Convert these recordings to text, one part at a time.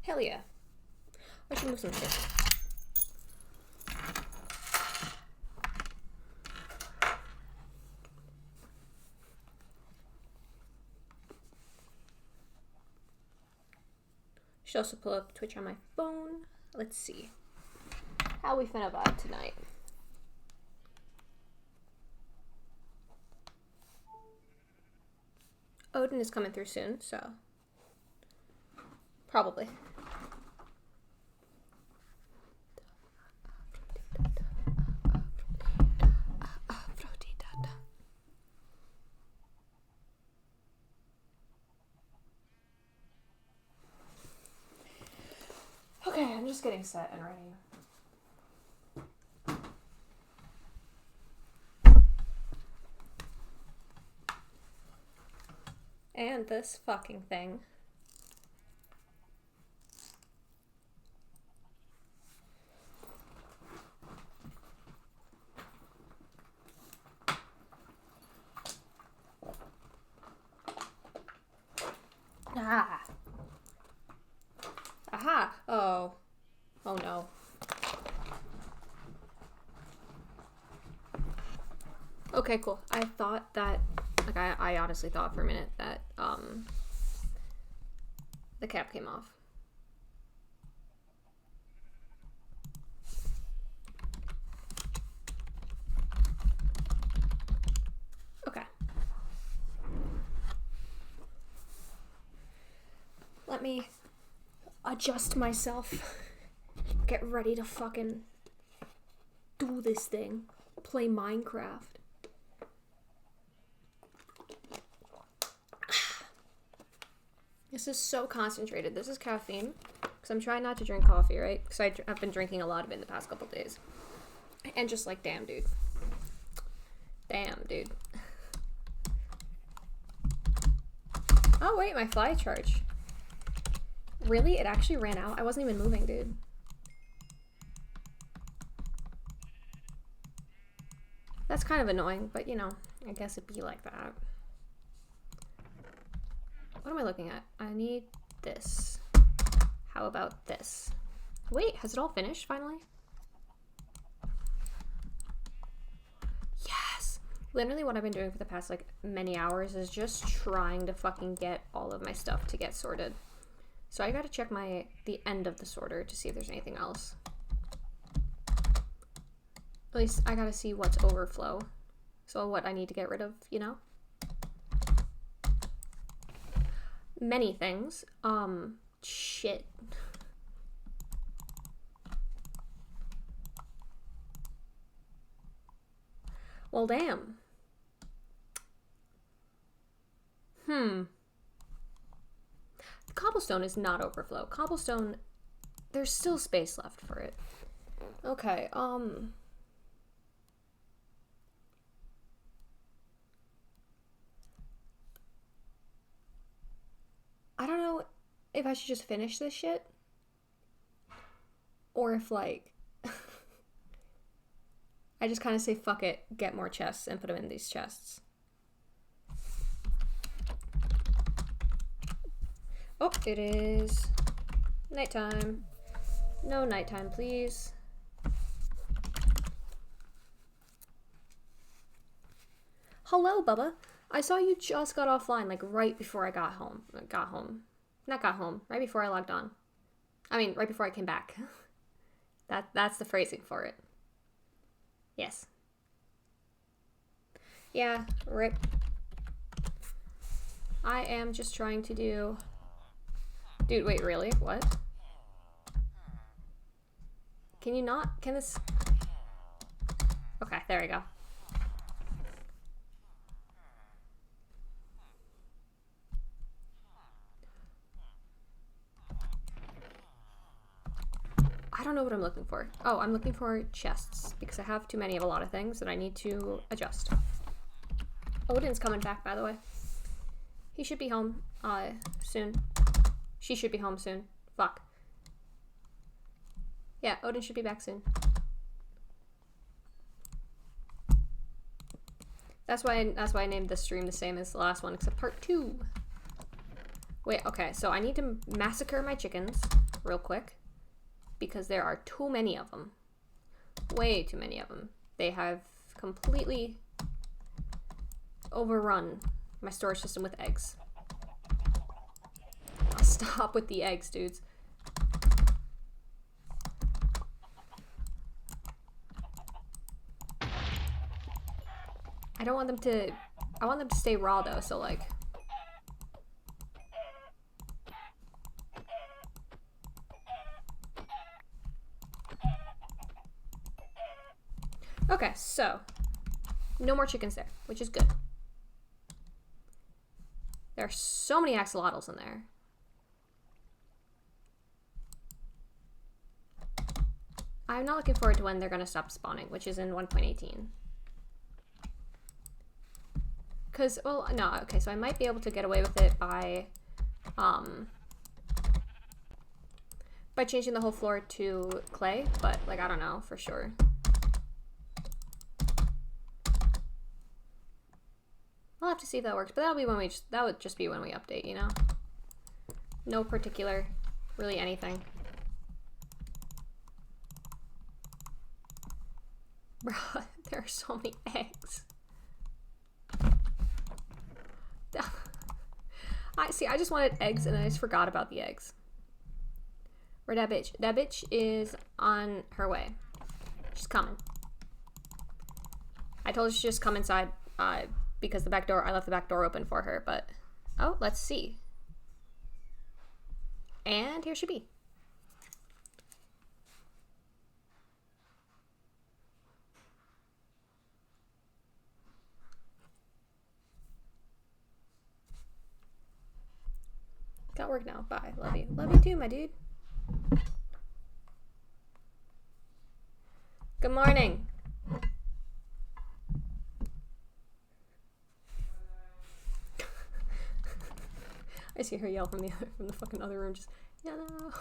Hell yeah. I should move some shit. Should also pull up Twitch on my phone. Let's see. How we finna vibe tonight? Odin is coming through soon, so probably. Okay, I'm just getting set and ready. And this fucking thing. Ah. Aha. Oh. Oh no. Okay, cool. I thought that, like, I honestly thought for a minute that, the cap came off. Okay. Let me adjust myself. Get ready to fucking do this thing. Play Minecraft. This is so concentrated. This is caffeine. Because I'm trying not to drink coffee, right? Because I've been drinking a lot of it in the past couple days. And just like, damn, dude. Damn, dude. Oh, wait, my fly charge. Really? It actually ran out? I wasn't even moving, dude. That's kind of annoying, but you know, I guess it'd be like that. What am I looking at? I need this. How about this? Wait, has it all finished finally? Yes! Literally what I've been doing for the past like many hours is just trying to fucking get all of my stuff to get sorted. So I gotta check the end of the sorter to see if there's anything else. At least I gotta see what's overflow. So what I need to get rid of, you know? Many things. Shit. Well, damn. Cobblestone is not overflow. Cobblestone, there's still space left for it. Okay, I don't know if I should just finish this shit. Or if, like, I just kind of say, fuck it, get more chests and put them in these chests. Oh, it is nighttime. No nighttime, please. Hello, Bubba. I saw you just got offline, like, right before I got home. Right before I logged on. I mean, right before I came back. That's the phrasing for it. Yes. Yeah, rip. I am just trying to do... Dude, wait, really? What? Can you not? Can this... Okay, there we go. I don't know what I'm looking for. Oh, I'm looking for chests because I have too many of a lot of things that I need to adjust. Odin's coming back, by the way. He should be home soon. She should be home soon. Fuck. Yeah, Odin should be back soon. That's why I named this stream the same as the last one, except part 2. Wait, okay, so I need to massacre my chickens real quick because there are too many of them. Way too many of them. They have completely overrun my storage system with eggs. I'll stop with the eggs, dudes. I don't want them to... I want them to stay raw, though, so, like... Okay, so... no more chickens there, which is good. There are so many axolotls in there. I'm not looking forward to when they're going to stop spawning, which is in 1.18. Because, well, no, okay, so I might be able to get away with it by changing the whole floor to clay, but, like, I don't know for sure. I'll have to see if that works, but that'll be when that would just be when we update, you know? No particular, really anything. Bruh, there are so many eggs. I just wanted eggs and I just forgot about the eggs. Where'd that bitch? That bitch is on her way. She's coming. I told her she'd just come inside, because the back door, I left the back door open for her, but, oh, let's see. And here she be. Got work now. Bye. Love you. Love you too, my dude. Good morning. I see her yell from the fucking other room, just yellow.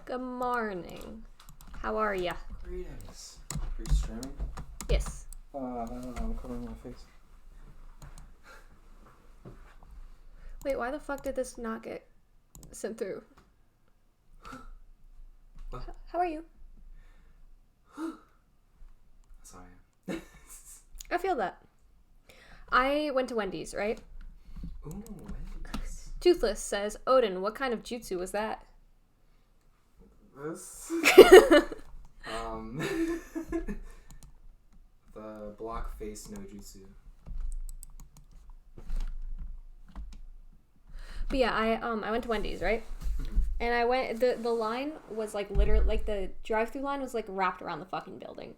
Good morning. How are ya? Greetings. Are you streaming? Yes. I'm covering my face. Wait, why the fuck did this not get sent through? What? How are you? Sorry. I am. I feel that. I went to Wendy's, right? Ooh, Wendy's. Toothless says, Odin, what kind of jutsu was that? This? The block face no jutsu. But yeah, I went to Wendy's, right? And I went, the line was like literally, like the drive-thru line was like wrapped around the fucking building.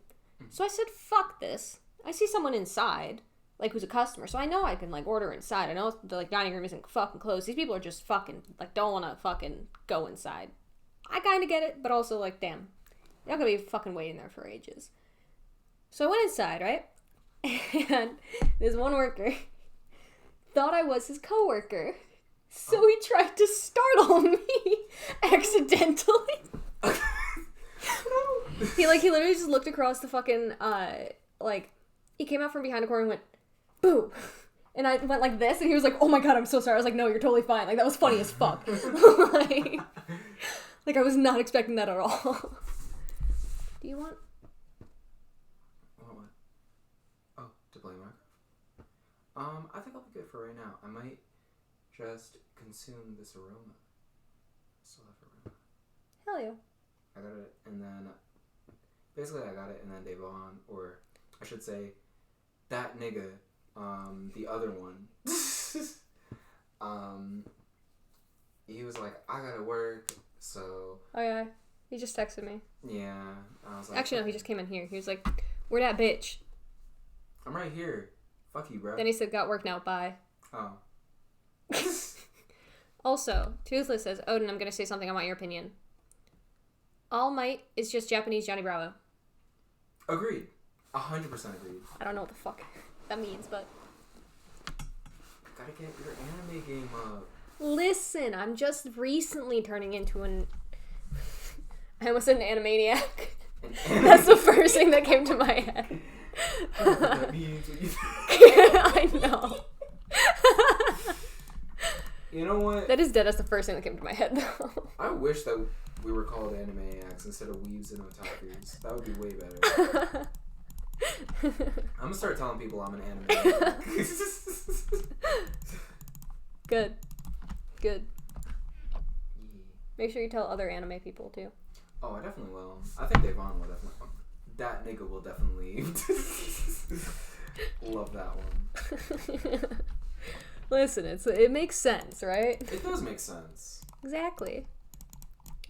So I said, fuck this. I see someone inside, like who's a customer, so I know I can like order inside. I know the like dining room isn't fucking closed. These people are just fucking, like don't want to fucking go inside. I kind of get it, but also like, damn, you're not gonna be fucking waiting there for ages. So I went inside, right? And this one worker thought I was his coworker. So he tried to startle me accidentally. He literally just looked across the fucking, he came out from behind a corner and went, boo. And I went like this, and he was like, oh my god, I'm so sorry. I was like, no, you're totally fine. Like, that was funny as fuck. like, I was not expecting that at all. Do you want? What? Oh, to play Minecraft? I think I'll be good for right now. I might just consume this aroma. Still have aroma. Hell yeah. I got it, and then basically I got it, and then Devon, or I should say, that nigga, the other one, he was like, I gotta work, so. Oh yeah, he just texted me. Yeah, I was like. Actually, no, he just came in here. He was like, where that bitch? I'm right here. Fuck you, bro. Then he said, got work now, bye. Oh. Also, Toothless says, Odin, I'm gonna say something, I want your opinion. All Might is just Japanese Johnny Bravo. Agreed. 100% agreed. I don't know what the fuck that means, but... Gotta get your anime game up. Listen, I'm just recently turning into an... I almost said an animaniac. That's the first thing that came to my head. I don't know what that means. I know. You know That is dead as the first thing that came to my head, though. I wish that we were called animaniacs instead of weebs and otakus. That would be way better. I'm gonna start telling people I'm an animaniac. Good. Good. Make sure you tell other anime people, too. Oh, I definitely will. I think Devon will definitely. That nigga will definitely love that one. Listen, it makes sense, right? It does make sense. Exactly.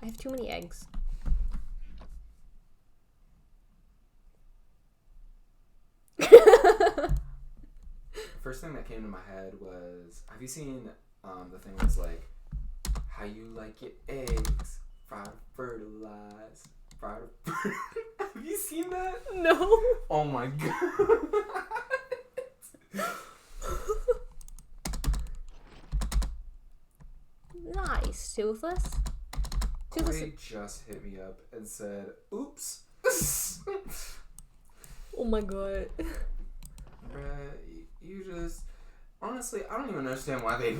I have too many eggs. First thing that came to my head was, have you seen the thing that's like, how you like your eggs, fried or fertilized, fried or Have you seen that? No. Oh my god. Nice, Toothless. Corey just hit me up and said, oops. Oh my god. Bruh, you just... Honestly, I don't even understand why they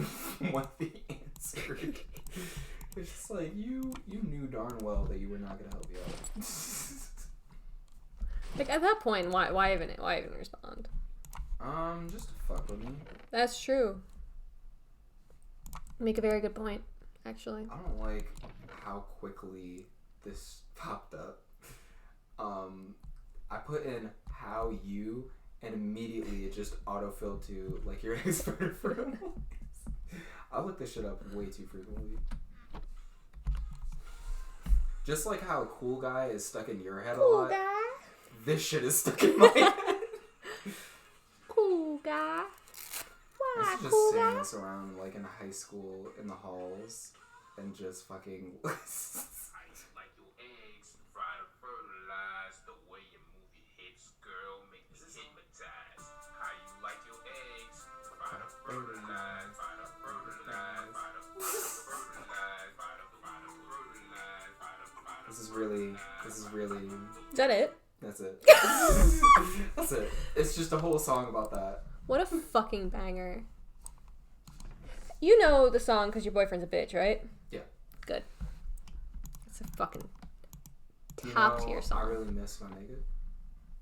answered. It's just like, you knew darn well that you were not going to help you out. Like, at that point, why even respond? Just to fuck with me. That's true. Make a very good point, actually. I don't like how quickly this popped up. I put in how you, and immediately it just autofilled to like your expert for. I look this shit up way too frequently. Just like how a cool guy is stuck in your head a lot. Guy. This shit is stuck in my head. Cool guy. I Why, used to just cool sing guy? this around like in high school in the halls and just fucking. Like your eggs, fried or fertilized. The way you move your hips, girl, make me hypnotized. How you like your eggs, fried or fertilized, fried or fertilized, fried or fertilized, fried or fertilized, fried or. This is really. Is that it? That's it. That's it. It's just a whole song about that. What a fucking banger. You know the song "Cause Your Boyfriend's a Bitch," right? Yeah. Good. It's a fucking You top know, tier song. I really miss my nigga.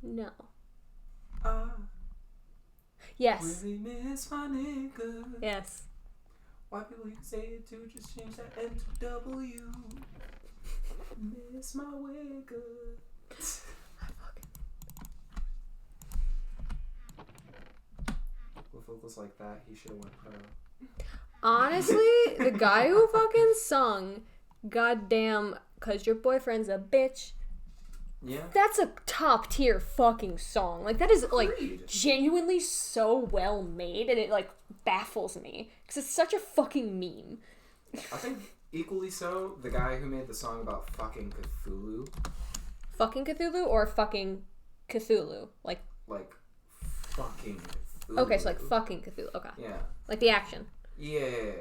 No. I Yes. really miss my nigga. Yes. White people you can say it too, just change that N to W. Miss my wigga. With vocals like that, he should have went pro. Honestly, the guy who fucking sung "Goddamn, 'Cause Your Boyfriend's a Bitch," Yeah. that's a top tier fucking song. Like, that is like Agreed. genuinely so well made, and it like baffles me because it's such a fucking meme. I think equally so, the guy who made the song about fucking Cthulhu. Fucking Cthulhu or fucking Cthulhu? Like, Fucking Cthulhu. okay, so like fucking Cthulhu. Okay. Yeah. Like the action. Yeah.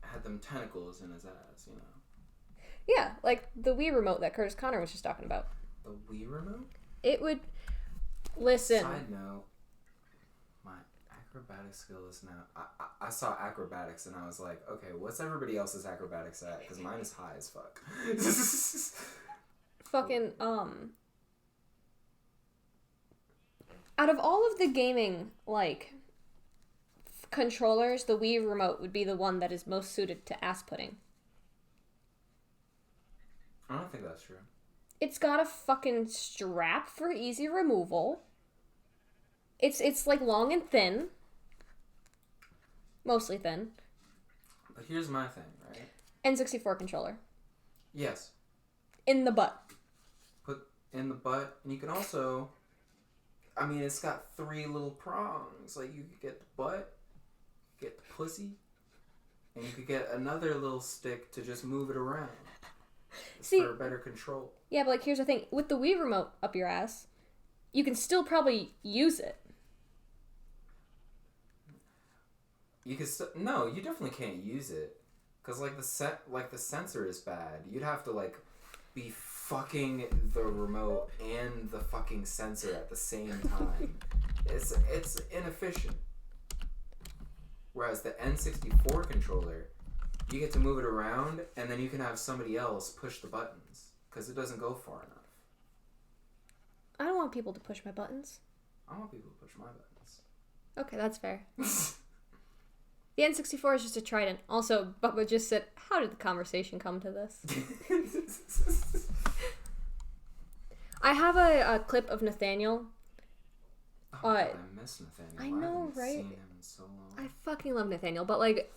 Had them tentacles in his ass, you know. Yeah, like the Wii remote that Curtis Connor was just talking about. The Wii remote? It would. Listen. Side note, my acrobatic skill is now... I saw acrobatics and I was like, okay, what's everybody else's acrobatics at? Because mine is high as fuck. Fucking, out of all of the gaming, like, controllers, the Wii remote would be the one that is most suited to ass pudding. I don't think that's true. It's got a fucking strap for easy removal. It's like long and thin. Mostly thin. But here's my thing, right? N64 controller. Yes. In the butt. Put in the butt, and you can also... I mean, it's got 3 little prongs. Like, you could get the butt, get the pussy, and you could get another little stick to just move it around. It's See, for better control. Yeah, but like here's the thing. With the Wii remote up your ass, you can still probably use it. You can no, you definitely can't use it. Cause like the sensor is bad. You'd have to like be fucking the remote and the fucking sensor at the same time. It's inefficient. Whereas the N64 controller, you get to move it around, and then you can have somebody else push the buttons, because it doesn't go far enough. I don't want people to push my buttons. I want people to push my buttons. Okay, that's fair. The N64 is just a trident. Also, Bubba just said, how did the conversation come to this? I have a clip of Nathaniel. Oh, God, I miss Nathaniel. I know, haven't right? Seen him in so long. I fucking love Nathaniel, but like,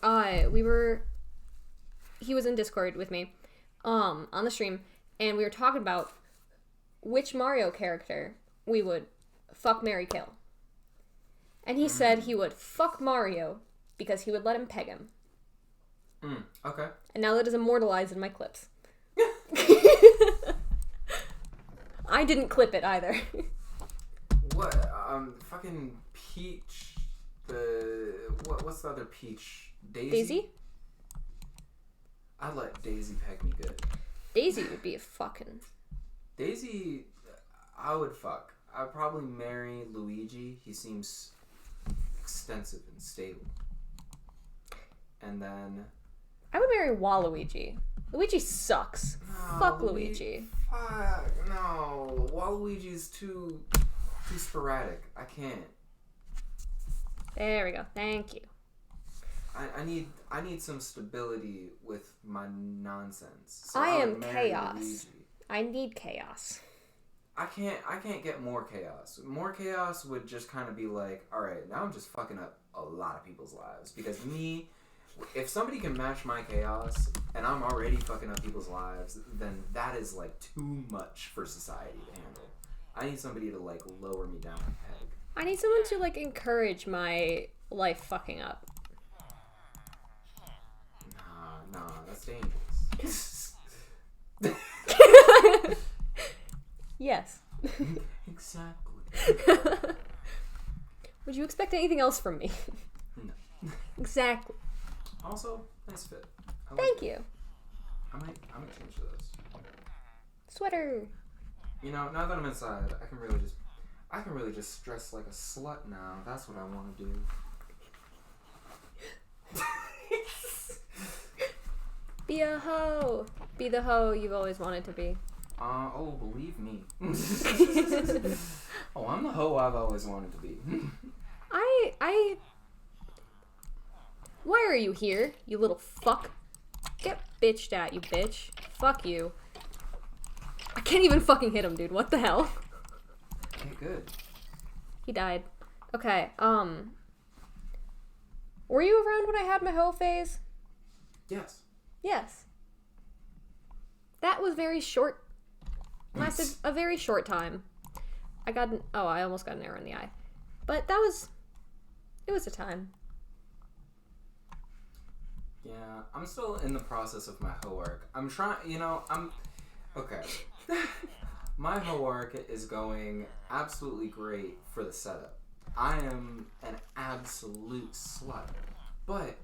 he was in Discord with me, on the stream, and we were talking about which Mario character we would fuck, marry, kill. And he said he would fuck Mario because he would let him peg him. Okay. And now that is immortalized in my clips. I didn't clip it either. What? Fucking Peach. What's the other Peach? Daisy? I'd let Daisy peg me good. Daisy would be a fucking... Daisy, I would fuck. I'd probably marry Luigi. He seems extensive and stable. And then... I would marry Waluigi. Luigi sucks. No, Fuck Luigi. Fuck, no. Waluigi's too sporadic. I can't. There we go. Thank you. I need some stability with my nonsense. So I am would marry chaos. Luigi. I need chaos. I can't get more chaos. More chaos would just kind of be like, all right, now I'm just fucking up a lot of people's lives. Because me, if somebody can match my chaos and I'm already fucking up people's lives, then that is like too much for society to handle. I need somebody to like lower me down a peg. I need someone to like encourage my life fucking up. Nah, that's dangerous. Yes. Exactly. Would you expect anything else from me? No. Exactly. Also, nice fit. I like Thank it. you. I'm gonna change those. Sweater. You know, now that I'm inside, I can really just dress like a slut now. That's what I want to do. Be a hoe. Be the hoe you've always wanted to be. Oh, believe me. Oh, I'm the hoe I've always wanted to be. Why are you here, you little fuck? Get bitched at, you bitch. Fuck you. I can't even fucking hit him, dude. What the hell? Okay, good. He died. Okay, were you around when I had my hoe phase? Yes. Yes. That was very short. Lasted a very short time. I almost got an arrow in the eye. But it was a time. Yeah, I'm still in the process of my hoe arc. Okay. My hoe arc is going absolutely great for the setup. I am an absolute slut. But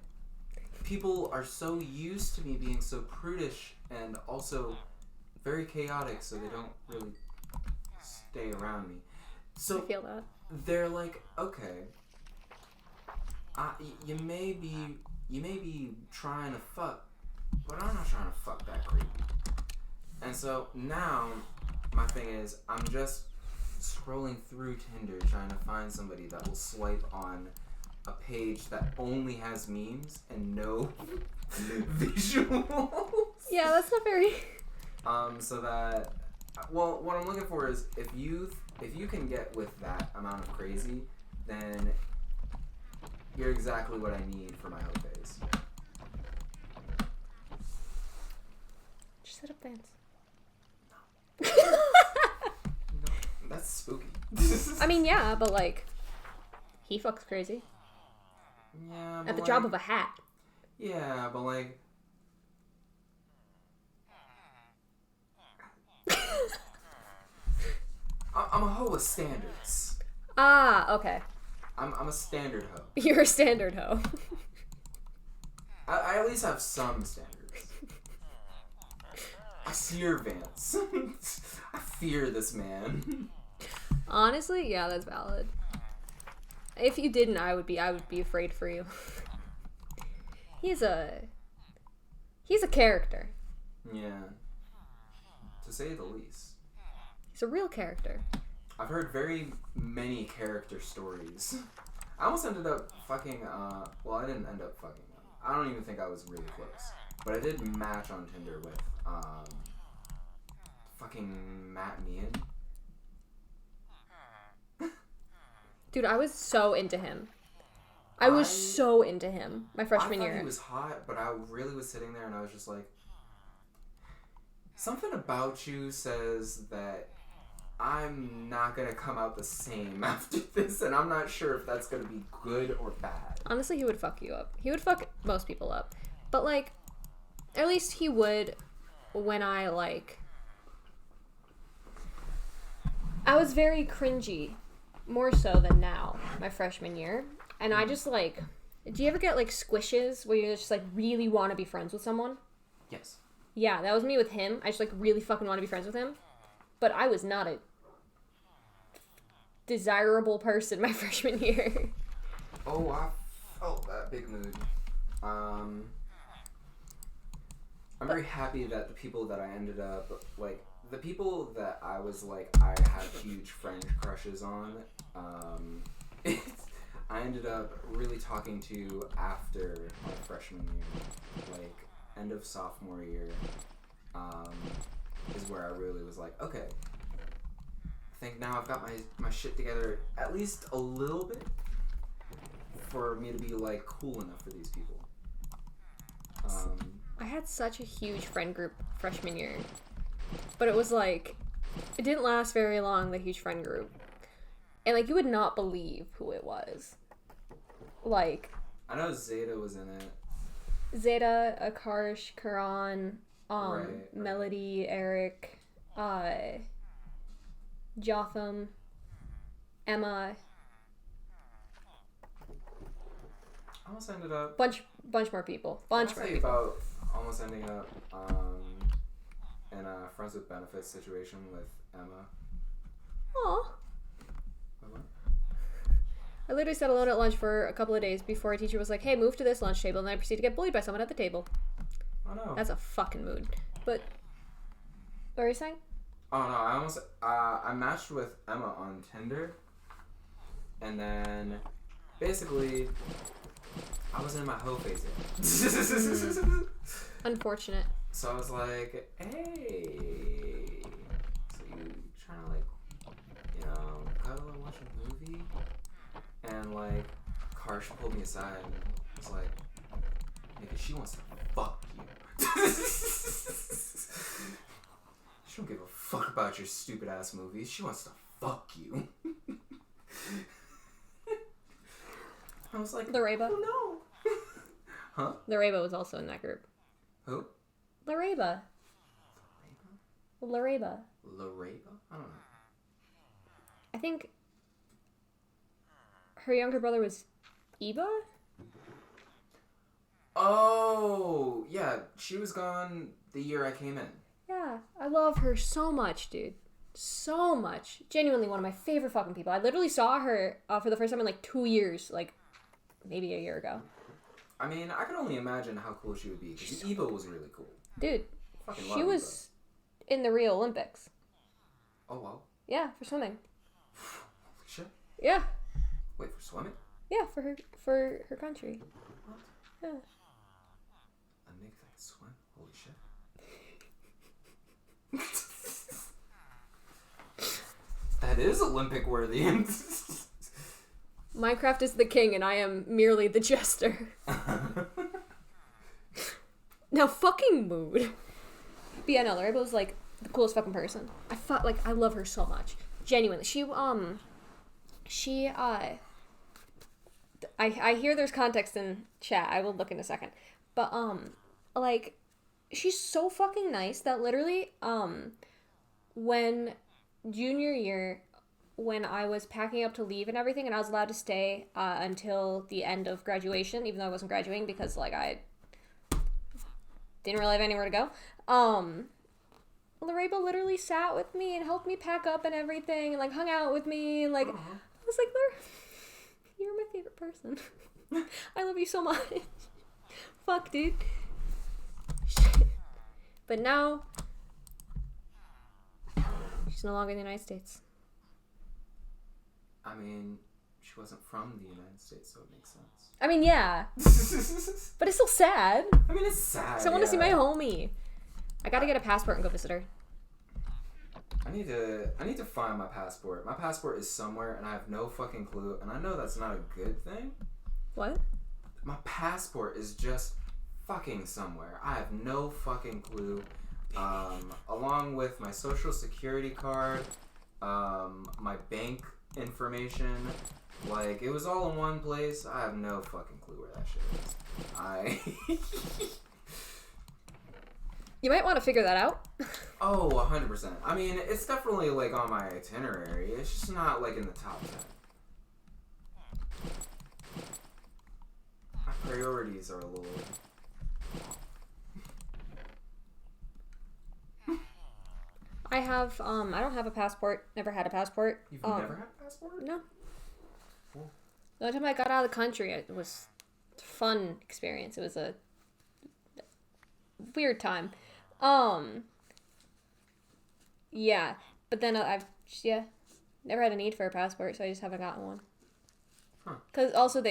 people are so used to me being so prudish and also very chaotic, so they don't really stay around me. So I feel that. they're like, okay, you may be trying to fuck, but I'm not trying to fuck that creepy. And so now my thing is, I'm just scrolling through Tinder trying to find somebody that will swipe on a page that only has memes and no visuals. Yeah, that's not very... So that, well, what I'm looking for is if you can get with that amount of crazy, then you're exactly what I need for my hoe phase. Just set up dance. No, that's spooky. I mean, yeah, but like, he fucks crazy. Yeah, but At the drop of a hat. Yeah, but like... I'm a hoe with standards. Ah, okay. I'm a standard hoe. You're a standard hoe. I at least have some standards. I fear Vance. I fear this man. Honestly, yeah, that's valid. If you didn't, I would be afraid for you. He's a character. Yeah. To say the least. He's a real character. I've heard very many character stories. I almost ended up fucking, well, I didn't end up fucking him. I don't even think I was really close. But I did match on Tinder with, fucking Matt Meehan. Dude, I was so into him. I was so into him my freshman year. I thought he was hot, but I really was sitting there and I was just like, something about you says that I'm not gonna come out the same after this, and I'm not sure if that's gonna be good or bad. Honestly, he would fuck you up. He would fuck most people up. But, like, at least he would when I, like... I was very cringy, more so than now, my freshman year. And I just, like... Do you ever get, like, squishes where you just, like, really want to be friends with someone? Yes. Yeah, that was me with him. I just, like, really fucking want to be friends with him. But I was not a desirable person my freshman year. Oh, I felt that big mood. I'm very happy that the people that I ended up, like, the people that I was, like, I had huge friend crushes on, I ended up really talking to after my freshman year, like, end of sophomore year, is where I really was like, okay, I think now I've got my shit together at least a little bit for me to be, like, cool enough for these people. I had such a huge friend group freshman year. But it was, like, it didn't last very long, the huge friend group. And, like, you would not believe who it was. Like... I know Zeta was in it. Zeta, Akarsh, Karan, Right. Melody, Eric, Jotham, Emma... Almost ended up... Bunch more people. Bunch more I'll tell you people. about almost ending up in a friends with benefits situation with Emma. Aw. What? I literally sat alone at lunch for a couple of days before a teacher was like, hey, move to this lunch table, and then I proceeded to get bullied by someone at the table. Oh no. That's a fucking mood. But, what were you saying? Oh no, I almost... I matched with Emma on Tinder. And then, basically, I was in my hoe phase yet. Unfortunate. So I was like, hey, so you trying to, like, you know, cuddle and watch a movie? And, like, Karsh pulled me aside and was like, nigga, she wants to fuck you. She don't give a fuck about your stupid ass movies. She wants to fuck you. I was like, Lareba. oh no. Huh? Lareba was also in that group. Who? Lareba. Lareba. Lareba? I don't know. I think her younger brother was Eva? Oh, yeah. She was gone the year I came in. Yeah. I love her so much, dude. So much. Genuinely one of my favorite fucking people. I literally saw her for the first time in like 2 years, like maybe a year ago. I mean, I can only imagine how cool she would be, because Eva was really cool. Dude, Fucking she love was in the Rio Olympics. Eva. Oh, wow. Yeah, for swimming. Holy shit. Yeah. Wait, for swimming? Yeah, for her country. What? Yeah. A nigga that can swim? Holy shit. That is Olympic worthy. Minecraft is the king and I am merely the jester. Now fucking mood. But yeah, no, Larry was like the coolest fucking person. I love her so much. Genuinely. I hear there's context in chat. I will look in a second. But like she's so fucking nice that literally when junior year, when I was packing up to leave and everything, and I was allowed to stay until the end of graduation, even though I wasn't graduating because like I didn't really have anywhere to go. Lareba literally sat with me and helped me pack up and everything, and like hung out with me, and like I was like, you're my favorite person. I love you so much. fuck, dude? Shit. But now, she's no longer in the United States. I mean, she wasn't from the United States, so it makes sense. I mean, yeah. But it's still sad. I mean, it's sad. So I want to see my homie. I gotta get a passport and go visit her. I need to find my passport. My passport is somewhere, and I have no fucking clue. And I know that's not a good thing. What? My passport is just fucking somewhere. I have no fucking clue. Along with my social security card, my bank information, like it was all in one place. I have no fucking clue where that shit is. You might want to figure that out. Oh, 100%. I mean, it's definitely like on my itinerary. It's just not like in the top 10. My priorities are a little. I have, I don't have a passport. Never had a passport. You've never had a passport? No. Cool. The only time I got out of the country, it was a fun experience. It was a weird time. Yeah. But then I've never had a need for a passport, so I just haven't gotten one. Huh. Because also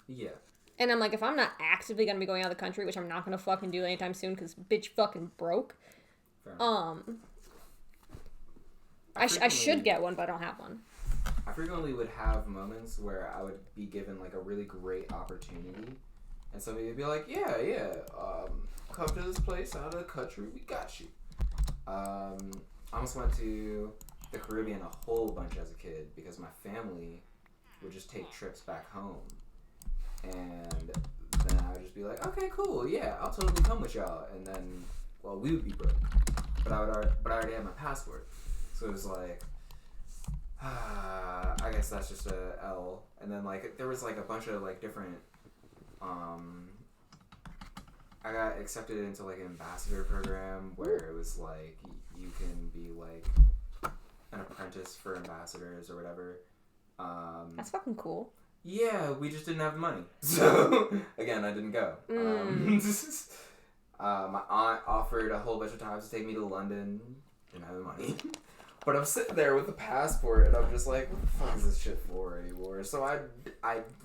Yeah. and I'm like, if I'm not actively going to be going out of the country, which I'm not going to fucking do anytime soon because bitch fucking broke, Fair enough. I should get one, but I don't have one. I frequently would have moments where I would be given like a really great opportunity, and somebody would be like, "Yeah, come to this place out of the country, we got you." I almost went to the Caribbean a whole bunch as a kid because my family would just take trips back home, and then I would just be like, "Okay, cool, yeah, I'll totally come with y'all," and then, well, we would be broke, but I already had my passport, so it was like. I guess that's just a L. And then like there was like a bunch of like different I got accepted into like an ambassador program where it was like you can be like an apprentice for ambassadors or whatever. That's fucking cool. Yeah, we just didn't have the money. So again, I didn't go. My aunt offered a whole bunch of times to take me to London. Didn't have the money. But I'm sitting there with the passport, and I'm just like, what the fuck is this shit for anymore? So I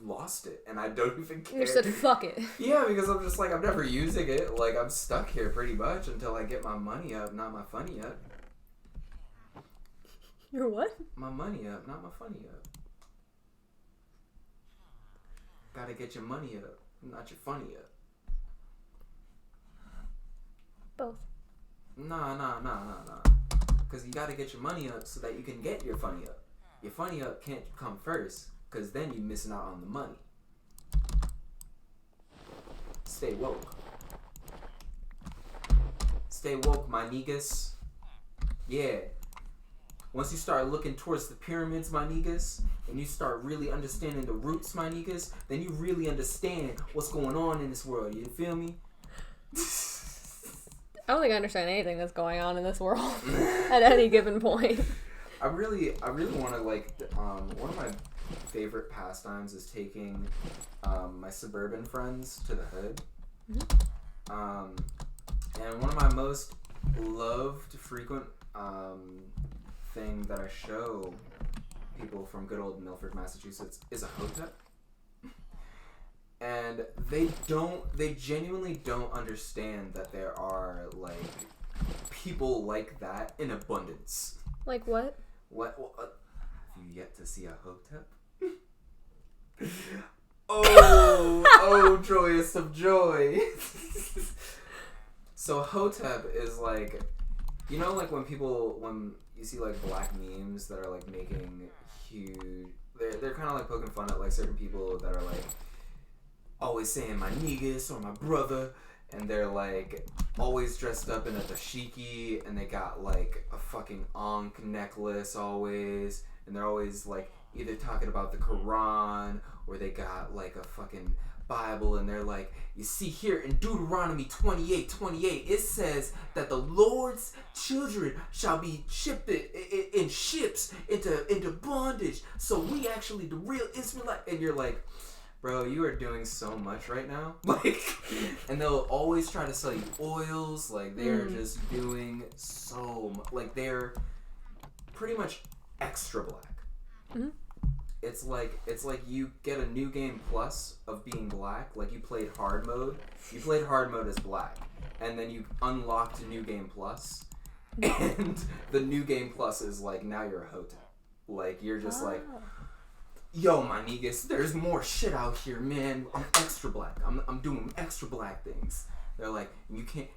lost it, and I don't even care. You said, fuck it. Yeah, because I'm just like, I'm never using it. Like, I'm stuck here pretty much until I get my money up, not my funny up. Your what? My money up, not my funny up. Gotta get your money up, not your funny up. Both. Nah. Because you gotta get your money up so that you can get your funny up. Your funny up can't come first, because then you're missing out on the money. Stay woke. Stay woke, my niggas. Yeah. Once you start looking towards the pyramids, my niggas, and you start really understanding the roots, my niggas, then you really understand what's going on in this world. You feel me? I don't think I understand anything that's going on in this world at any given point. I really want to like. One of my favorite pastimes is taking my suburban friends to the hood. Mm-hmm. And one of my most loved, frequent thing that I show people from good old Milford, Massachusetts is a hotep. And they genuinely don't understand that there are, like, people like that in abundance. Like what? What have you yet to see a hotep? Oh, joyous of joy. So hotep is like, you know, like when you see like black memes that are like making huge, they're kind of like poking fun at like certain people that are like, always saying my niggas or my brother, and they're like always dressed up in a dashiki, and they got like a fucking ankh necklace always, and they're always like either talking about the Quran or they got like a fucking Bible, and they're like, you see here in Deuteronomy 28:28, it says that the Lord's children shall be shipped in ships into bondage, so we actually the real Israelite. And you're like, bro, you are doing so much right now. Like, and they'll always try to sell you oils. Like, they're just doing so much. Like, they're pretty much extra black. Mm-hmm. It's like you get a new game plus of being black. Like, you played hard mode. You played hard mode as black, and then you unlocked a new game plus, and the new game plus is like now you're a Hotep. Like, you're just like, yo, my niggas, there's more shit out here, man. I'm extra black. I'm doing extra black things. They're like, you can't.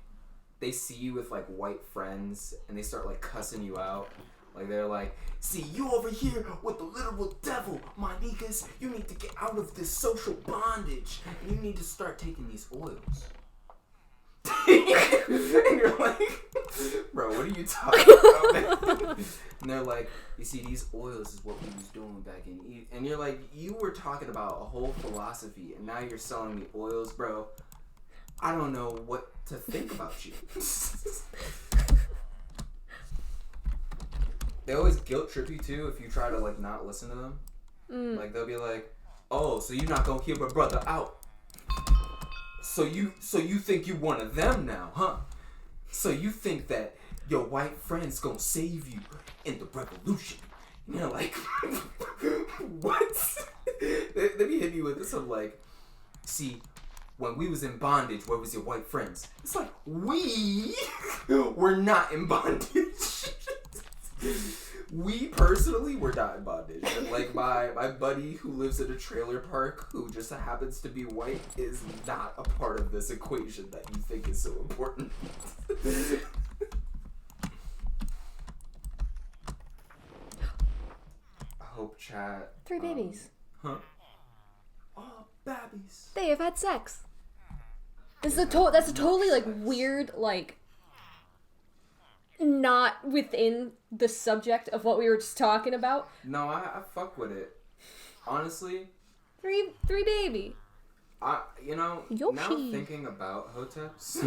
They see you with like white friends, and they start like cussing you out. Like, they're like, see, you over here with the literal devil, my niggas. You need to get out of this social bondage. And you need to start taking these oils. And you're like, bro, what are you talking about, man? And they're like, you see, these oils is what we was doing back in Eve. And you're like, you were talking about a whole philosophy, and now you're selling me oils, bro. I don't know what to think about you. They always guilt trip you too if you try to like not listen to them. Like, they'll be like, "Oh, so you're not gonna hear my brother out? So you think you one of them now, huh? So you think that your white friend's gonna save you in the revolution?" And you're like, "What?" They be hitting you with this of like, "See, when we was in bondage, where was your white friends?" It's like, we were not in bondage. We personally were not in bondage. Like, my buddy who lives in a trailer park who just happens to be white is not a part of this equation that you think is so important. I hope chat. 3 babies. Huh? Oh, babbies. They have had sex. This is that's a totally like weird, like, not within the subject of what we were just talking about. No, I fuck with it. Honestly. Three baby. Now Yoshi. thinking about Hoteps.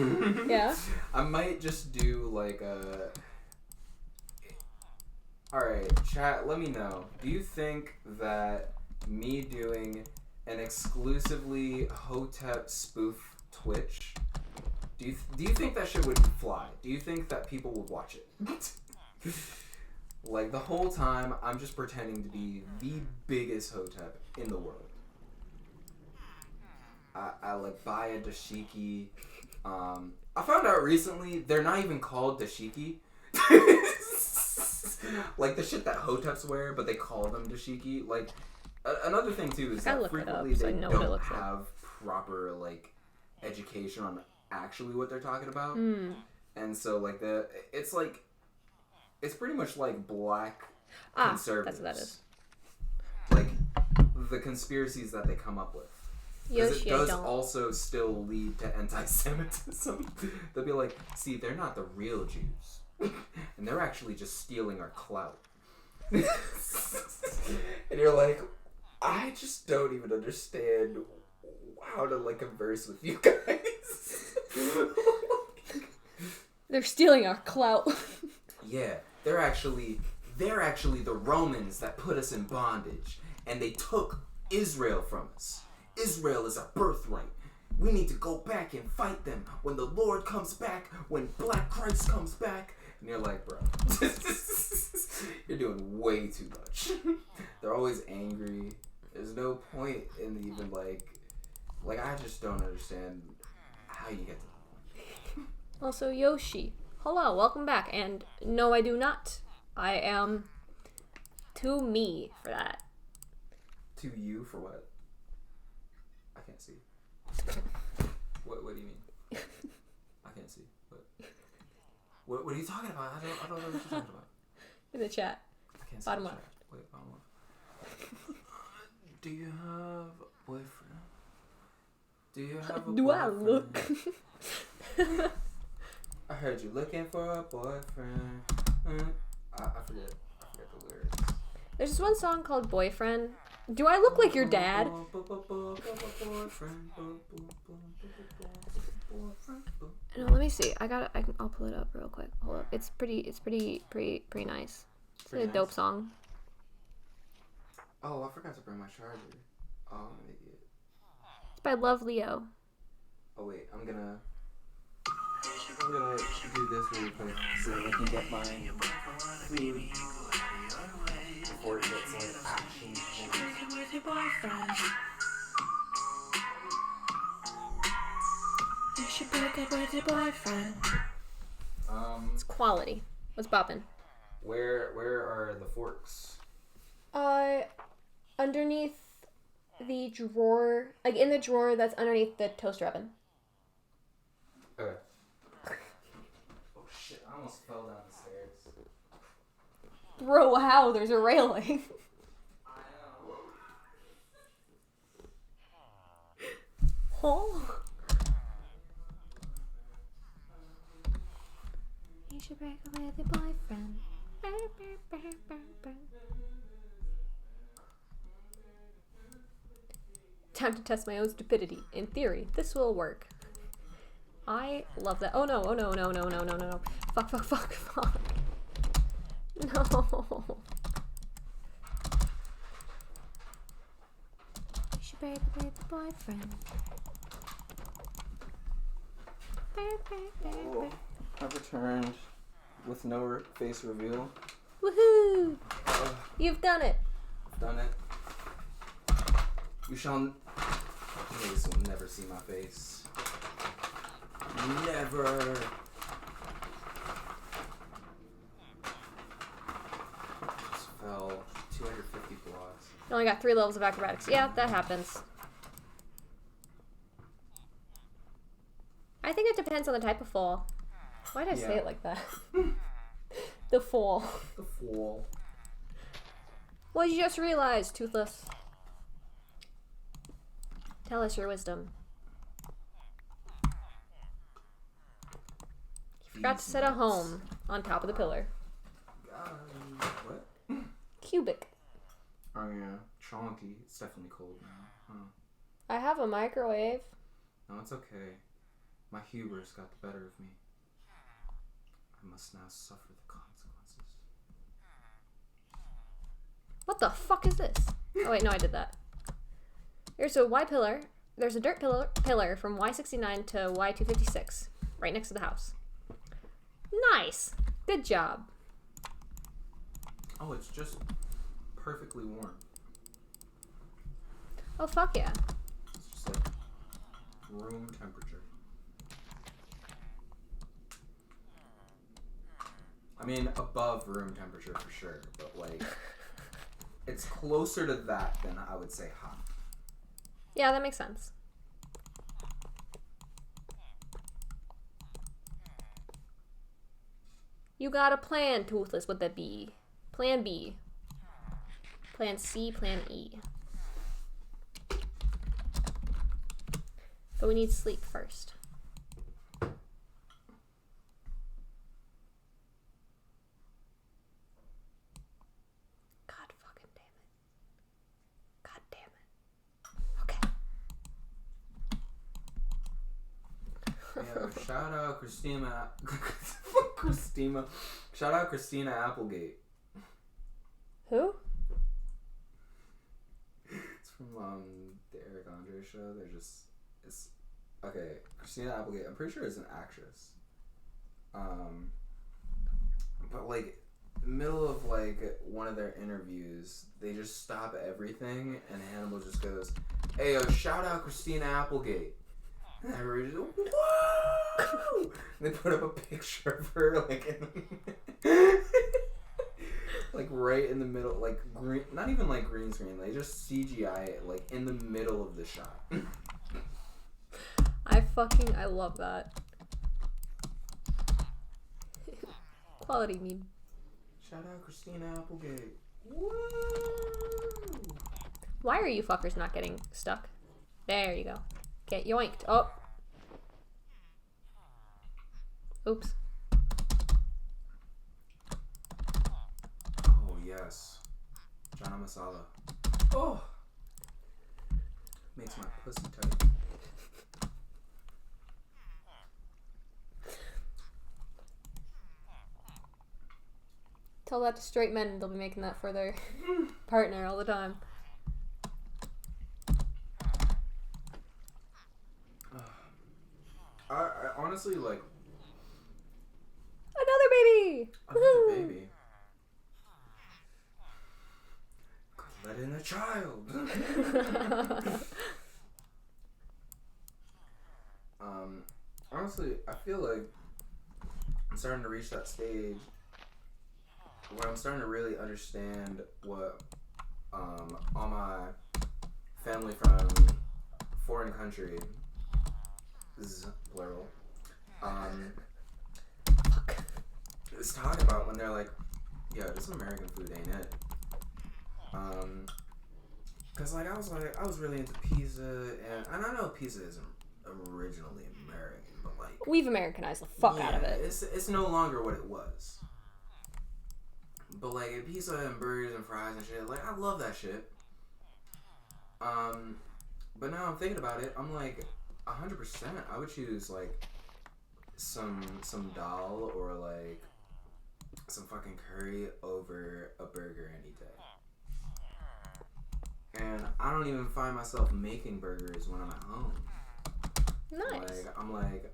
Yeah. I might just do like a. Alright, chat, let me know. Do you think that me doing an exclusively Hotep spoof Twitch, do you think that shit would fly? Do you think that people would watch it? Like, the whole time, I'm just pretending to be the biggest Hotep in the world. I like buy a dashiki. I found out recently they're not even called dashiki. Like the shit that Hoteps wear, but they call them dashiki. Like, another thing too is that frequently they don't have proper like education on actually what they're talking about. And so like it's pretty much like black conservatives. That's what that is. Like the conspiracies that they come up with. Because it does also still lead to anti-Semitism. They'll be like, see, they're not the real Jews. And they're actually just stealing our clout. And you're like, I just don't even understand how to like converse with you guys. They're stealing our clout. Yeah, they're actually the Romans that put us in bondage, and they took Israel from us. Israel is our birthright. We need to go back and fight them when the Lord comes back, when Black Christ comes back. And you're like, bro, you're doing way too much. They're always angry. There's no point in even like I just don't understand how you get to that point. Also, Yoshi. Hello, welcome back. And no, I do not. I am to me for that. To you for what? I can't see. What do you mean? I can't see. What are you talking about? I don't know what you're talking about. In the chat. I can't see. Bottom left. Wait, bottom left. Do you have a boyfriend? Do you have a boyfriend? Do I look? I heard you looking for a boyfriend. I forget the lyrics. There's this one song called Boyfriend. Do I look like your dad? No, let me see. I'll pull it up real quick. Hold up. It's pretty nice. It's a dope song. Oh, I forgot to bring my charger. Oh, I'm an idiot. by Love Leo. Oh wait, I'm gonna do this really quick so that I can get my food before it gets like actually cold. With your boyfriend. You should break up with your boyfriend. It's quality. What's bopping? Where are the forks? Underneath the drawer, like in the drawer that's underneath the toaster oven. Okay. Oh shit, I almost fell down the stairs. Bro, wow, there's a railing. I know. Oh. You should break up with your boyfriend. Time to test my own stupidity. In theory, this will work. I love that. Oh no, oh no, no, no, no, no, no, no. Fuck, fuck, fuck, fuck. No. You should break up with your boyfriend. Oh, I've returned with no face reveal. Woohoo! You've done it. I've done it. You shall. This will never see my face. Never. Just fell 250 blocks. You only got 3 levels of acrobatics. Yeah, that happens. I think it depends on the type of fall. Why did I say it like that? The fall. The fall. What did you just realize, Toothless? Tell us your wisdom. You forgot to set a home on top of the pillar. What? Cubic. Oh yeah, chonky. It's definitely cold now, huh? I have a microwave. No, it's okay. My hubris got the better of me. I must now suffer the consequences. What the fuck is this? Oh wait, no, I did that. There's a Y pillar. There's a dirt pillar from Y69 to Y256, right next to the house. Nice. Good job. Oh, it's just perfectly warm. Oh fuck yeah. It's just like room temperature. I mean, above room temperature for sure, but like, it's closer to that than I would say hot. Yeah, that makes sense. You got a plan, Toothless. Would that be? Plan B. Plan C, Plan E. But we need sleep first. God fucking damn it. God damn it. Okay. Yeah, shout out Christina. Christina. Shout out Christina Applegate. Who? It's from the Eric Andre show. It's okay. Christina Applegate. I'm pretty sure is an actress. But like, middle of like one of their interviews, they just stop everything, and Hannibal just goes, "Hey, yo, shout out Christina Applegate." And everybody just, whoa! And they put up a picture of her like in like right in the middle, like green, not even like green screen. They just CGI it like in the middle of the shot. I love that. Quality meme. Shout out Christina Applegate. Woo! Why are you fuckers not getting stuck? There you go. Get yoinked. Oh. Oops. Oh yes. Chana masala. Oh. Makes my pussy tight. Tell that to straight men and they'll be making that for their partner all the time. honestly, like, Another baby! another Woohoo! baby. Let in a child. Honestly, I feel like I'm starting to reach that stage where I'm starting to really understand what all my family from foreign countries, plural, is talking about when they're like, "Yo, this American food ain't it." Cause like I was really into pizza, and I know pizza isn't originally American, but like We've Americanized the fuck out of it. It's no longer what it was. But like pizza and burgers and fries and shit, like I love that shit. But now I'm thinking about it, I'm like 100%. I would choose like some dal or like some fucking curry over a burger any day. And I don't even find myself making burgers when I'm at home. Nice. Like I'm like,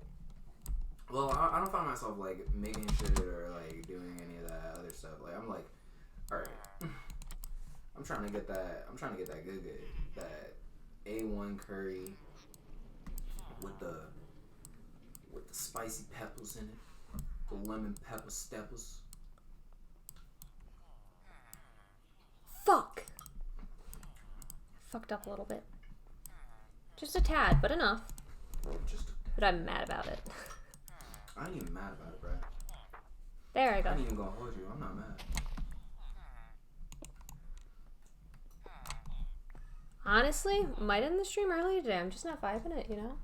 well, I don't find myself like making shit or like doing any of that other stuff. Like I'm like, all right, I'm trying to get that good, that A1 curry with the spicy peppers in it, the lemon pepper steppers. Fuck. Fucked up a little bit. Just a tad, but enough. But I'm mad about it. I ain't even mad about it, bro. There I I go. ain't even gonna hold you. I'm not mad. Honestly, might end the stream early today. I'm just not vibing it, you know?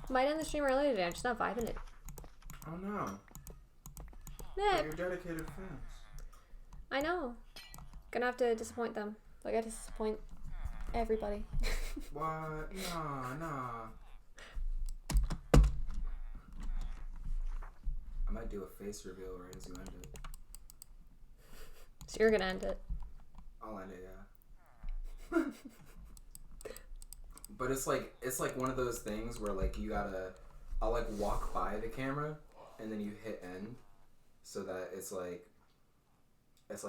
Might end the stream early today. I'm just not vibing it. Oh no. Yeah, You're dedicated fans. I know. Gonna have to disappoint them. Like I disappoint everybody. What? Nah. I might do a face reveal right as you end it. So you're gonna end it. I'll end it, yeah. But it's like one of those things where like I'll like walk by the camera and then you hit end, so that it's like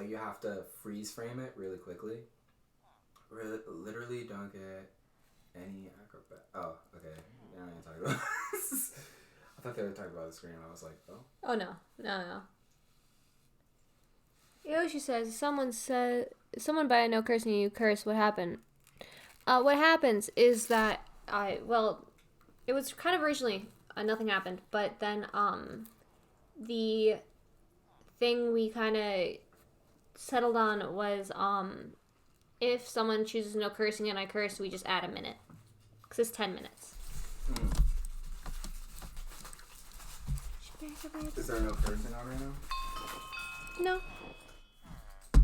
you have to freeze frame it really quickly. Literally don't get any acrobat. Oh, okay. Now I'm talking about. I thought they were talking about the screen. I was like, oh. Oh no. Yoshi says, someone by a no cursing you curse, what happened? What happens is that it was kind of originally nothing happened, but then the thing we kind of settled on was if someone chooses no cursing and I curse, we just add a minute, because it's 10 minutes. Is there no cursing on right now? No. I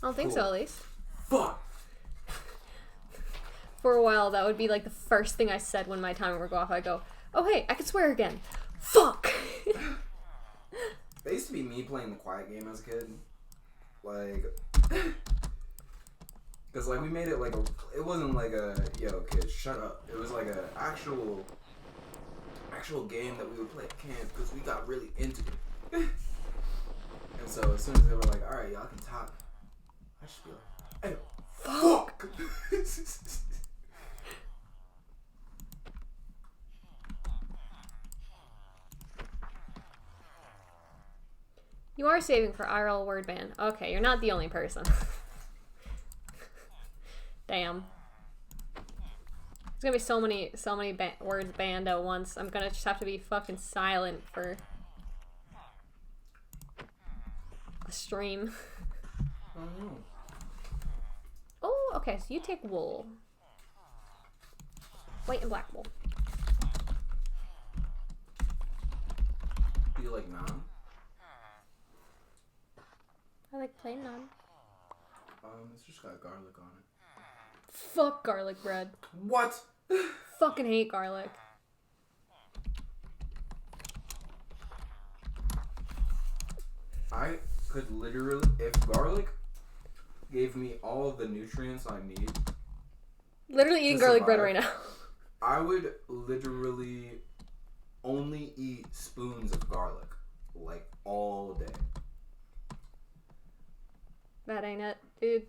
don't think so, at least. Fuck! For a while, that would be like the first thing I said when my timer would go off. I'd go, oh hey, I can swear again. Fuck! That used to be me playing the quiet game as a kid. Like, because like we made it like it wasn't like a, yo kids, shut up. It was like a actual game that we would play at camp because we got really into it. And so as soon as they were like, alright, y'all can talk, I should be like, hey, fuck! You are saving for IRL word ban. Okay, you're not the only person. Damn. There's gonna be so many words banned at once. I'm gonna just have to be fucking silent for a stream. Oh, okay, so you take wool. White and black wool. Do you like naan? I like plain naan. It's just got garlic on it. Fuck garlic bread. What? Fucking hate garlic. I could literally, if garlic gave me all of the nutrients I need. Literally eating To garlic bread survive. right now. I would literally only eat spoons of garlic, like, all day. That ain't it, dude.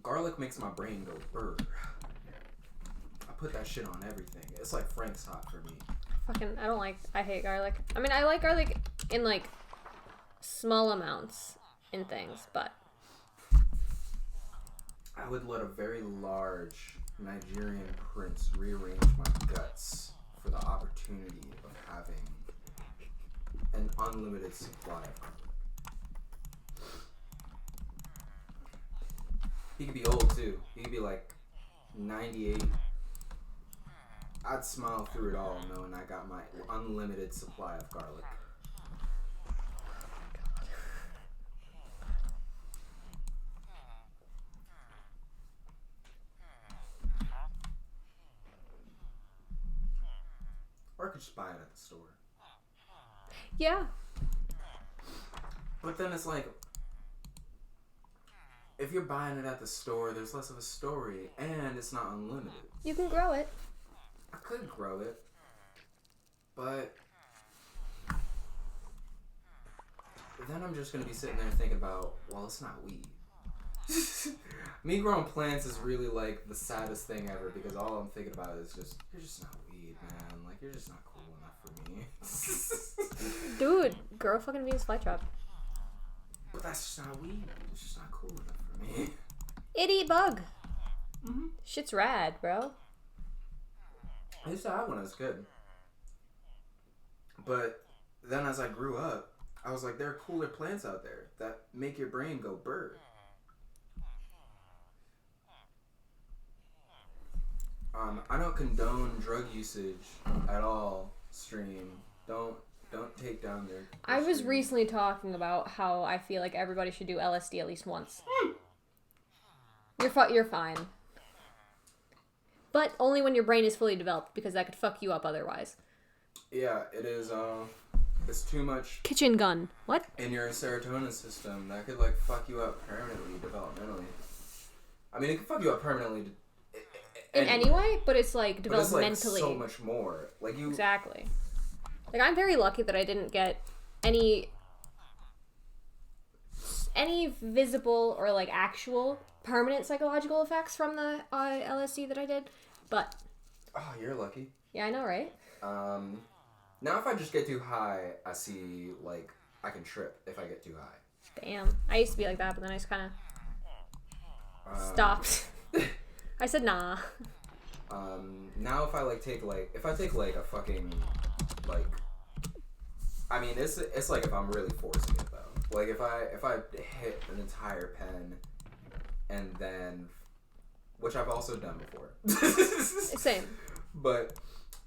Garlic makes my brain go burr. I put that shit on everything. It's like Frank's hot for me. I hate garlic. I mean, I like garlic in, like, small amounts in things, but... I would let a very large Nigerian prince rearrange my guts for the opportunity of having an unlimited supply of garlic. He could be old too. He could be like 98. I'd smile through it all knowing I got my unlimited supply of garlic. Or I could just buy it at the store. Yeah. But then it's like, if you're buying it at the store, there's less of a story, and it's not unlimited. You can grow it. I could grow it, but then I'm just going to be sitting there thinking about, well, it's not weed. Me growing plants is really like the saddest thing ever because all I'm thinking about is just, you're just not weed, man. Like, you're just not cool enough for me. Dude, grow a fucking Venus flytrap. But that's just not weed. It's just not cool enough for me. Itty bug. Mm-hmm. Shit's rad, bro. I used to have one as a kid. But then as I grew up, I was like, there are cooler plants out there that make your brain go burr. I don't condone drug usage at all, stream. Don't take down their I was stream. recently talking about how I feel like everybody should do LSD at least once. You're fine. But only when your brain is fully developed, because that could fuck you up otherwise. Yeah, it is, it's too much Kitchen gun. What? in your serotonin system. That could, like, fuck you up permanently, developmentally. I mean, it could fuck you up permanently In any way, but it's like but it's, like, developmentally. so much more. Like, you... Exactly. Like, I'm very lucky that I didn't get any visible or, like, actual permanent psychological effects from the LSD that I did. But... Oh, you're lucky. Yeah, I know, right? Now if I just get too high, I see, like, I can trip if I get too high. Damn. I used to be like that, but then I just kind of stopped. I said, nah. Now if I, like, take a fucking, like, I mean, it's like if I'm really forcing it, though. Like, if I hit an entire pen, and then, which I've also done before. Same. But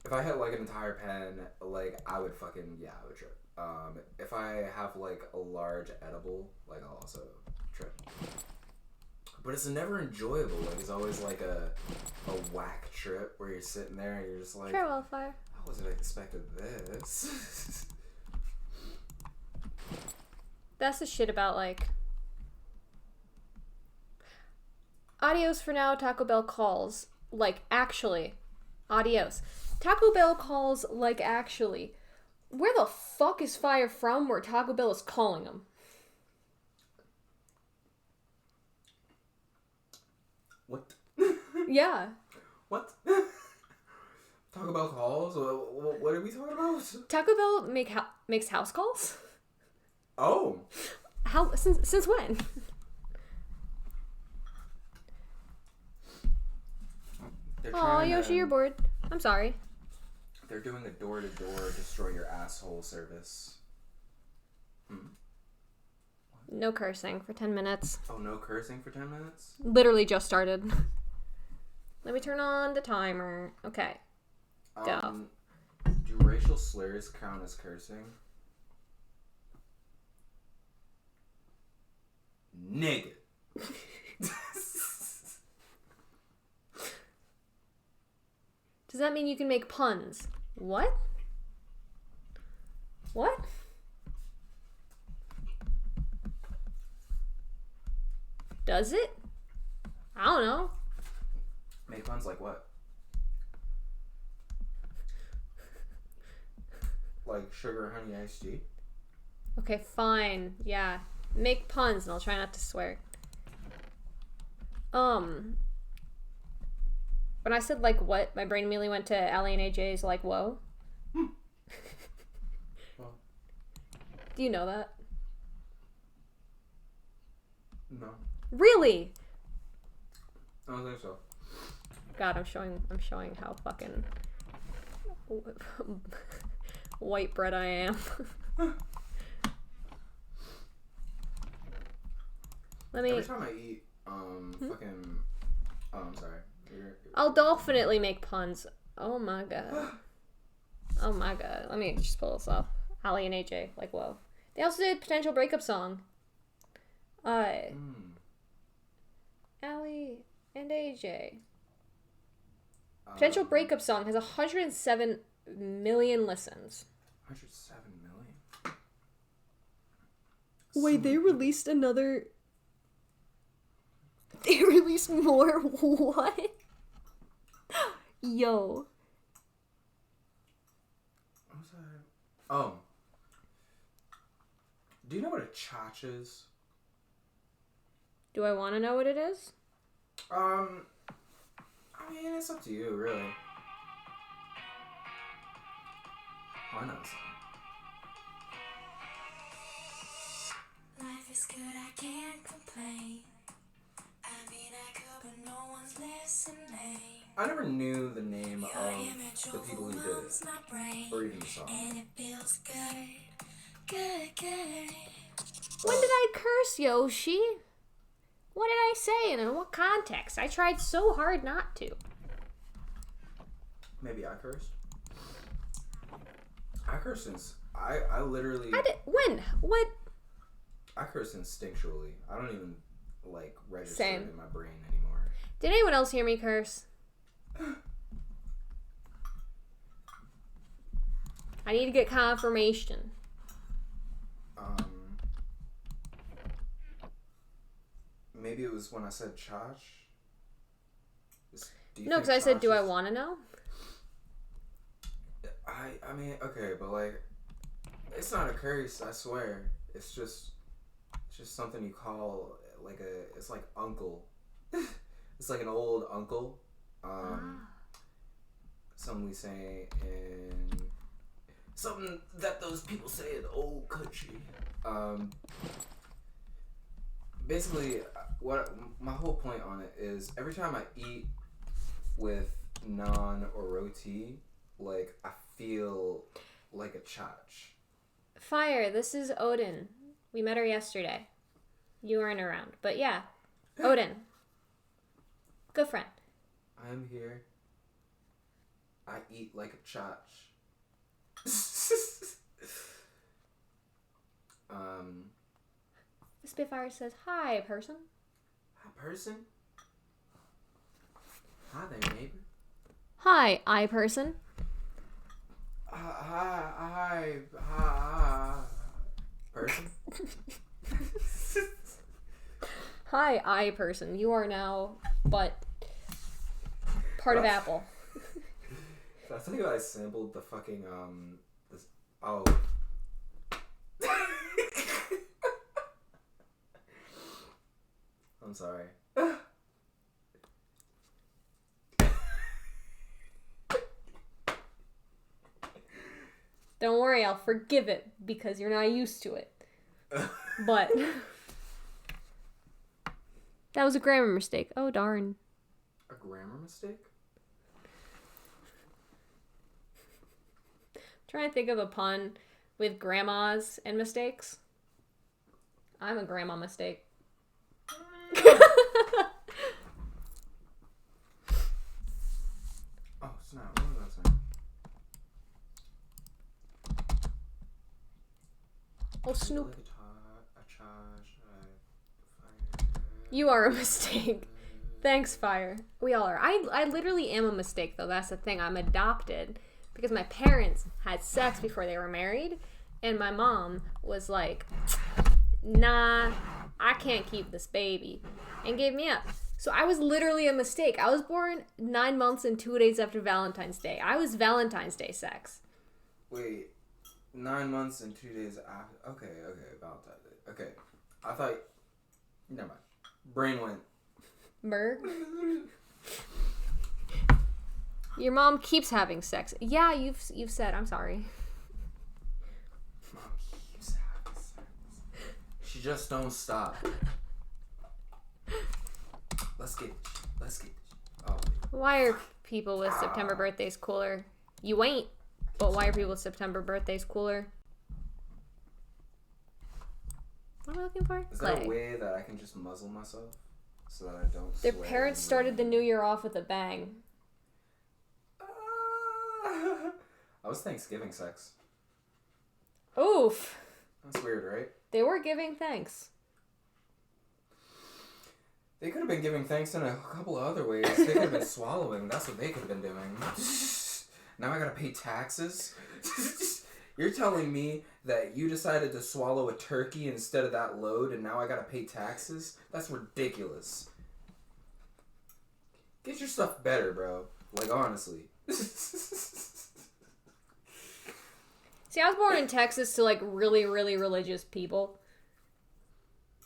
if I hit, like, an entire pen, like, I would trip. If I have, like, a large edible, like, I'll also trip. But it's never enjoyable. Like, it's always like a whack trip where you're sitting there and you're just like, Farewell fire. I wasn't expecting this. That's the shit about, like... Adios for now, Taco Bell calls. Like, actually. Adios. Taco Bell calls, like, actually. Where the fuck is fire from where Taco Bell is calling them? What? Yeah. What? Talk about calls? What are we talking about? Taco Bell makes house calls? Oh. How? Since when? Oh, Yoshi, you're bored. I'm sorry. They're doing a door-to-door destroy your asshole service. No cursing for 10 minutes. Oh, no cursing for 10 minutes? Literally just started. Let me turn on the timer. Okay. Go. Do racial slurs count as cursing? Nigga. Does that mean you can make puns? What? What? Does it? I don't know. Make puns like what? like sugar honey iced tea. Okay, fine. Yeah. Make puns and I'll try not to swear. When I said like what, my brain immediately went to Allie and AJ's like whoa. Well, Do you know that? no. Really? I don't think so. God, I'm showing how fucking white bread I am. Let me. Every time I eat, fucking. Oh, I'm sorry. I'll definitely make puns. Oh my god. Oh my god. Let me just pull this off. Allie and AJ, like whoa. They also did potential breakup song. Allie and AJ. Potential breakup song has 107 million listens. 107 million. Wait, they released another. They released more? What? Yo. What was that? Oh. Do you know what a chach is? Do I want to know what it is? I mean, it's up to you, really. Why not? Life is good, I can't complain. I mean, I could, but no one's listening. I never knew the name Your of image the people who did overwhelms it, my brain, or even the song. and it feels good, good, good. When did I curse, Yoshi? What did I say and in what context? I tried so hard not to. Maybe I cursed. I curse since I literally. When? What? I curse instinctually. I don't even like register Same. it in my brain anymore. Did anyone else hear me curse? I need to get confirmation. Maybe it was when I said chach. No, because I said, do I want to know? I mean, okay, but like, it's not a curse. I swear. It's just something you call like it's like uncle. It's like an old uncle. Something we say in something that those people say in the old country. Basically, what my whole point on it is, every time I eat with naan or roti, like I feel like a chach. Fire, this is Odin. We met her yesterday. You weren't around. But yeah, Odin. Good friend. I'm here. I eat like a chach. The Spitfire says, hi, person. Hi, person. Hi there, neighbor. Hi, I person. Hi, person. Hi, I person. You are now but part of Apple. I tell you I sampled the fucking this I'm sorry. Don't worry, I'll forgive it because you're not used to it. But that was a grammar mistake. Oh darn. A grammar mistake? Trying to think of a pun with grandmas and mistakes. I'm a grandma mistake. Oh snap! What was I saying? Oh Snoop. Like a You are a mistake. Thanks, Fire. We all are. I literally am a mistake, though. That's the thing. I'm adopted because my parents had sex before they were married, and my mom was like, nah, I can't keep this baby, and gave me up. So I was literally a mistake. I was born 9 months and 2 days after Valentine's Day. I was Valentine's Day sex. Wait, 9 months and 2 days after. Okay, Valentine's Day. Okay, I thought. Never mind. Brain went. Merg. Your mom keeps having sex. Yeah, you've said. I'm sorry. Mom keeps having sex. She just don't stop. Let's get. Oh. Why are people with September birthdays cooler? You ain't. But why are people with September birthdays cooler? What am I looking for? Is that a way that I can just muzzle myself so that I don't? Their swear parents and started the ruin- new year off with a bang. I was Thanksgiving sex. Oof. That's weird, right? They were giving thanks. They could have been giving thanks in a couple of other ways. They could have been swallowing. That's what they could have been doing. Now I gotta pay taxes? You're telling me that you decided to swallow a turkey instead of that load and now I gotta pay taxes? That's ridiculous. Get your stuff better, bro. Like, honestly. See, I was born in Texas to, like, really, really religious people.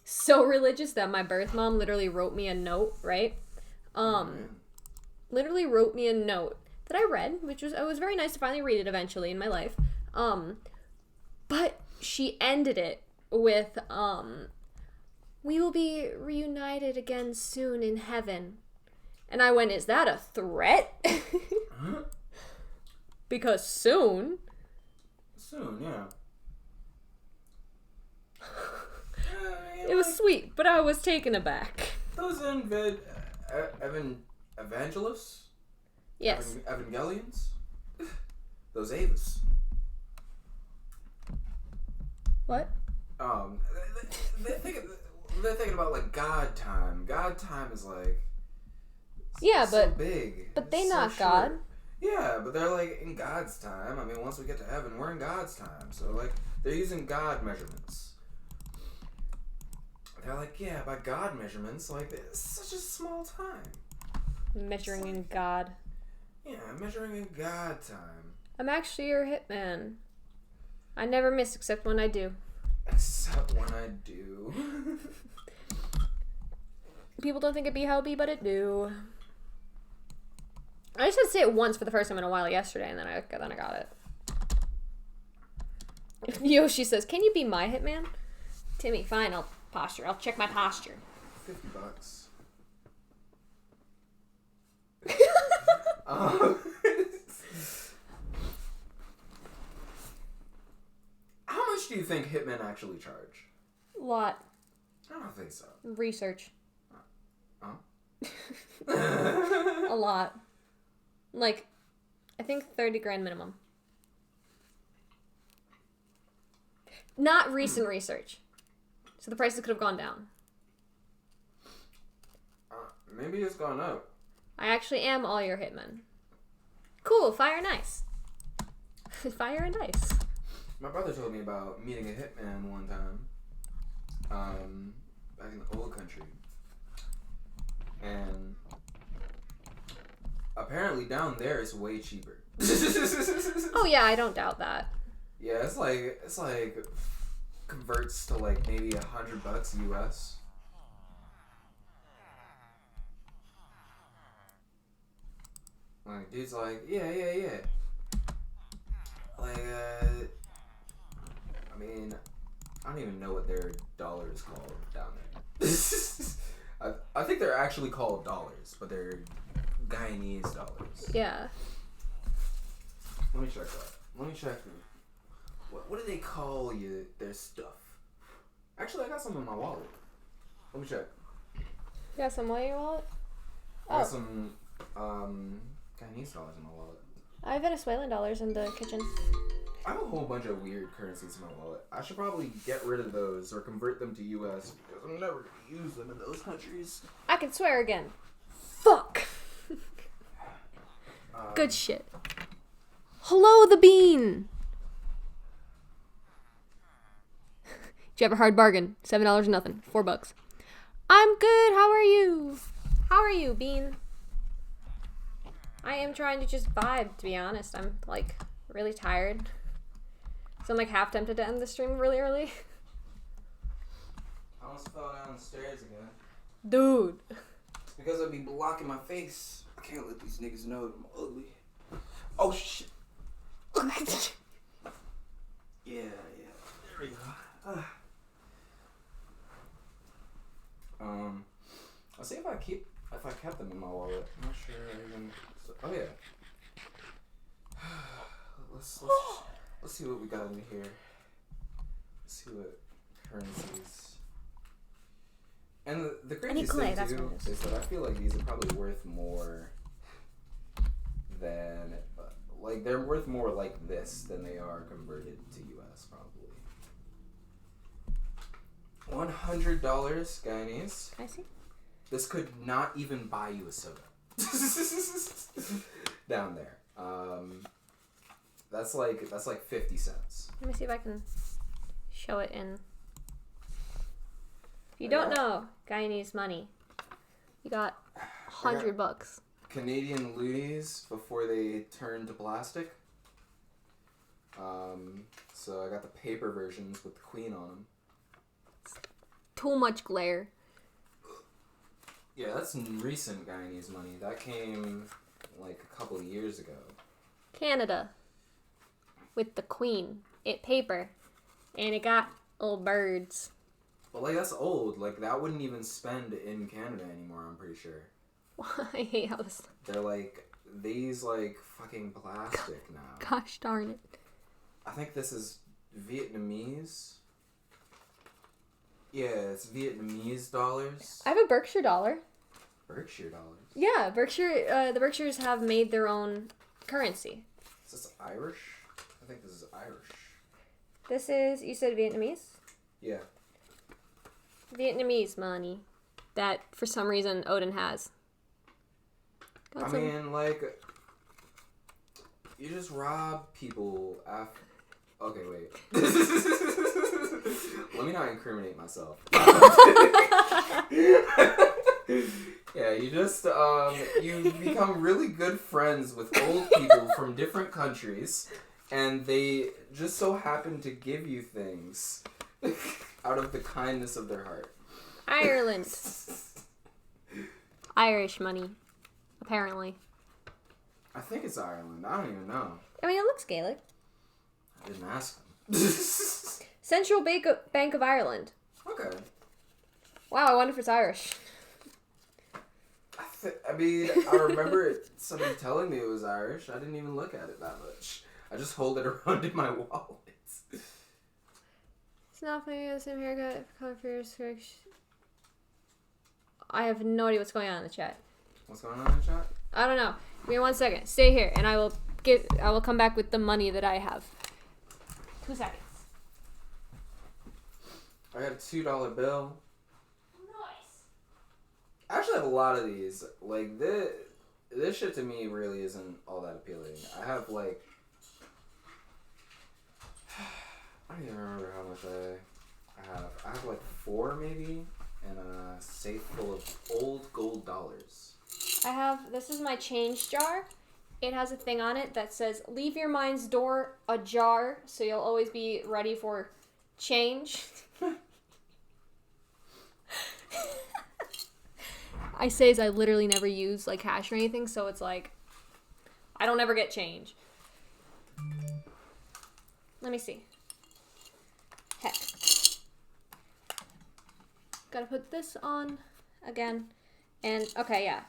So religious that my birth mom literally wrote me a note, right? Literally wrote me a note that I read, which was, it was very nice to finally read it eventually in my life. But she ended it with, we will be reunited again soon in heaven. And I went, is that a threat? Because soon... Soon, yeah. It was sweet, but I was taken aback. Those evangelists? Yes. Evangelions? Those Avas. What? They're thinking about, like, God time. God time is, like... Yeah, so but... big. But they It's so not short. God. Yeah, but they're, like, in God's time. I mean, once we get to heaven, we're in God's time. So, like, they're using God measurements. They're like, yeah, by God measurements, like, it's such a small time. Measuring in God. Yeah, measuring in God time. I'm actually your hitman. I never miss except when I do. Except when I do. People don't think it be how it be, but it do. I just had to say it once for the first time in a while yesterday, and then I got it. Yoshi says, "Can you be my hitman?" Timmy, fine. I'll check my posture. $50. How much do you think hitmen actually charge? Lot. I don't think so. Research. Huh? A lot. Like, I think 30 grand minimum. Not recent research. So the prices could have gone down. Maybe it's gone up. I actually am all your hitmen. Cool, fire and ice. Fire and ice. My brother told me about meeting a hitman one time. Back in the old country. And apparently down there it's way cheaper. Oh yeah, I don't doubt that. Yeah, it's like converts to like maybe $100 US. Like dude's like, yeah. Like I mean, I don't even know what their dollar is called down there. I think they're actually called dollars, but they're Guyanese dollars. Yeah. Let me check that. Let me check. What do they call their stuff? Actually, I got some in my wallet. Let me check. You got some money in your wallet? I got some Guyanese dollars in my wallet. I have Venezuelan dollars in the kitchen. I have a whole bunch of weird currencies in my wallet. I should probably get rid of those or convert them to US because I'm never going to use them in those countries. I can swear again. Fuck. Good shit. Hello, the bean. Did you have a hard bargain? $7 nothing. $4. I'm good. How are you? How are you, Bean? I am trying to just vibe, to be honest. I'm, like, really tired. So I'm like half tempted to end the stream really early. I almost fell down the stairs again. Dude. It's because I'd be blocking my face. I can't let these niggas know that I'm ugly. Oh shit. Yeah. There we go. I'll see if I kept them in my wallet. I'm not sure I even. Oh yeah. Let's see what we got in here. Let's see what currencies. And the craziest clay, thing that's too what it is. is that I feel like these are probably worth more than like they're worth more like this than they are converted to US probably. $100 Guyanese. Can I see? This could not even buy you a soda. Down there. That's like 50 cents. Let me see if I can show it in. If you don't know Guyanese money, you got $100. Canadian loonies before they turned to plastic. So I got the paper versions with the queen on them. Too much glare. Yeah, that's recent Guyanese money. That came like a couple of years ago. Canada. With the queen. It paper. And it got little birds. But like that's old. Like that wouldn't even spend in Canada anymore, I'm pretty sure. I hate how this... They're like these like fucking plastic now. Gosh darn it. I think this is Vietnamese. Yeah, it's Vietnamese dollars. I have a Berkshire dollar. Berkshire dollars. Yeah, Berkshire. The Berkshires have made their own currency. Is this Irish? I think this is Irish. This is, you said Vietnamese? Yeah. Vietnamese money that for some reason Odin has. I mean, like, you just rob people after. Okay, wait. Let me not incriminate myself. Yeah, you just, you become really good friends with old people from different countries, and they just so happen to give you things out of the kindness of their heart. Ireland. Irish money, apparently. I think it's Ireland. I don't even know. I mean, it looks Gaelic. I didn't ask them. Central Bank of Ireland. Okay. Wow, I wonder if it's Irish. I mean, I remember somebody telling me it was Irish. I didn't even look at it that much. I just hold it around in my wallet. It's not funny, the same haircut, color for your skirt. I have no idea what's going on in the chat. What's going on in the chat? I don't know. Give me 1 second. Stay here, and I will come back with the money that I have. 2 seconds. I got a $2 bill. Nice. I actually have a lot of these. Like, this shit to me really isn't all that appealing. I have, like... I don't even remember how much I have. I have, like, 4, maybe, and a safe full of old gold dollars. This is my change jar. It has a thing on it that says, leave your mind's door ajar, so you'll always be ready for change. I say as I literally never use, like, cash or anything, so it's like, I don't ever get change. Let me see. Heck. Gotta put this on again. And, okay, yeah.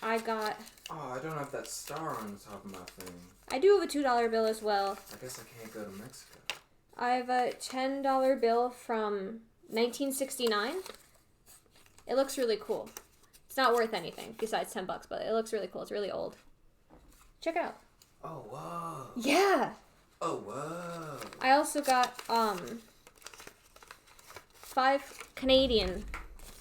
I got... Oh, I don't have that star on the top of my thing. I do have a $2 bill as well. I guess I can't go to Mexico. I have a $10 bill from 1969. It looks really cool. It's not worth anything besides $10, but it looks really cool. It's really old. Check it out. Oh, whoa. Yeah. Oh, whoa. I also got 5 Canadian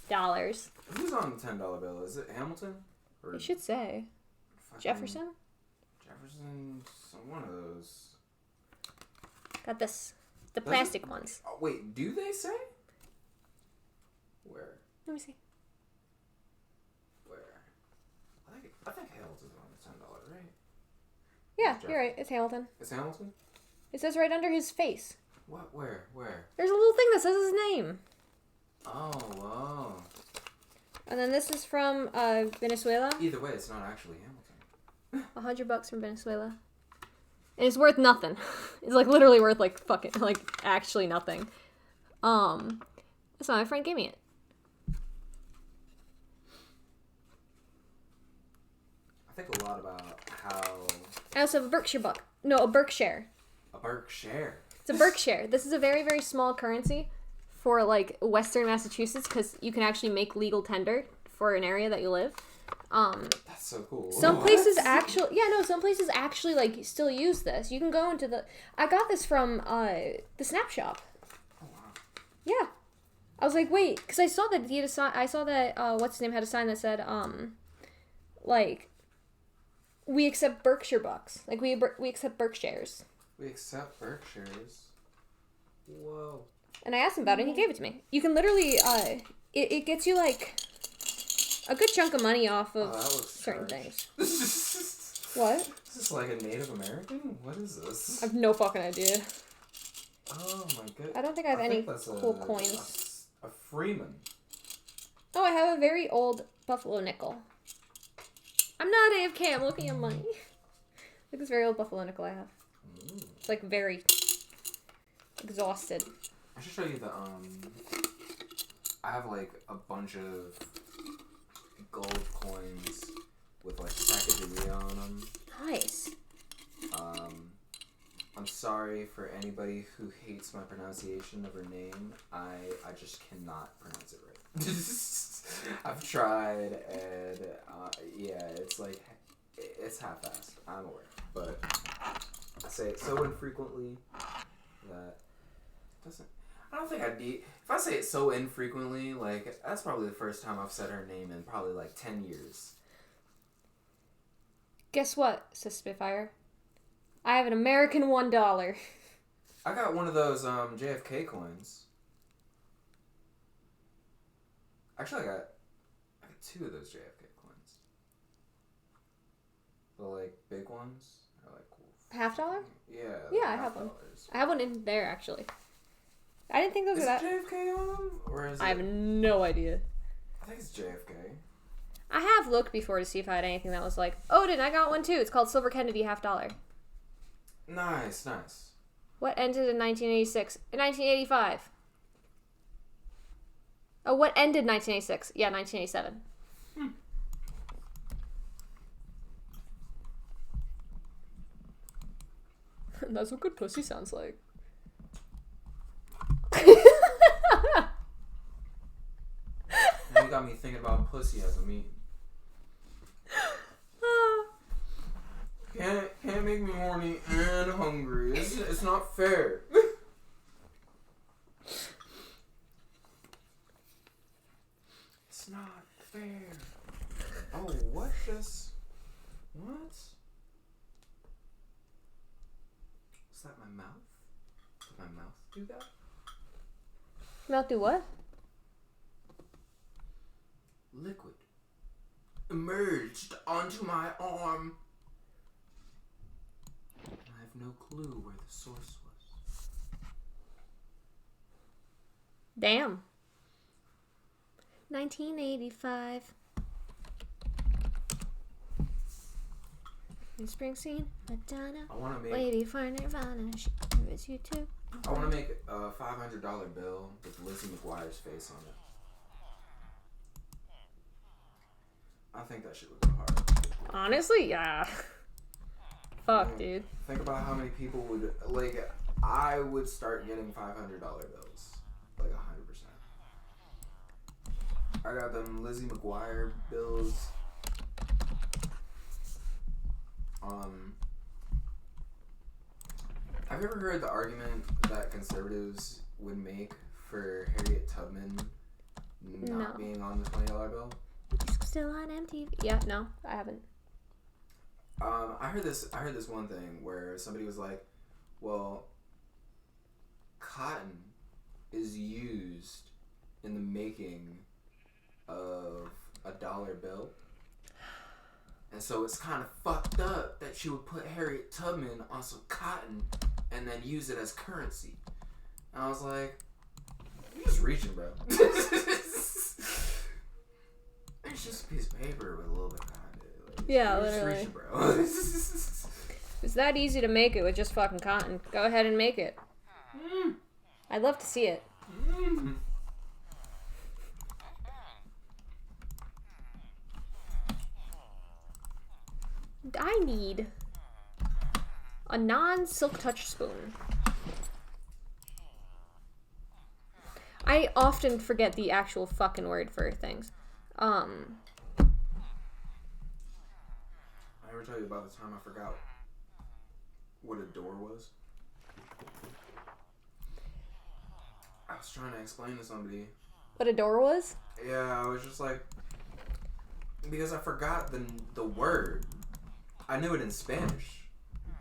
dollars. Who's on the $10 bill? Is it Hamilton? Or It should say Jefferson. Jefferson, one of those. Got this. The Does plastic it? ones. Oh, wait, do they say? Where? Let me see. Where? I think Hamilton's on the $10, right? Yeah, you're right. It's Hamilton. It's Hamilton? It says right under his face. What? Where? There's a little thing that says his name. Oh. And then this is from Venezuela. Either way, it's not actually Hamilton. $100 from Venezuela. And it's worth nothing. It's like literally worth like fucking like actually nothing. That's why my friend gave me it. I think a lot about how I also have a Berkshire buck. No, a Berkshire. a Berkshire. It's a Berkshire. This is a very, very small currency for like Western Massachusetts because you can actually make legal tender for an area that you live. That's so cool. Some places actually like still use this. You can go into the. I got this from the Snap Shop. Oh wow. Yeah, I was like, wait, because I saw that he had a sign. I saw that what's his name had a sign that said like we accept Berkshire bucks. Like we accept Berkshires. We accept Berkshires. Whoa. And I asked him about it, and he gave it to me. You can literally it gets you like a good chunk of money off of certain things. What? Is this like a Native American? What is this? I have no fucking idea. Oh my god. I don't think I have any cool coins. A Freeman. Oh, I have a very old buffalo nickel. I'm not AFK, I'm looking at money. Look at this very old buffalo nickel I have. Ooh. It's like very exhausted. I should show you the I have like a bunch of gold coins with like Sacagawea on them. Nice. I'm sorry for anybody who hates my pronunciation of her name. I just cannot pronounce it right. I've tried and yeah, it's like it's half-assed. I'm aware, but I say it so infrequently that it doesn't. I don't think I'd be. If I say it so infrequently, like that's probably the first time I've said her name in probably like 10 years. Guess what, says Spitfire? I have an American $1. I got one of those JFK coins. Actually, I got two of those JFK coins. The like big ones are like $50? Yeah. Yeah, I have one. I have one in there actually. I didn't think those Is were it that. JFK on them, or is it? I have no idea. I think it's JFK. I have looked before to see if I had anything that was like, Odin, I got one too. It's called Silver Kennedy $50. Nice. What ended in 1986? In 1985. Oh, what ended 1986? Yeah, 1987. That's what good pussy sounds like. Now you got me thinking about pussy as a meme. Can't make me horny and hungry. It's not fair. It's not fair. Oh, what just... What? Is that my mouth? Did my mouth do that? Mouth do what? Liquid emerged onto my arm. I have no clue where the source was. Damn. 1985. In Springsteen, Madonna, I want to make. waiting for Nirvana. She was you too. I want to make a $500 bill with Lizzie McGuire's face on it. I think that shit would go hard. Honestly, yeah. Fuck, Yeah. dude. Think about how many people would like. I would start getting $500 bills, like 100%. I got them Lizzie McGuire bills. Have you ever heard the argument that conservatives would make for Harriet Tubman not being on the $20 bill? Still on MTV. Yeah, no, I haven't. I heard this one thing where somebody was like, well, cotton is used in the making of a dollar bill. And so it's kind of fucked up that she would put Harriet Tubman on some cotton and then use it as currency. And I was like, you're just reaching, bro. It's just a piece of paper with a little bit of cotton. Like, Yeah, you're literally. just reaching, bro. It's that easy to make it with just fucking cotton. Go ahead and make it. I'd love to see it. I need a non-silk touch spoon. I often forget the actual fucking word for things. I ever tell you about the time I forgot what a door was? I was trying to explain to somebody. What a door was? Yeah, I was just like, because I forgot the word. I knew it in Spanish,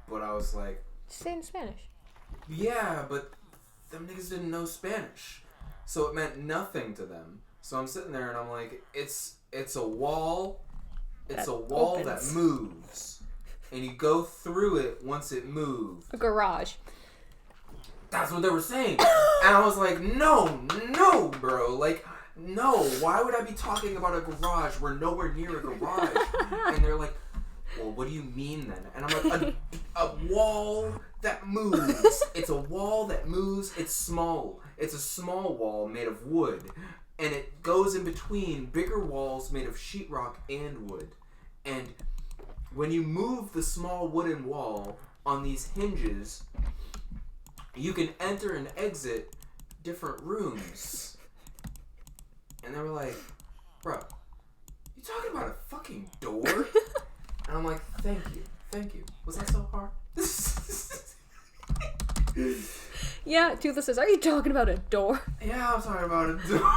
but I was like, Just say it in Spanish. yeah, but them niggas didn't know Spanish, so it meant nothing to them. So I'm sitting there and I'm like, it's a wall. It's That a wall opens. that moves, and you go through it once it moves. A garage. That's what they were saying. And I was like, no, bro. Like, no. Why would I be talking about a garage? We're nowhere near a garage. And they're like, well, what do you mean then? And I'm like, a wall that moves. It's a wall that moves. It's small. It's a small wall made of wood. And it goes in between bigger walls made of sheetrock and wood. And when you move the small wooden wall on these hinges, you can enter and exit different rooms. And they were like, bro, you talking about a fucking door? And I'm like, thank you. Was that so hard? Yeah, Toothless says, are you talking about a door? Yeah, I'm talking about a door.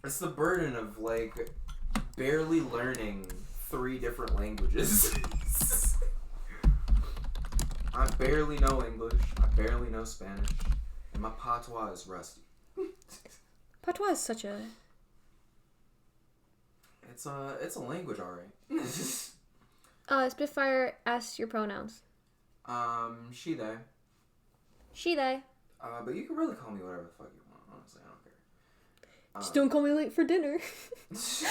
It's the burden of, like, barely learning 3 different languages. I barely know English. I barely know Spanish. And my patois is rusty. Patois is such a... It's a language, alright. Spitfire asks your pronouns. She, they. She, they. But you can really call me whatever the fuck you want. Honestly, I don't care. Just don't call me late for dinner. Just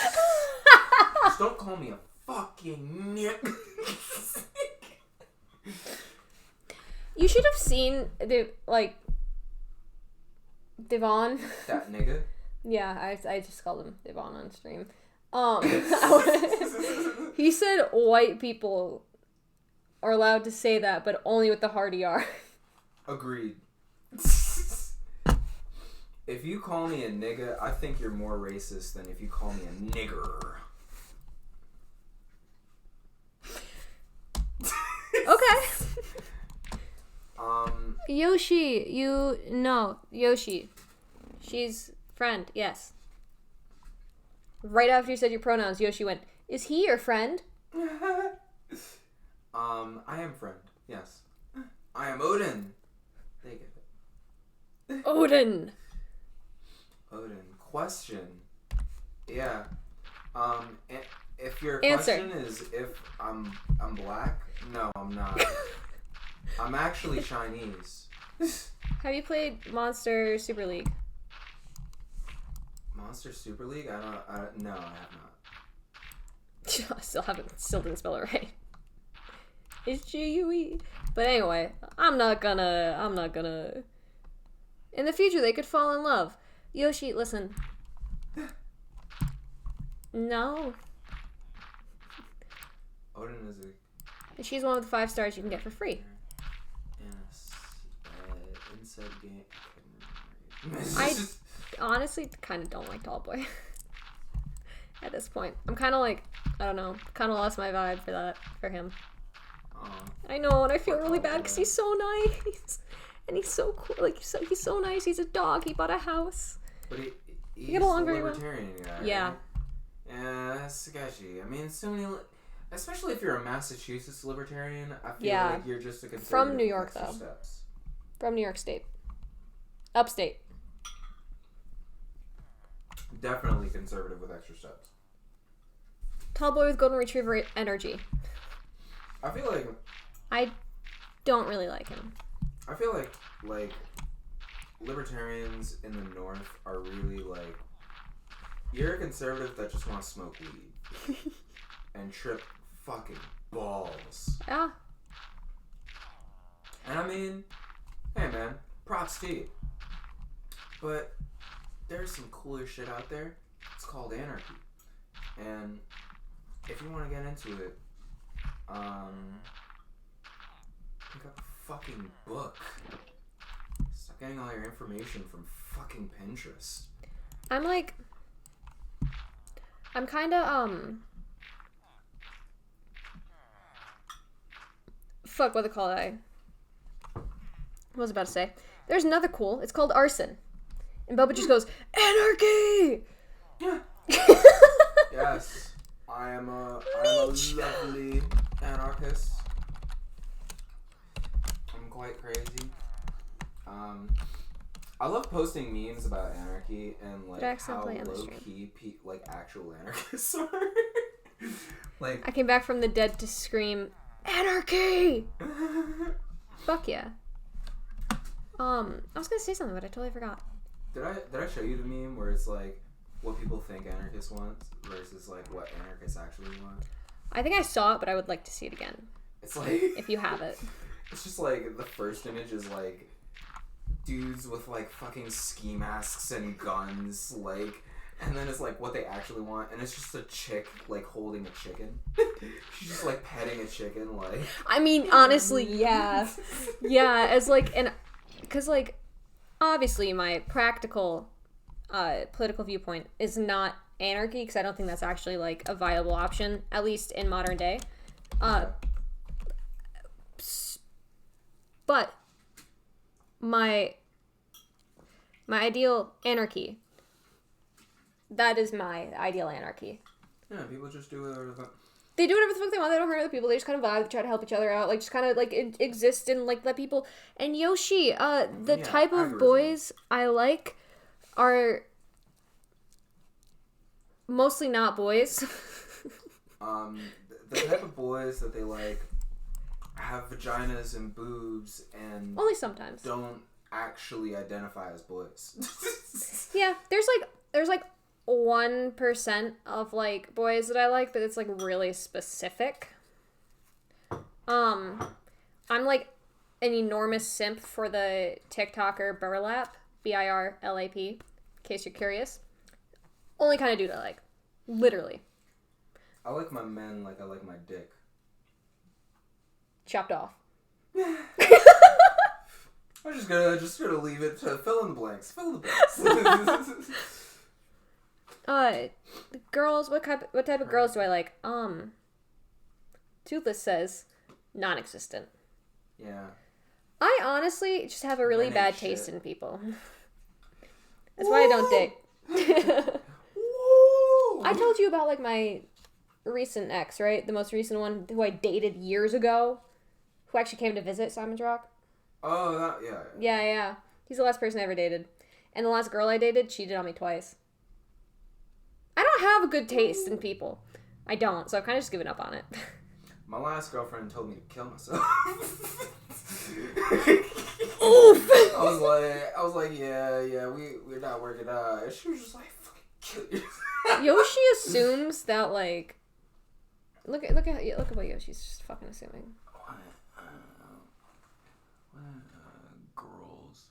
don't call me a fucking nigga. You should have seen Devon. That nigga. Yeah, I just called him Devon on stream. He said white people are allowed to say that, but only with the hard ER. Agreed. If you call me a nigga, I think you're more racist than if you call me a nigger. Okay. Yoshi. Yoshi. She's friend, yes. Right after you said your pronouns, Yoshi went, is he your friend? I am friend, yes. I am Odin. They get it. Odin. Odin. Question. Yeah. If your Answer. question is if I'm black, no, I'm not. I'm actually Chinese. Have you played Monster Super League? Monster Super League? No, I have not. Still didn't spell it right. It's G-U-E. But anyway, I'm not gonna. In the future, they could fall in love. Yoshi, listen. No. Odin is She's one of the 5 stars you can get for free. inside game. I honestly kind of don't like Tallboy. At this point. I'm kind of like, I don't know, kind of lost my vibe for him. I know, and I feel really bad because he's so nice. And he's so cool. Like, he's so nice. He's a dog. He bought a house. But he's get along a very well. libertarian guy. Yeah. Right? Yeah, that's sketchy. I mean, so many, especially if you're a Massachusetts libertarian, I feel like you're just a conservative. From New York, with extra though. Steps. From New York State. Upstate. Definitely conservative with extra steps. Tall boy with golden retriever energy. I feel like I don't really like him. I feel like libertarians in the North are really like, you're a conservative that just want to smoke weed and trip fucking balls. Yeah. And I mean, hey man, props to you. But there's some cooler shit out there. It's called anarchy. And if you want to get into it, pick up a fucking book. Stop getting all your information from fucking Pinterest. I'm kinda, fuck, what they call it? I was about to say. There's another cool. It's called arson. And Bubba just goes, anarchy! Yeah. Yes. I am a lovely anarchist. I'm quite crazy. I love posting memes about anarchy and like how low key like actual anarchists are. Like I came back from the dead to scream, anarchy! Fuck yeah. I was gonna say something, but I totally forgot. Did I show you the meme where it's like what people think anarchists want versus like what anarchists actually want? I think I saw it, but I would like to see it again. It's like if you have it. It's just like the first image is like dudes with like fucking ski masks and guns, like, and then it's like what they actually want, and it's just a chick like holding a chicken. She's just like petting a chicken, like. I mean, honestly, yeah, yeah. As like because like obviously my practical political viewpoint is not anarchy, because I don't think that's actually like a viable option, at least in modern day. But my ideal anarchy, that is my ideal anarchy. Yeah, people just do whatever they do whatever the fuck they want. They don't hurt other people. They just kind of vibe, try to help each other out, like just kind of like exist and like let people. And Yoshi, the type of boys I like are mostly not boys. The type of boys that they like have vaginas and boobs and only sometimes don't actually identify as boys. Yeah, there's like 1% of like boys that I like, but it's like really specific. I'm like an enormous simp for the TikToker Burlap, Birlap, in case you're curious. Only kind of dude I like, literally. I like my men like I like my dick. Chopped off. I'm just gonna leave it to fill in the blanks. Fill in the blanks. Girls, what type of girls do I like? Toothless says non-existent. Yeah. I honestly just have a really Men bad ain't taste shit. in people. That's why I don't date. I told you about like my recent ex, right? The most recent one who I dated years ago, who actually came to visit Simon's Rock. Oh, that, yeah. Yeah. He's the last person I ever dated. And the last girl I dated cheated on me twice. I don't have a good taste in people. I don't, so I've kind of just given up on it. My last girlfriend told me to kill myself. Oof! I was like, yeah, we're not working out. And she was just like, fucking kill yourself. Yoshi assumes that like, look at what Yoshi's just fucking assuming. Girls,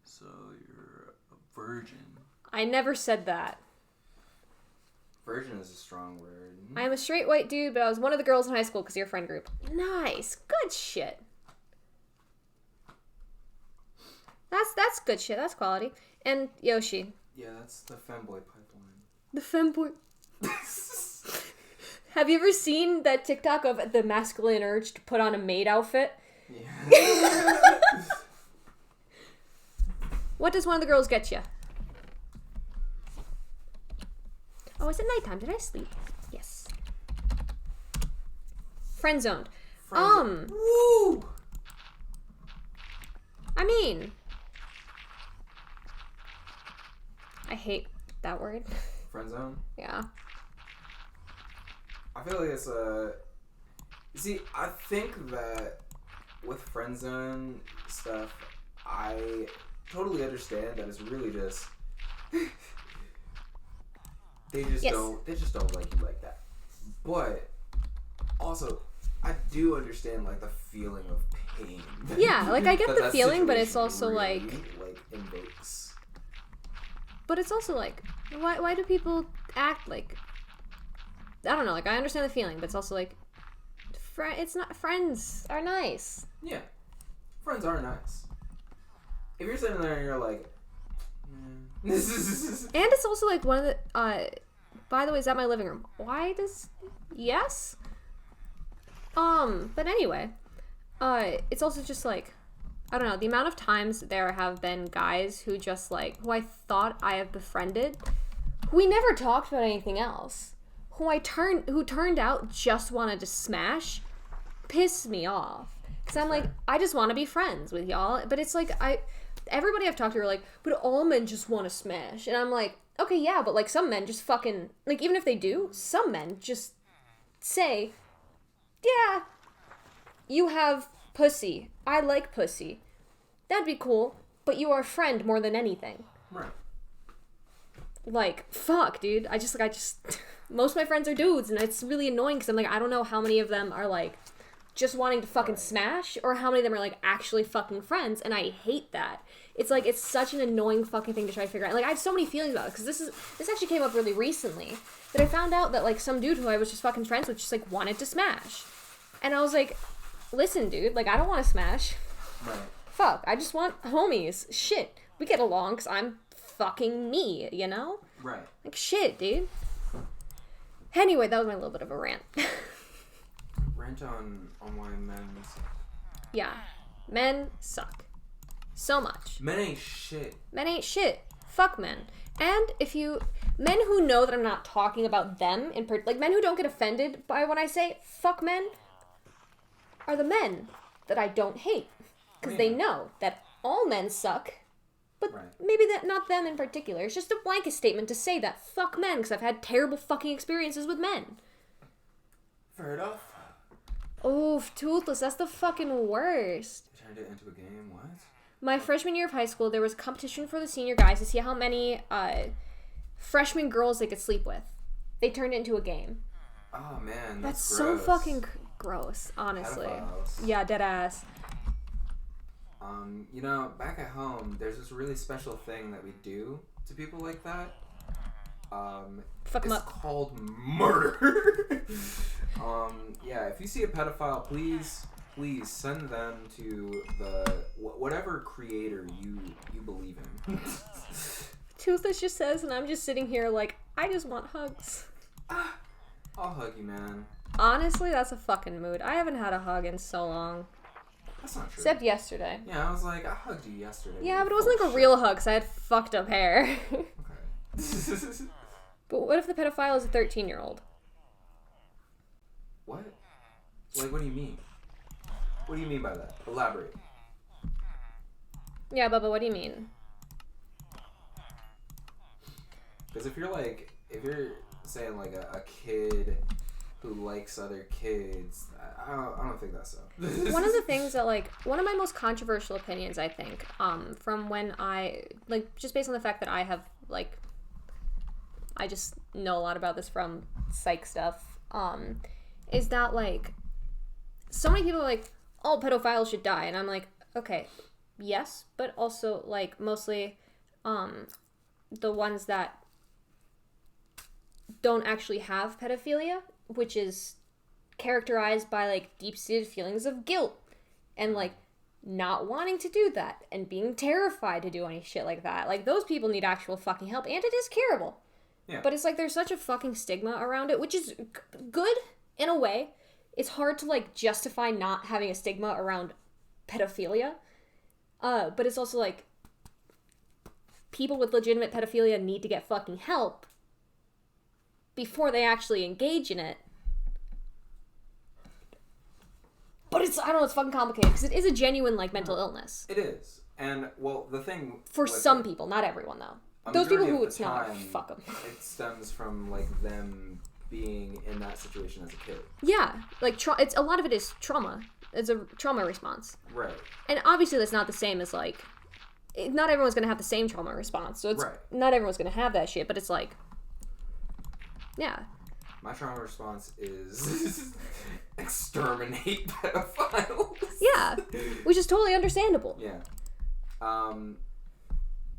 so you're a virgin. I never said that. Virgin is a strong word. I'm a straight white dude, but I was one of the girls in high school because of your friend group. Nice. Good shit. That's good shit. That's quality. And Yoshi. Yeah, that's the femboy pipeline. The femboy. Have you ever seen that TikTok of the masculine urge to put on a maid outfit? Yeah. What does one of the girls get you? Oh, is it nighttime? Did I sleep? Yes. Friend zoned. Woo! I mean, I hate that word. Friend zone? Yeah. I feel like See, I think that with friend zone stuff, I totally understand that it's really just they just don't like you like that. But also, I do understand like the feeling of pain. Yeah, like I get the feeling, but it's situation also really, like invokes. but it's also like why do people act like I don't know, like I understand the feeling, but it's also like it's not friends are nice. Yeah, friends are nice. If you're sitting there and you're like, And it's also like one of the by the way, is that my living room? Why does yes? But anyway, it's also just like I don't know, the amount of times there have been guys who just like who I thought I have befriended, who we never talked about anything else, who turned out just wanted to smash, piss me off. Cause I'm like, I just want to be friends with y'all, but it's like everybody I've talked to are like, but all men just want to smash, and I'm like, okay, yeah, but like some men just fucking like even if they do, some men just say, yeah, you have pussy. I like pussy. That'd be cool, but you are a friend more than anything. right. Like, fuck, dude. I just most of my friends are dudes, and it's really annoying because I'm like, I don't know how many of them are like just wanting to fucking smash, or how many of them are like actually fucking friends, and I hate that. It's like, it's such an annoying fucking thing to try to figure out. Like, I have so many feelings about it, because this actually came up really recently, that I found out that like some dude who I was just fucking friends with just like wanted to smash. And I was like, listen, dude, like I don't want to smash. Right. Fuck, I just want homies. Shit, we get along because I'm fucking me, you know? Right. Like, shit, dude. Anyway, that was my little bit of a rant. Rant on why men suck. Yeah, men suck. So much. Men ain't shit. Men ain't shit. Fuck men. And if you... Men who know that I'm not talking about them, like men who don't get offended by when I say fuck men, are the men that I don't hate. Because they know that all men suck, but maybe that not them in particular. It's just a blanket statement to say that fuck men, because I've had terrible fucking experiences with men. Fair enough. Oh, Toothless, that's the fucking worst. You turned it into a game, what? My freshman year of high school, there was a competition for the senior guys to see how many freshman girls they could sleep with. They turned it into a game. Oh man, That's gross. so fucking gross, honestly. Pedophiles. Yeah, dead ass. You know, back at home, there's this really special thing that we do to people like that. Fuck 'em it's up. called murder. Yeah, if you see a pedophile, please send them to the whatever creator you believe in. Toothless just says, and I'm just sitting here like, I just want hugs. I'll hug you, man. Honestly, that's a fucking mood. I haven't had a hug in so long. That's not true. Except yesterday. Yeah, I was like, I hugged you yesterday. Yeah, but it wasn't like a real hug, because I had fucked up hair. Okay. But what if the pedophile is a 13-year-old? What? Like, what do you mean? What do you mean by that? Elaborate. Yeah, Bubba, what do you mean? Because if you're saying like a kid who likes other kids, I don't think that's so. One of the things that, like, one of my most controversial opinions, I think, from when I, like, just based on the fact that I have, like, I just know a lot about this from psych stuff, is that, like, so many people are like, all pedophiles should die, and I'm like, okay, yes, but also, like, mostly, the ones that don't actually have pedophilia, which is characterized by, like, deep-seated feelings of guilt and, like, not wanting to do that and being terrified to do any shit like that. Like, those people need actual fucking help, and it is curable. Yeah. But it's like there's such a fucking stigma around it, which is good in a way. It's hard to, like, justify not having a stigma around pedophilia. But it's also like people with legitimate pedophilia need to get fucking help before they actually engage in it. But I don't know, it's fucking complicated because it is a genuine, like, mental illness. It is. And, well, the thing... For some people, not everyone, though. Those people who it's not, fuck them. It stems from, like, them being in that situation as a kid. Yeah, like it's a lot of it is trauma. It's a trauma response. Right. And obviously that's not the same as like not everyone's going to have the same trauma response. So it's Right. not everyone's going to have that shit, but it's like yeah. My trauma response is exterminate pedophiles. Yeah. Which is totally understandable. Yeah.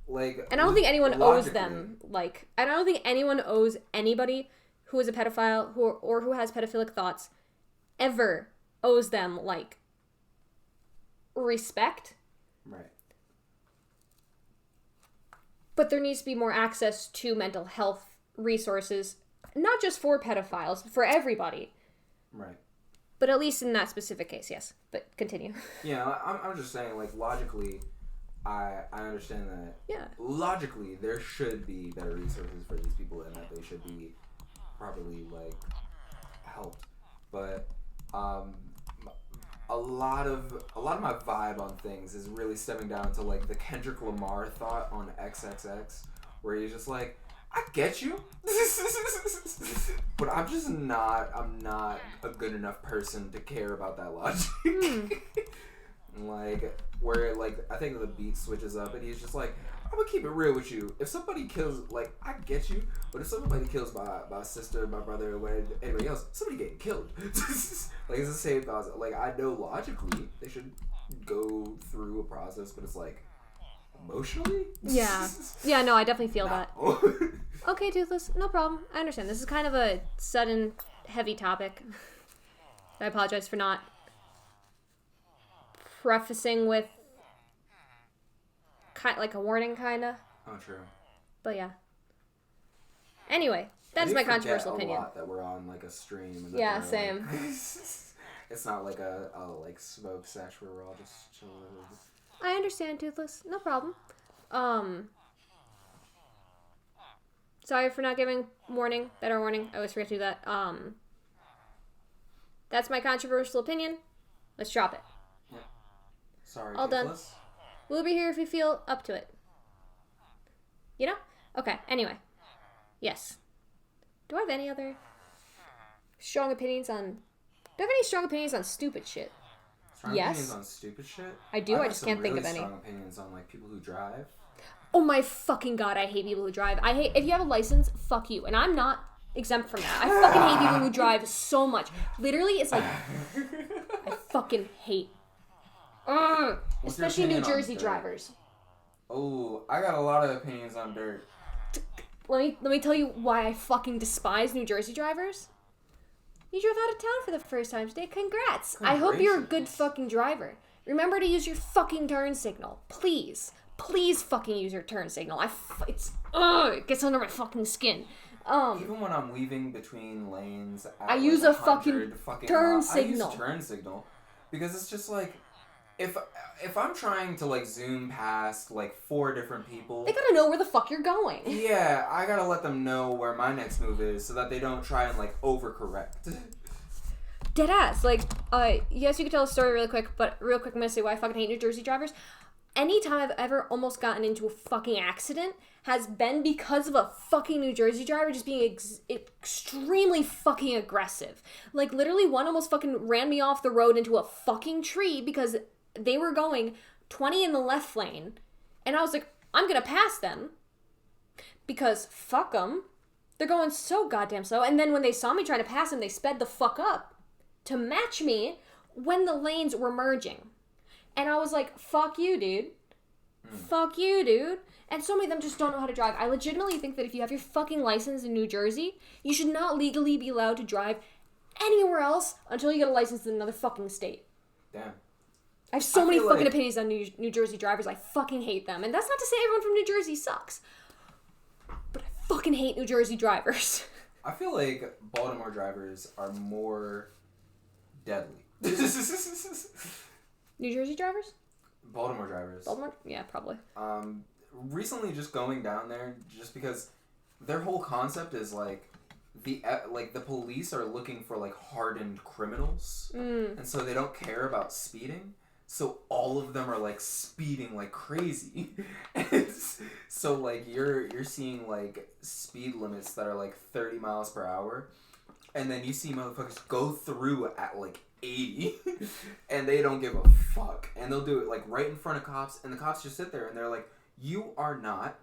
Like, And I don't think anyone owes logically- them, like, I don't think anyone owes anybody who is a pedophile or who has pedophilic thoughts ever owes them, like, respect. Right. But there needs to be more access to mental health resources, not just for pedophiles, for everybody. Right. But at least in that specific case, yes. But continue. Yeah, I'm just saying, like, logically, I understand that. Yeah. Logically, there should be better resources for these people and that they should be properly, like, helped. But, a lot of my vibe on things is really stemming down to, like, the Kendrick Lamar thought on XXX, where he's just like, I get you, but I'm not a good enough person to care about that logic. Like, where, like, I think the beat switches up and he's just like, I'm gonna keep it real with you. If somebody kills, like, I get you, but if somebody kills my sister, my brother, or anybody else, somebody getting killed. Like, it's the same cause. Like, I know logically they should go through a process, but it's like, emotionally? Yeah. Yeah, no, I definitely feel that. No. Okay, Toothless, no problem. I understand. This is kind of a sudden, heavy topic. I apologize for not prefacing with like a warning, kind of. Oh, true. But yeah. Anyway, that is my controversial opinion. A lot that we're on like a stream. And that Yeah, we're, same. Like, it's not like a like smoke sesh where we're all just chilling. I understand, Toothless. No problem. Sorry for not giving warning. Better warning. I always forget to do that. That's my controversial opinion. Let's drop it. Yeah. Sorry. All done. Toothless. We'll be here if you feel up to it. You know? Okay, anyway. Yes. Do I have any other strong opinions on... Do I have any strong opinions on stupid shit? Strong Yes. opinions on stupid shit? I do, I have just some can't think really of any. strong opinions on like people who drive. Oh my fucking god, I hate people who drive. I hate... If you have a license, fuck you. And I'm not exempt from that. I fucking hate people who drive so much. Literally, it's like... I fucking hate... Ugh. What's your Especially New opinion on Jersey dirt? drivers. Oh, I got a lot of opinions on dirt. Let me tell you why I fucking despise New Jersey drivers. You drove out of town for the first time today. Congrats. I hope you're a good fucking driver. Remember to use your fucking turn signal. Please. Please fucking use your turn signal. It gets under my fucking skin. Even when I'm weaving between lanes, at I use a fucking 100 turn miles, signal. I use turn signal because it's just like if I'm trying to like zoom past like 4 different people, They gotta know where the fuck you're going. yeah, I gotta let them know where my next move is so that they don't try and like overcorrect. Deadass. Like, yes, you could tell a story really quick, but real quick, I'm gonna say why I fucking hate New Jersey drivers. Anytime I've ever almost gotten into a fucking accident has been because of a fucking New Jersey driver just being extremely fucking aggressive. Like, literally, one almost fucking ran me off the road into a fucking tree because they were going 20 in the left lane. And I was like, I'm gonna pass them. Because fuck them. They're going so goddamn slow. And then when they saw me trying to pass them, they sped the fuck up to match me when the lanes were merging. And I was like, fuck you, dude. Fuck you, dude. And so many of them just don't know how to drive. I legitimately think that if you have your fucking license in New Jersey, you should not legally be allowed to drive anywhere else until you get a license in another fucking state. Damn. I have so many feel fucking like- opinions on New Jersey drivers. I fucking hate them. And that's not to say everyone from New Jersey sucks. But I fucking hate New Jersey drivers. I feel like Baltimore drivers are more deadly. New Jersey drivers? Baltimore drivers. Baltimore? Yeah, probably. Recently just going down there just because their whole concept is like the police are looking for like hardened criminals and so they don't care about speeding, so all of them are like speeding like crazy. And so like you're seeing like speed limits that are like 30 miles per hour And then you see motherfuckers go through at like 80 and they don't give a fuck. And they'll do it like right in front of cops, and the cops just sit there and they're like, you are not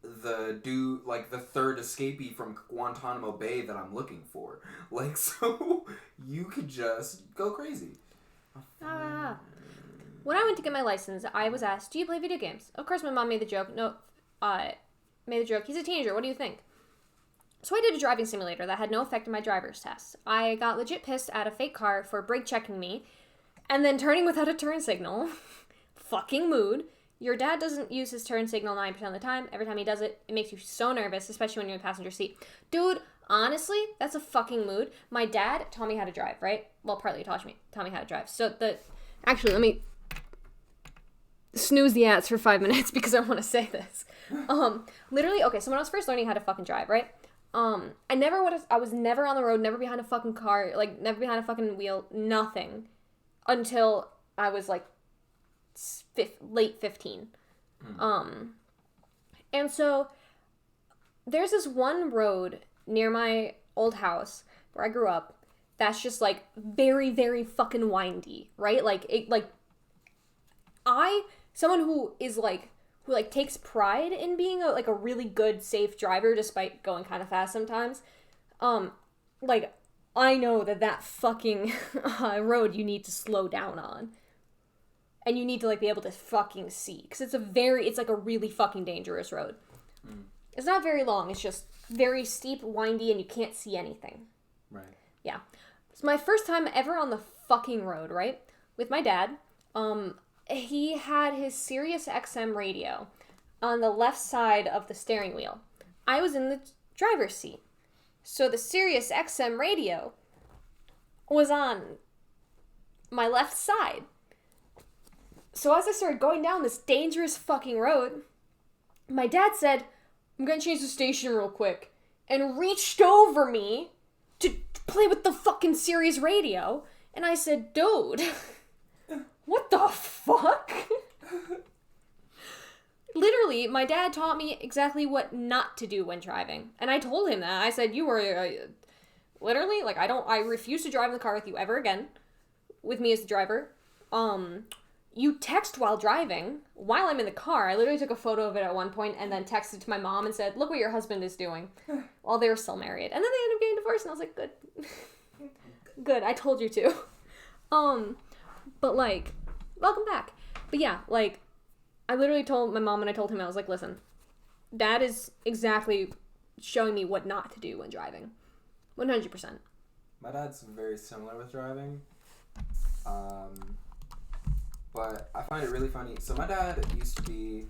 the dude, like the third escapee from Guantanamo Bay that I'm looking for. Like, so you could just go crazy. When I went to get my license, I was asked, do you play video games? Of course, my mom made the joke. Made the joke, he's a teenager, what do you think? So I did a driving simulator that had no effect on my driver's test. I got legit pissed at a fake car for brake checking me and then turning without a turn signal. Fucking mood. Your dad doesn't use his turn signal 9% of the time. Every time he does it, it makes you so nervous, especially when you're in the passenger seat. Dude, honestly, that's a fucking mood. My dad taught me how to drive, right? Well, partly taught me how to drive. So actually, let me snooze the ads for 5 minutes because I want to say this. Literally, okay, so when I was first learning how to fucking drive, right? I was never on the road, never behind a fucking car, like, never behind a fucking wheel, nothing, until I was, like, late 15. And so, there's this one road near my old house where I grew up that's just, like, very, very fucking windy, right? Someone who takes pride in being a really good, safe driver despite going kind of fast sometimes. I know that fucking road you need to slow down on. And you need to, be able to fucking see. Because it's a really fucking dangerous road. It's not very long. It's just very steep, windy, and you can't see anything. Right. Yeah. It's my first time ever on the fucking road, right? With my dad. He had his Sirius XM radio on the left side of the steering wheel. I was in the driver's seat. So the Sirius XM radio was on my left side. So as I started going down this dangerous fucking road, my dad said, I'm gonna change the station real quick, and reached over me to play with the fucking Sirius radio. And I said, dude, what the fuck? Literally, my dad taught me exactly what not to do when driving. And I told him that. I said, you were, literally, I refuse to drive in the car with you ever again. With me as the driver. You text while driving, while I'm in the car. I literally took a photo of it at one point and then texted to my mom and said, look what your husband is doing. While they were still married. And then they ended up getting divorced, and I was like, good. Good, I told you to. But, welcome back. But yeah, I literally told my mom and I told him, I was like, listen, Dad is exactly showing me what not to do when driving. 100%. My dad's very similar with driving. But I find it really funny. So my dad used to be,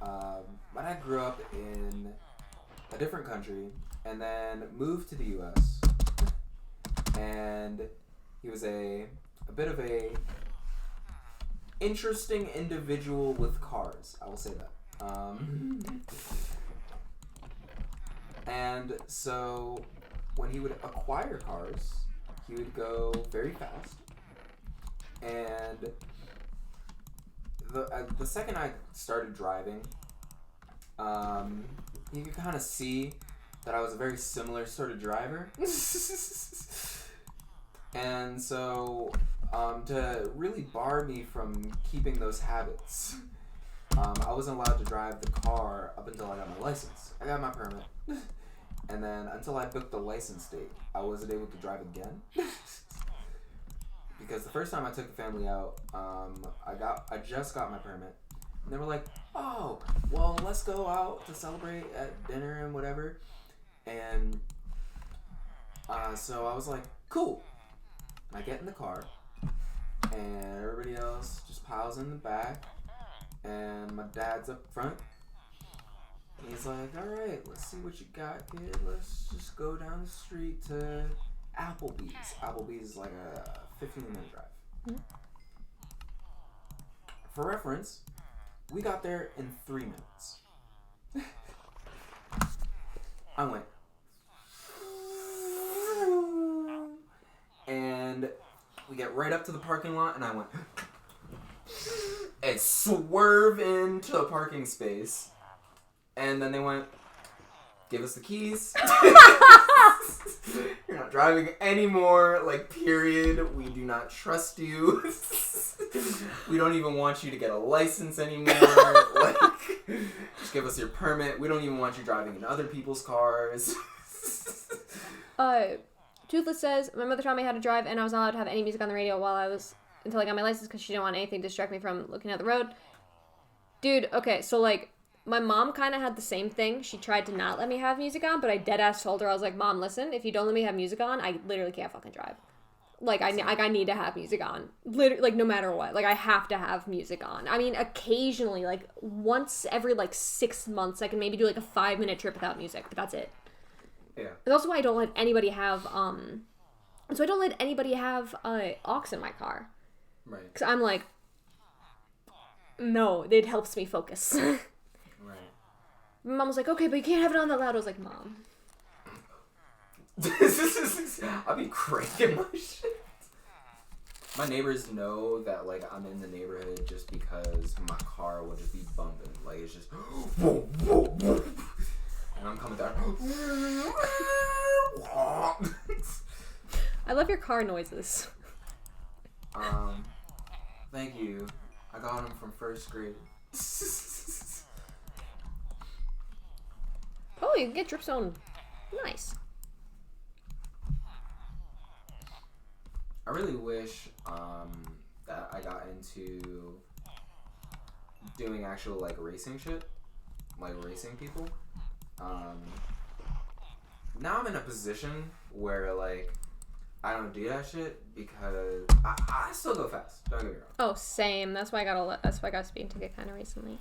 my dad grew up in a different country and then moved to the U.S. And he was a bit of a interesting individual with cars. I will say that. And so when he would acquire cars, he would go very fast. And the second I started driving, you could kind of see that I was a very similar sort of driver. And so, to really bar me from keeping those habits, I wasn't allowed to drive the car up until I got my license. I got my permit. And then until I booked the license date, I wasn't able to drive again. Because the first time I took the family out, I just got my permit. And they were like, oh, well, let's go out to celebrate at dinner and whatever. And so I was like, cool. I get in the car, and everybody else just piles in the back, and my dad's up front. And he's like, all right, let's see what you got, kid. Let's just go down the street to Applebee's. Applebee's is like a 15-minute drive. Mm-hmm. For reference, we got there in 3 minutes. I went. And we get right up to the parking lot, and I went and swerve into the parking space. And then they went, give us the keys. You're not driving anymore. Like, period. We do not trust you. We don't even want you to get a license anymore. Like, just give us your permit. We don't even want you driving in other people's cars. Toothless says, my mother taught me how to drive, and I was not allowed to have any music on the radio until I got my license because she didn't want anything to distract me from looking at the road. Dude, okay, so, like, my mom kind of had the same thing. She tried to not let me have music on, but I deadass told her, I was like, Mom, listen, if you don't let me have music on, I literally can't fucking drive. Like, I need to have music on. Literally, like, no matter what. Like, I have to have music on. I mean, occasionally, like, once every, like, 6 months, I can maybe do, like, a 5-minute trip without music, but that's it. Yeah. That's also why I don't let anybody have, aux in my car. Right. Because I'm like, no, it helps me focus. Right. Mom was like, okay, but you can't have it on that loud. I was like, Mom. I'll be cranking my shit. My neighbors know that, like, I'm in the neighborhood just because my car will just be bumping. Like, it's just whoa, whoa, whoa. And I'm coming down. I love your car noises. Thank you. I got them from first grade. Oh, you can get drip zone. Nice. I really wish that I got into doing actual, like, racing shit. Like, racing people. Now I'm in a position where, like, I don't do that shit because I still go fast. Don't get me wrong. Oh, same. That's why I got a speeding ticket kind of recently.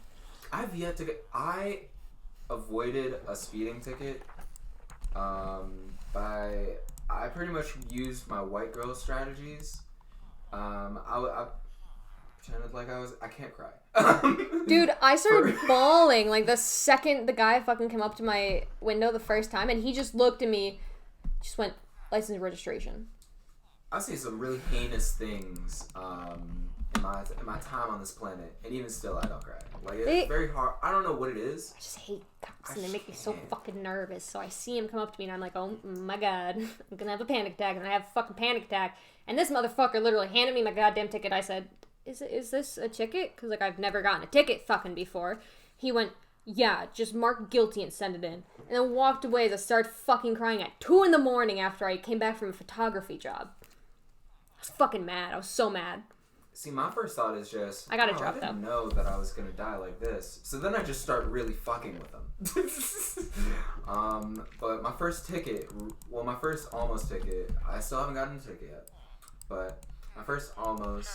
I've yet to get. I avoided a speeding ticket. I pretty much used my white girl strategies. I pretended like I can't cry. Dude, I started bawling like the second the guy fucking came up to my window the first time, and he just looked at me, just went, license and registration. I see some really heinous things in my time on this planet, and even still, I don't cry. Like, it's very hard. I don't know what it is. I just hate cops, and they make me so fucking nervous. So I see him come up to me, and I'm like, oh my god, I'm gonna have a panic attack, and I have a fucking panic attack. And this motherfucker literally handed me my goddamn ticket. I said, is this a ticket? Because, like, I've never gotten a ticket fucking before. He went, yeah, just mark guilty and send it in. And then walked away as I started fucking crying at 2 a.m. after I came back from a photography job. I was fucking mad. I was so mad. See, my first thought is just, I gotta drop I didn't know that I was gonna die like this. So then I just start really fucking with them. But my first ticket, well, my first almost ticket, I still haven't gotten a ticket yet. But my first almost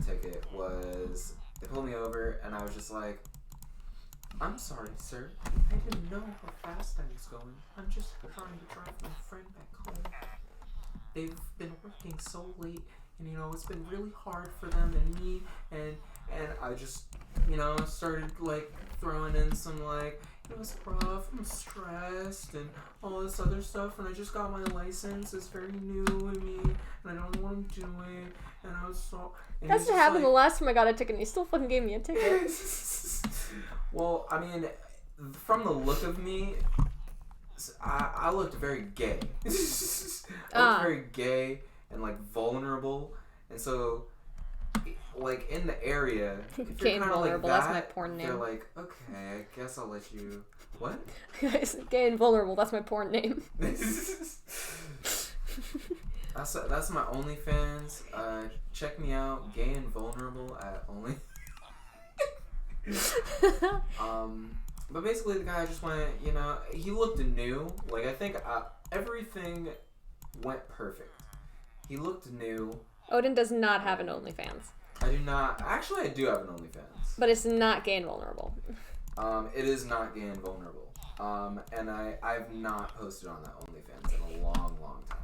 ticket was, they pulled me over, and I was just like, I'm sorry, sir. I didn't know how fast I was going. I'm just trying to drive my friend back home. They've been working so late, and, you know, it's been really hard for them and me, and I just, you know, started, like, throwing in some, like, it was rough, I'm stressed, and all this other stuff, and I just got my license, it's very new to me, and I don't know what I'm doing, and I was so... That's what happened the last time I got a ticket, and he still fucking gave me a ticket. Well, I mean, from the look of me, I looked very gay. I looked very gay and, like, vulnerable, and so... like, in the area, if Gay you're and kind of like vulnerable, that, that's my porn name. they're like, okay, I guess I'll let you... What? Gay and vulnerable, that's my porn name. That's my OnlyFans. Check me out, Gay and Vulnerable at Only... But basically the guy just went, you know, he looked new. Like, I think everything went perfect. He looked new. Odin does not have an OnlyFans. I do not. Actually, I do have an OnlyFans. But it's not gay and vulnerable. It is not gay and vulnerable. And I've not posted on that OnlyFans in a long, long time.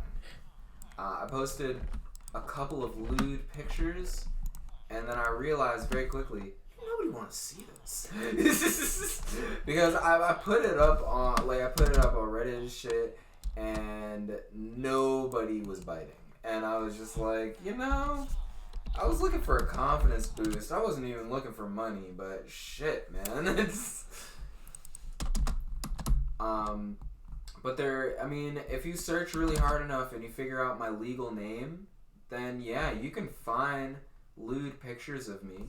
I posted a couple of lewd pictures, and then I realized very quickly, nobody wants to see this. Because I put it up on Reddit and shit, and nobody was biting. And I was just like, you know, I was looking for a confidence boost. I wasn't even looking for money, but shit, man. It's But I mean, if you search really hard enough and you figure out my legal name, then yeah, you can find lewd pictures of me.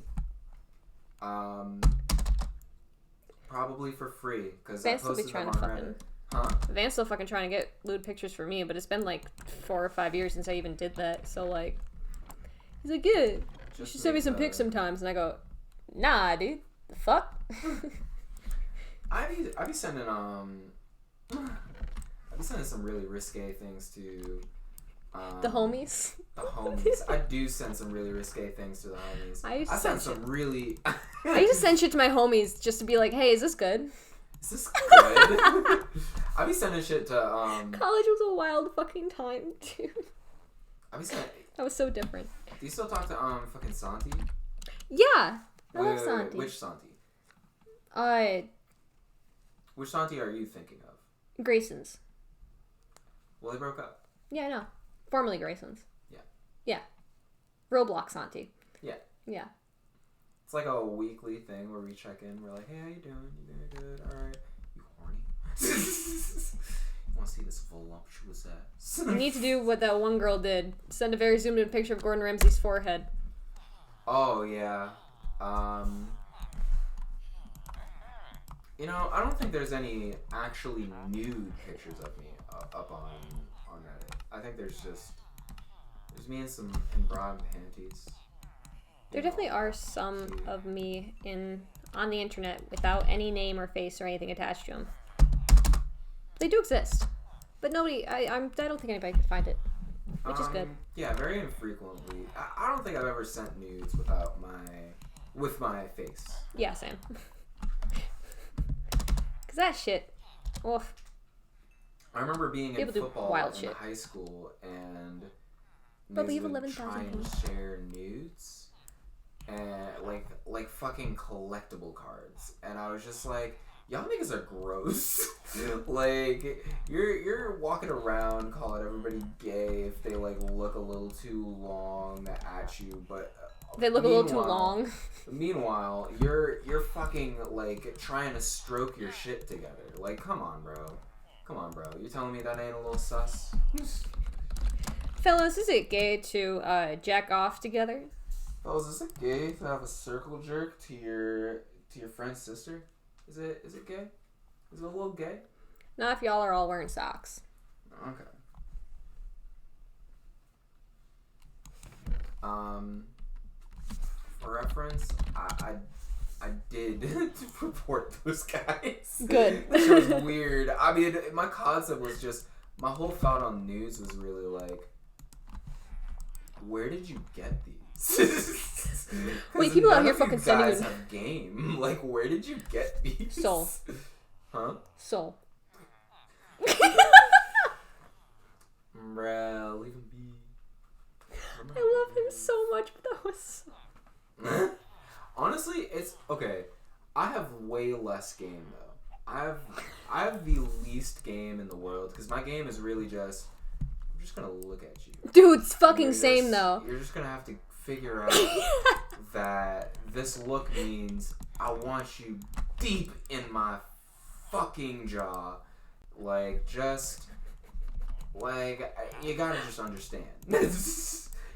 Probably for free, because I Vance will be posted them trying on to Reddit. fucking. Huh? Vance still fucking trying to get lewd pictures for me, but it's been like 4 or 5 years since I even did that. So like, he's like, yeah, you Just should send me make some the- pics sometimes, and I go, nah, dude, the fuck. I be sending some really risque things to The homies. The homies. I do send some really risque things to the homies. I used to send send some really. I used to send shit to my homies just to be like, hey, is this good? Is this good? I be sending shit to College was a wild fucking time, dude. I be sending. That was so different. Do you still talk to fucking Santi? Yeah, I love Wait, Santi. which Santi? Which Santi are you thinking of? Grayson's. Well, they broke up. Yeah, I know. Formerly Grayson's. Yeah. Yeah. Roblox Santi. Yeah. Yeah. It's like a weekly thing where we check in. We're like, hey, how you doing? You doing good? All right. You horny? You want to see this voluptuous ass? You need to do what that one girl did. Send a very zoomed in picture of Gordon Ramsay's forehead. Oh, yeah. You know, I don't think there's any actually nude pictures of me up on Reddit. I think there's me in bra and panties. There definitely are some of me on the internet without any name or face or anything attached to them. They do exist, but nobody. I don't think anybody can find it, which is good. Yeah, very infrequently. I don't think I've ever sent nudes with my face. Yeah, same. Cause that shit. Oof. I remember being in People do football wild in shit. high school and But we have niggas would 11,000 try and points. share nudes and like fucking collectible cards, and I was just like, y'all niggas are gross. Like you're walking around calling everybody gay if they like look a little too long at you, but They look a little too meanwhile- long. Meanwhile, you're fucking like trying to stroke your shit together. Like, come on, bro. Come on, bro. You telling me that ain't a little sus? Fellas, is it gay to jack off together? Fellas, is it gay to have a circle jerk to your friend's sister? Is it gay? Is it a little gay? Not if y'all are all wearing socks. Okay. For reference, I did report those guys. Good. Which was weird. I mean, my concept was just, my whole thought on news was really like, where did you get these? Wait, people out none here of you fucking sending guys you- have game. Like, where did you get these? Soul. Huh? Soul. Bruh, leave him be. I love him so much, but that was so... Honestly, it's okay. I have way less game though. I have the least game in the world because my game is really just, I'm just gonna look at you. Dude, it's fucking You're same just- though. You're just gonna have to figure out that this look means I want you deep in my fucking jaw. Like, just, like, you gotta just understand.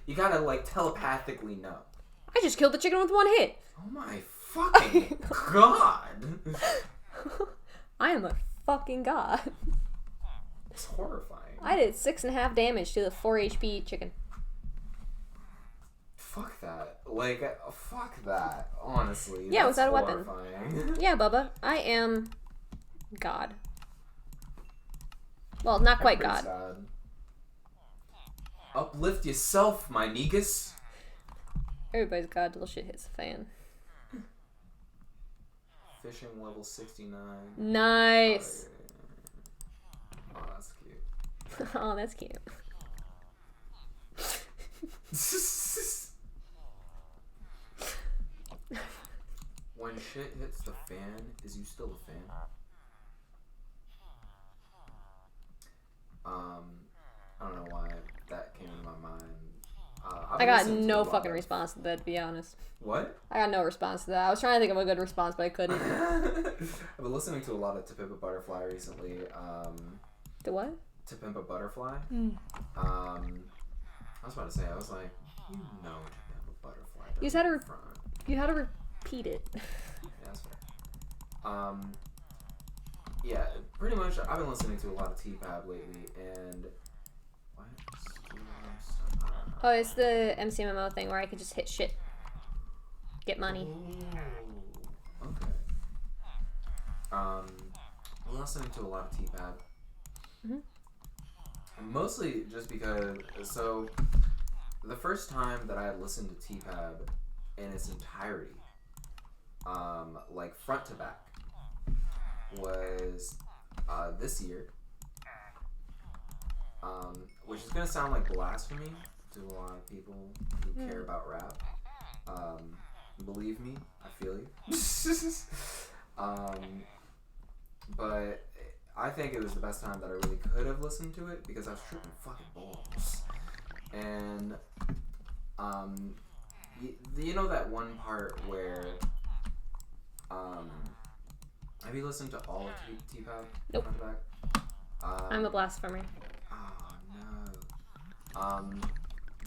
You gotta, like, telepathically know. I just killed the chicken with one hit. Oh my fucking god! I am a fucking god. It's horrifying. I did 6.5 damage to the 4 HP chicken. Fuck that. Like, fuck that. Honestly. Yeah, that's without a weapon. horrifying. Yeah, Bubba, I am God. Well, not quite Praise God. Uplift yourself, my niggas. Everybody's God till shit hits the fan. Fishing level 69. Nice. Oh, that's cute. Oh, that's cute. When shit hits the fan, is you still a fan? I don't know why that came into my mind. I got no fucking response to that, to be honest. What? I got no response to that. I was trying to think of a good response, but I couldn't. I've been listening to a lot of To Pimp a Butterfly recently. The what? To Pimp a Butterfly. Mm. I was about to say, I was like, you know To Pimp a Butterfly. You just had to front. You had to repeat it. Yeah, that's fair. Yeah, pretty much. I've been listening to a lot of T-Pab lately, and why? Oh, it's the MCMMO thing where I could just hit shit, get money. Oh, okay. I'm listening to a lot of T-Pab. Mostly just because. So, the first time that I had listened to T-Pab in its entirety, like front to back, was this year, which is gonna sound like blasphemy to a lot of people who care about rap. Believe me, I feel you. But I think it was the best time that I really could have listened to it because I was tripping fucking balls. And you know that one part where have you listened to all of T-Pab? Nope. I'm a blasphemer. Oh no.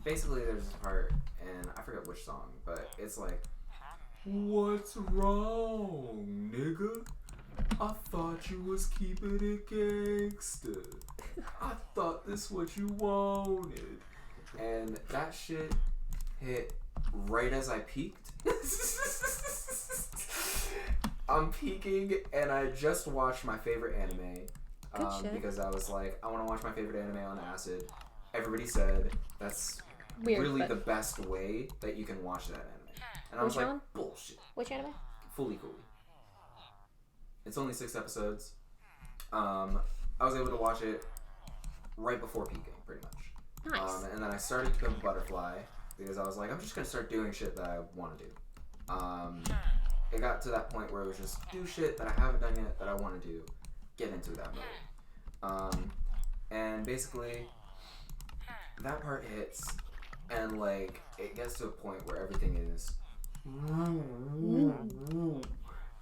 Basically there's this part, and I forget which song, but it's like, what's wrong, nigga? I thought you was keeping it gangster. I thought this what you wanted. And that shit hit right as I peaked. I'm peaking, and I just watched my favorite anime. Because I was like, I want to watch my favorite anime on acid. Everybody said that's really the best way that you can watch that anime. And I was like, bullshit. Which anime? Fully cool. It's only 6 episodes. I was able to watch it right before peaking, pretty much. Nice. And then I started to Pimp a Butterfly because I was like, I'm just going to start doing shit that I want to do. It got to that point where it was just do shit that I haven't done yet that I want to do. Get into that mode. And basically, that part hits, and like, it gets to a point where everything is...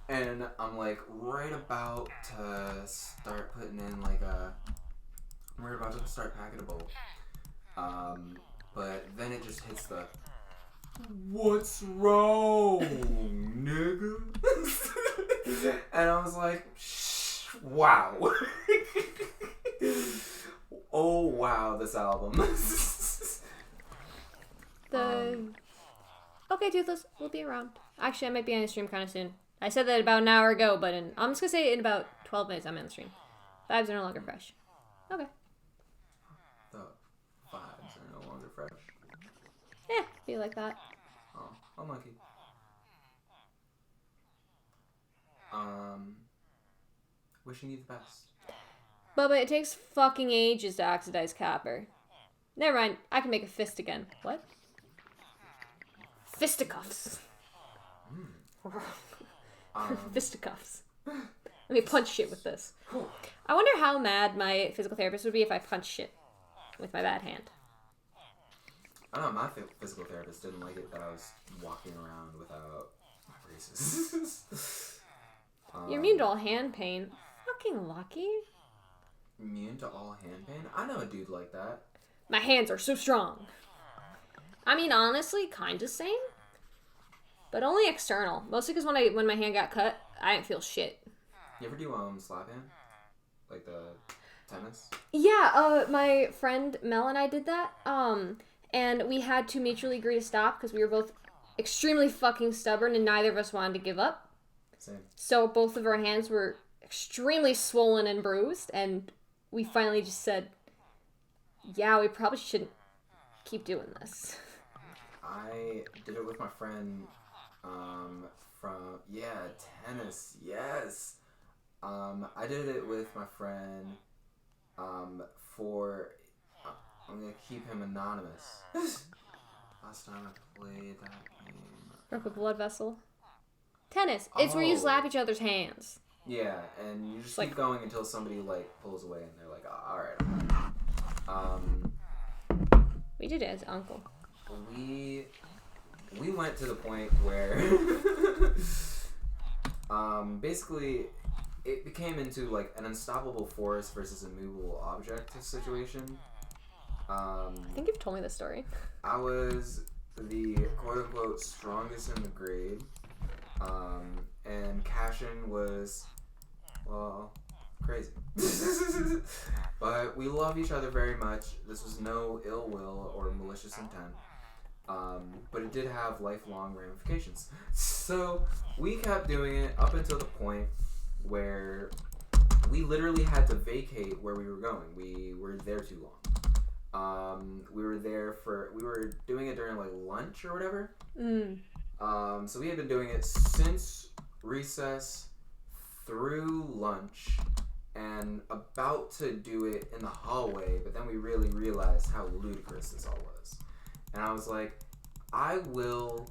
And I'm like right about to start putting in like we're about to start packing a bowl. But then it just hits the what's wrong, nigga? And I was like, wow. Oh wow, this album. Okay, Toothless, we'll be around. Actually, I might be on the stream kind of soon. I said that about an hour ago, but I'm just gonna say in about 12 minutes I'm on the stream. Vibes are no longer fresh. Okay. The vibes are no longer fresh. Feel like that. Oh, unlucky. Wishing you the best. Bubba, it takes fucking ages to oxidize copper. Never mind, I can make a fist again. What? Fisticuffs. Fisticuffs. Let me punch shit with this. I wonder how mad my physical therapist would be if I punched shit with my bad hand. I don't know, my physical therapist didn't like it that I was walking around without braces. You're immune to all hand pain. Fucking lucky. Immune to all hand pain? I know a dude like that. My hands are so strong. I mean, honestly, kinda same. But only external. Mostly because when my hand got cut, I didn't feel shit. You ever do slap hand? Like the tennis? Yeah, my friend Mel and I did that. And we had to mutually agree to stop because we were both extremely fucking stubborn and neither of us wanted to give up. Same. So both of our hands were extremely swollen and bruised, and we finally just said, yeah, we probably shouldn't keep doing this. I did it with my friend from, tennis, yes. I did it with my friend for, I'm going to keep him anonymous. Last time I played that game. Broke a blood vessel. Tennis. It's where you slap each other's hands. Yeah, and you just like, keep going until somebody pulls away and they're like, oh, alright. We did it as uncle. We went to the point where basically it became into like an unstoppable force versus a movable object situation. I think you've told me this story. I was the quote-unquote strongest in the grade, and Cashin was, well, crazy. But we love each other very much. This was no ill will or malicious intent, but it did have lifelong ramifications. So we kept doing it up until the point where we literally had to vacate where we were going. We were there too long. We were doing it during like lunch or whatever. So we had been doing it since recess through lunch and about to do it in the hallway, but then we really realized how ludicrous this all was. And I was like, I will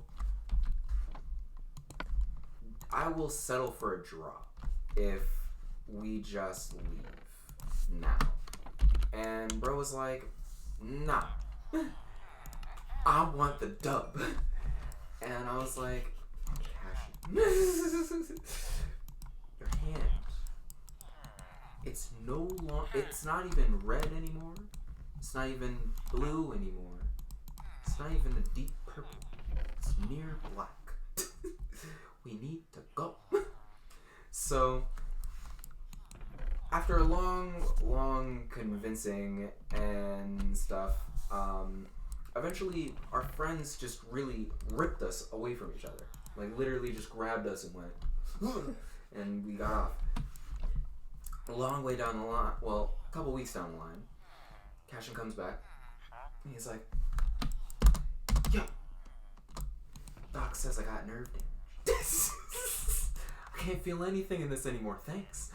settle for a drop if we just leave now. And bro was like, nah, I want the dub. And I was like, Cashin, your hand, it's no long, it's not even red anymore. It's not even blue anymore. It's not even a deep purple. It's near black. We need to go. So, after a long convincing and stuff, eventually our friends just really ripped us away from each other. Like literally just grabbed us and went, and we got off. A long way down the line, well, a couple weeks down the line, Cashin comes back, and he's like, yo, Doc says I got nerve damage. I can't feel anything in this anymore, thanks.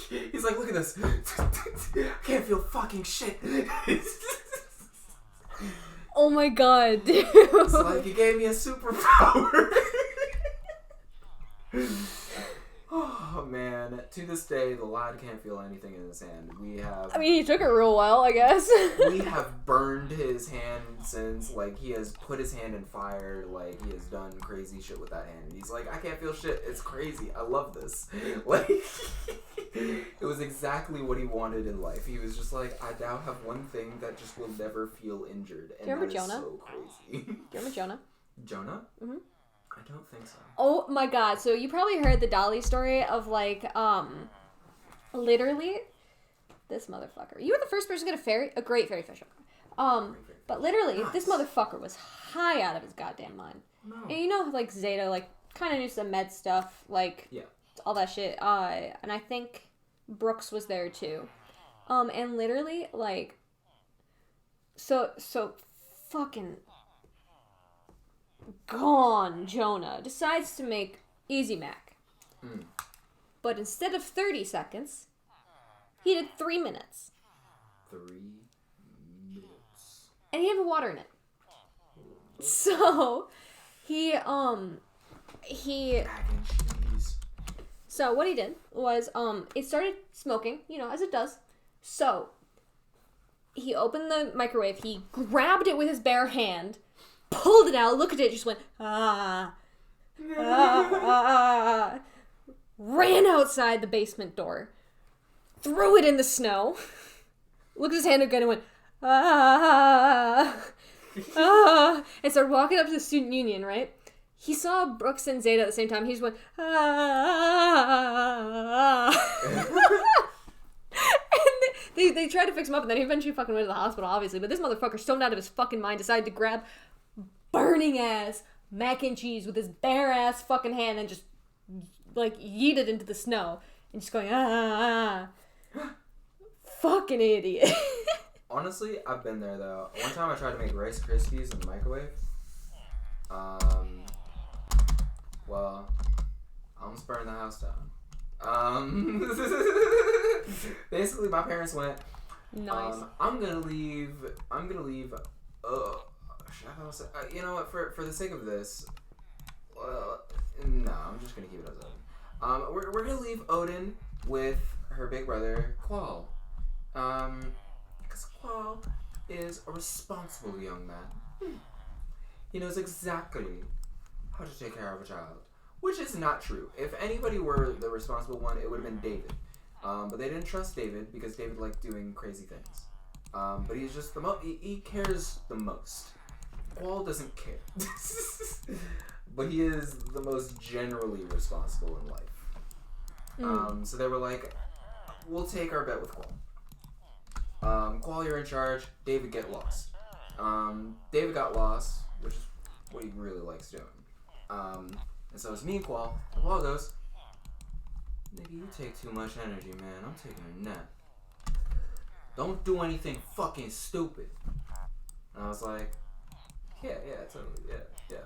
He's like, look at this. I can't feel fucking shit. Oh my god, dude. It's like he gave me a superpower. Oh man, to this day, the lad can't feel anything in his hand. I mean, he took it real well, I guess. We have burned his hand since, like, he has put his hand in fire, like, he has done crazy shit with that hand. And he's like, I can't feel shit, it's crazy, I love this. Like, it was exactly what he wanted in life. He was just like, I now have one thing that just will never feel injured. And do you remember that is Jonah? so crazy. Do you remember Jonah? Jonah? Mm-hmm. I don't think so. Oh my god, so you probably heard the Dolly story of, like, literally, this motherfucker. You were the first person to get a great fairy fish. But literally, Nice. this motherfucker was high out of his goddamn mind. No. And you know, like, Zeta, like, kind of knew some med stuff, like, Yeah. all that shit. And I think Brooks was there, too. And literally, like, so fucking gone Jonah decides to make Easy Mac. But instead of 30 seconds, he did 3 minutes. 3 minutes. And he had water in it. So, he Mac and cheese. so what he did was, it started smoking, you know, as it does. So, he opened the microwave, he grabbed it with his bare hand, pulled it out, looked at it, just went, ran outside the basement door, threw it in the snow, looked at his hand again and went, and started walking up to the student union, right? He saw Brooks and Zeta at the same time. He just went, and they tried to fix him up, and then he eventually fucking went to the hospital, obviously. But this motherfucker, stoned out of his fucking mind, decided to grab burning ass mac and cheese with his bare ass fucking hand and just, like, yeet it into the snow. And just going, fucking idiot. Honestly, I've been there though. One time I tried to make Rice Krispies in the microwave. Well, I almost burned the house down. Basically, my parents went, Nice. I'm gonna leave, you know what, for the sake of this, no, I'm just gonna keep it as Odin. We're gonna leave Odin with her big brother, Qual. Because Qual is a responsible young man. He knows exactly how to take care of a child which is not true. If anybody were the responsible one, it would have been David. But they didn't trust David because David liked doing crazy things. But he's just the he cares the most. Qual doesn't care. But he is the most generally responsible in life. So they were like, we'll take our bet with Qual. Qual, you're in charge. David, get lost. David got lost, which is what he really likes doing. And so it's me and Qual. And Qual goes, nigga, you take too much energy, man. I'm taking a nap. Don't do anything fucking stupid. And I was like, yeah, totally, yeah.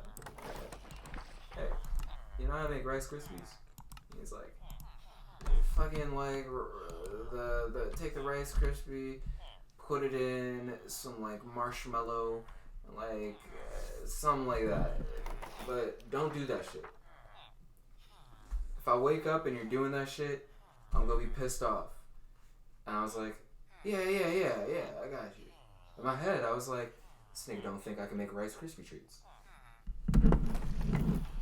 Hey, you know how to make Rice Krispies? He's like, fucking like, take the Rice Krispie, put it in some like marshmallow, like something like that. But don't do that shit. If I wake up and you're doing that shit, I'm gonna be pissed off. And I was like, yeah, I got you. In my head, I was like, this nigga don't think I can make Rice Krispie treats.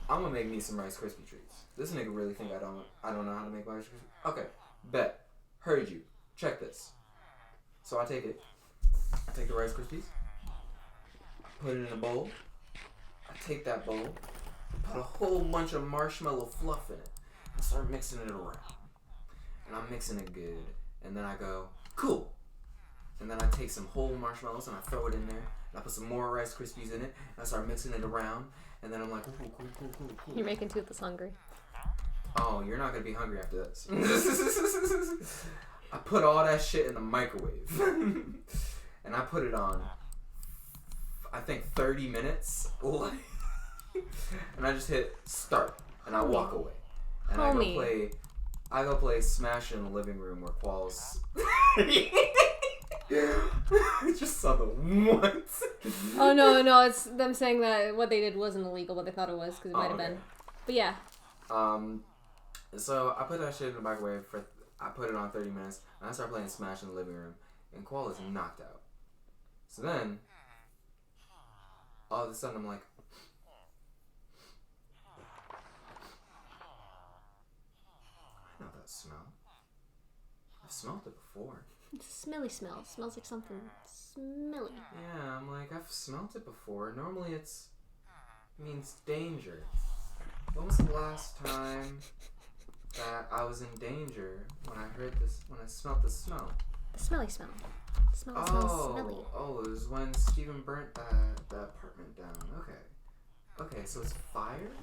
I'm gonna make me some Rice Krispie treats. This nigga really think I don't know how to make Rice Krispie. Okay, bet. Heard you. Check this. So I take the Rice Krispies, put it in a bowl. I take that bowl, put a whole bunch of marshmallow fluff in it, and start mixing it around. And I'm mixing it good. And then I go, cool. And then I take some whole marshmallows and I throw it in there. And I put some more Rice Krispies in it. And I start mixing it around. And then I'm like, ooh, cool. You're making Toothless hungry. Oh, you're not going to be hungry after this. I put all that shit in the microwave. And I put it on, I think, 30 minutes. And I just hit start. And I walk away. And I go play Smash in the living room where Qual's... I just saw the once. Oh no, it's them saying that what they did wasn't illegal, but they thought it was because it might have been. But yeah. So I put that shit in the microwave I put it on 30 minutes, and I start playing Smash in the living room, and Qual is knocked out. So then, all of a sudden, I'm like, I know that smell. I've smelled it before. It's a smelly smell. It smells like something smelly. Yeah, I'm like, I've smelled it before. Normally it means danger. When was the last time that I was in danger when I smelled the smell? The smelly smell. The smell that smells smelly. Oh, it was when Steven burnt the apartment down. Okay, so it's fire?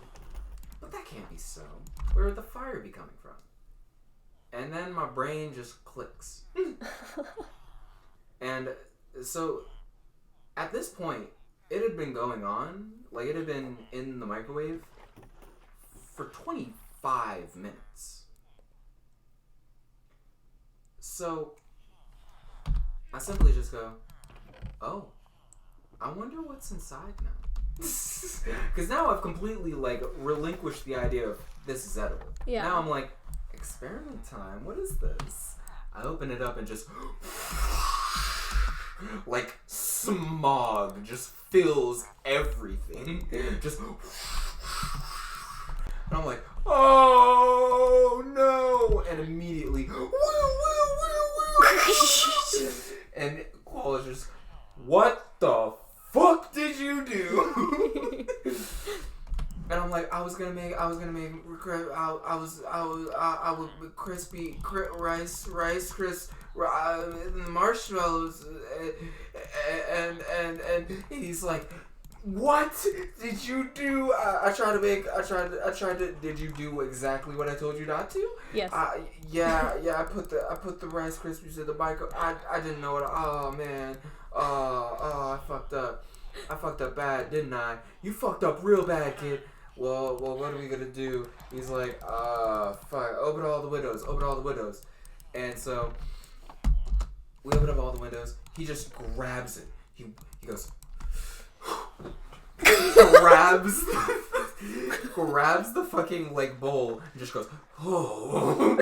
But that can't be so. Where would the fire be coming from? And then my brain just clicks. And so, at this point, it had been going on, like it had been in the microwave for 25 minutes. So, I simply just go, oh, I wonder what's inside now. Because now I've completely, like, relinquished the idea of this is edible. Yeah. Now I'm like, experiment time, what is this? I open it up and just like smog just fills everything. Just and I'm like, oh no, and immediately and Qual is just, what the fuck did you do? And I'm like, I was gonna make crispy rice crisp marshmallows, and he's like, what did you do? I tried to. Did you do exactly what I told you not to? Yes. Yeah. I put the Rice Krispies in the micro. I didn't know it. Oh man. I fucked up. I fucked up bad, didn't I? You fucked up real bad, kid. Well, what are we gonna do? He's like, fuck, open all the windows. And so, we open up all the windows. He just grabs it. He goes, grabs the fucking, like, bowl, and just goes, oh.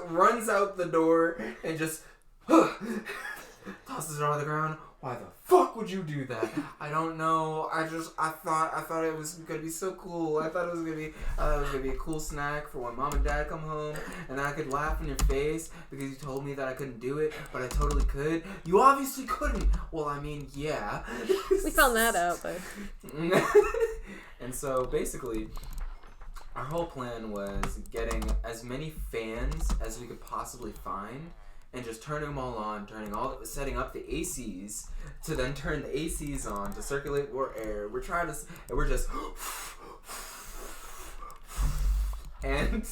Runs out the door, and just, tosses it on the ground, Why the fuck would you do that? I don't know. I thought it was gonna be so cool. I thought it was gonna be a cool snack for when mom and dad come home, and then I could laugh in your face because you told me that I couldn't do it, but I totally could. You obviously couldn't. Well, I mean, yeah. We found that out, though. And so basically, our whole plan was getting as many fans as we could possibly find. And just turning them all on, setting up the ACs to then turn the ACs on to circulate more air. We're just, and,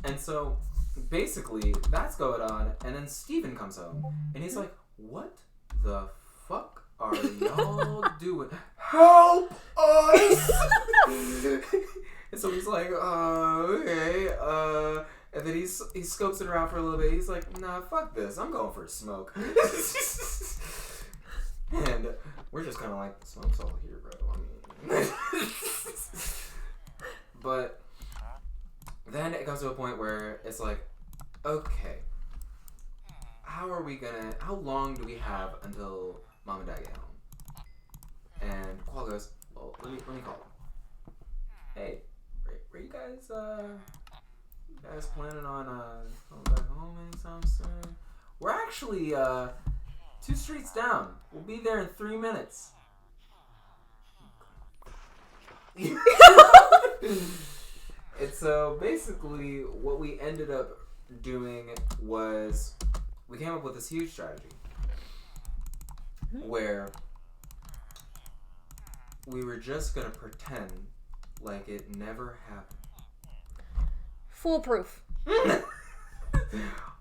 and so basically that's going on. And then Steven comes home and he's like, "What the fuck are y'all doing? Help us!" And so he's like, "Okay, And then he scopes it around for a little bit. He's like, "Nah, fuck this. I'm going for a smoke." And we're just kind of like, "The smoke's all here, bro." I mean, but then it comes to a point where it's like, okay, how long do we have until mom and dad get home? And Qual goes, "Well, let me call them. Hey, were you guys planning on going back home anytime soon? We're actually 2 streets down. We'll be there in 3 minutes." And so basically what we ended up doing was we came up with this huge strategy where we were just gonna pretend like it never happened. Foolproof.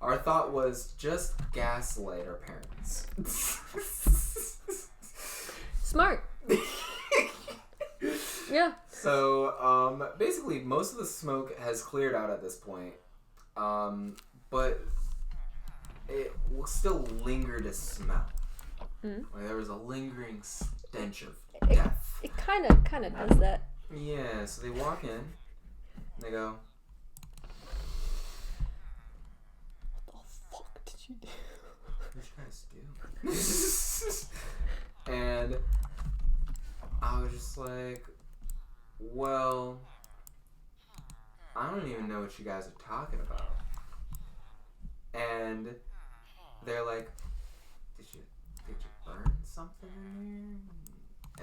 Our thought was just gaslight our parents. Smart. Yeah. So, basically, most of the smoke has cleared out at this point. But it will still linger to smell. Mm. Like there was a lingering stench of death. It kind of does that. Yeah, so they walk in, and they go, What the fuck did you do? "What did you guys do?" And I was just like, "Well, I don't even know what you guys are talking about." And they're like, did you burn something in here?"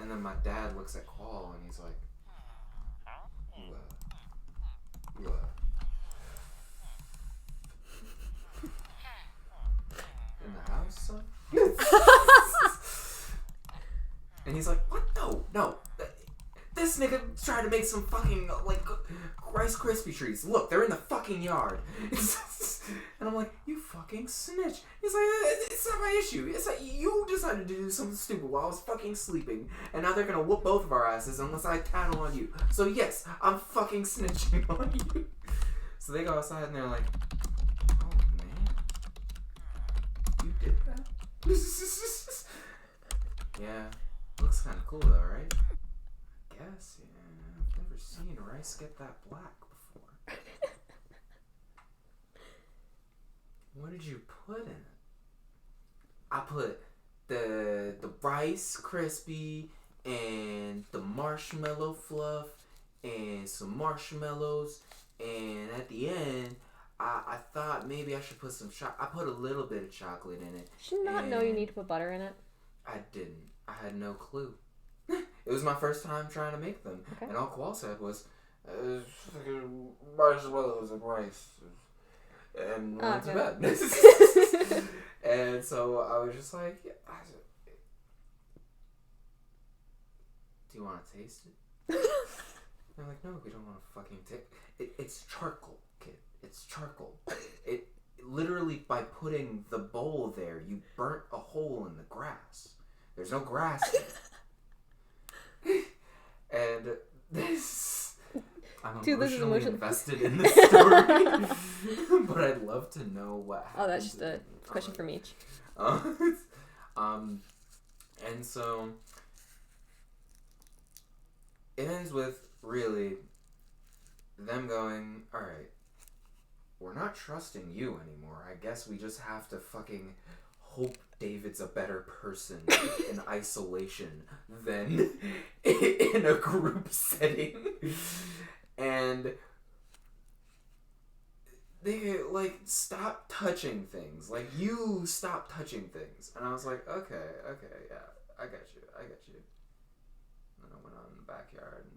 And then my dad looks at Qual and he's like, What? In the house, son?" And he's like, "What? No. This nigga tried to make some fucking, like, Rice Krispie treats. Look, they're in the fucking yard." And I'm like, "You fucking snitch." He's like, "It's not my issue. It's like you decided to do something stupid while I was fucking sleeping, and now they're gonna whoop both of our asses unless I tattle on you. So yes, I'm fucking snitching on you." So they go outside and they're like, "Oh man, you did that?" "Yeah, looks kind of cool though, right?" "Guess, yeah. I've never seen rice get that black before." "What did you put in it?" "I put the Rice Krispie and the marshmallow fluff and some marshmallows, and at the end I thought maybe I should put some I put a little bit of chocolate in it." Did you not know you need to put butter in it? I didn't. I had no clue. It was my first time trying to make them. Okay. And all Qual said was, "Marshmallows and rice." And went to bed. And so I was just like, "Yeah." "Do you want to taste it?" They're like, "No, we don't want to fucking taste it. It's charcoal, kid. It's charcoal. It literally, by putting the bowl there, you burnt a hole in the grass. There's no grass there." And this, I'm Dude, this is emotionally emotional. invested in this story, but I'd love to know what happened. Oh, that's just a question from each. And so it ends with really them going, "All right, we're not trusting you anymore. I guess we just have to fucking hope David's a better person in isolation than in a group setting. And they, like, stop touching things. Like, you stop touching things. And I was like, okay, yeah, I get you. And I went out in the backyard and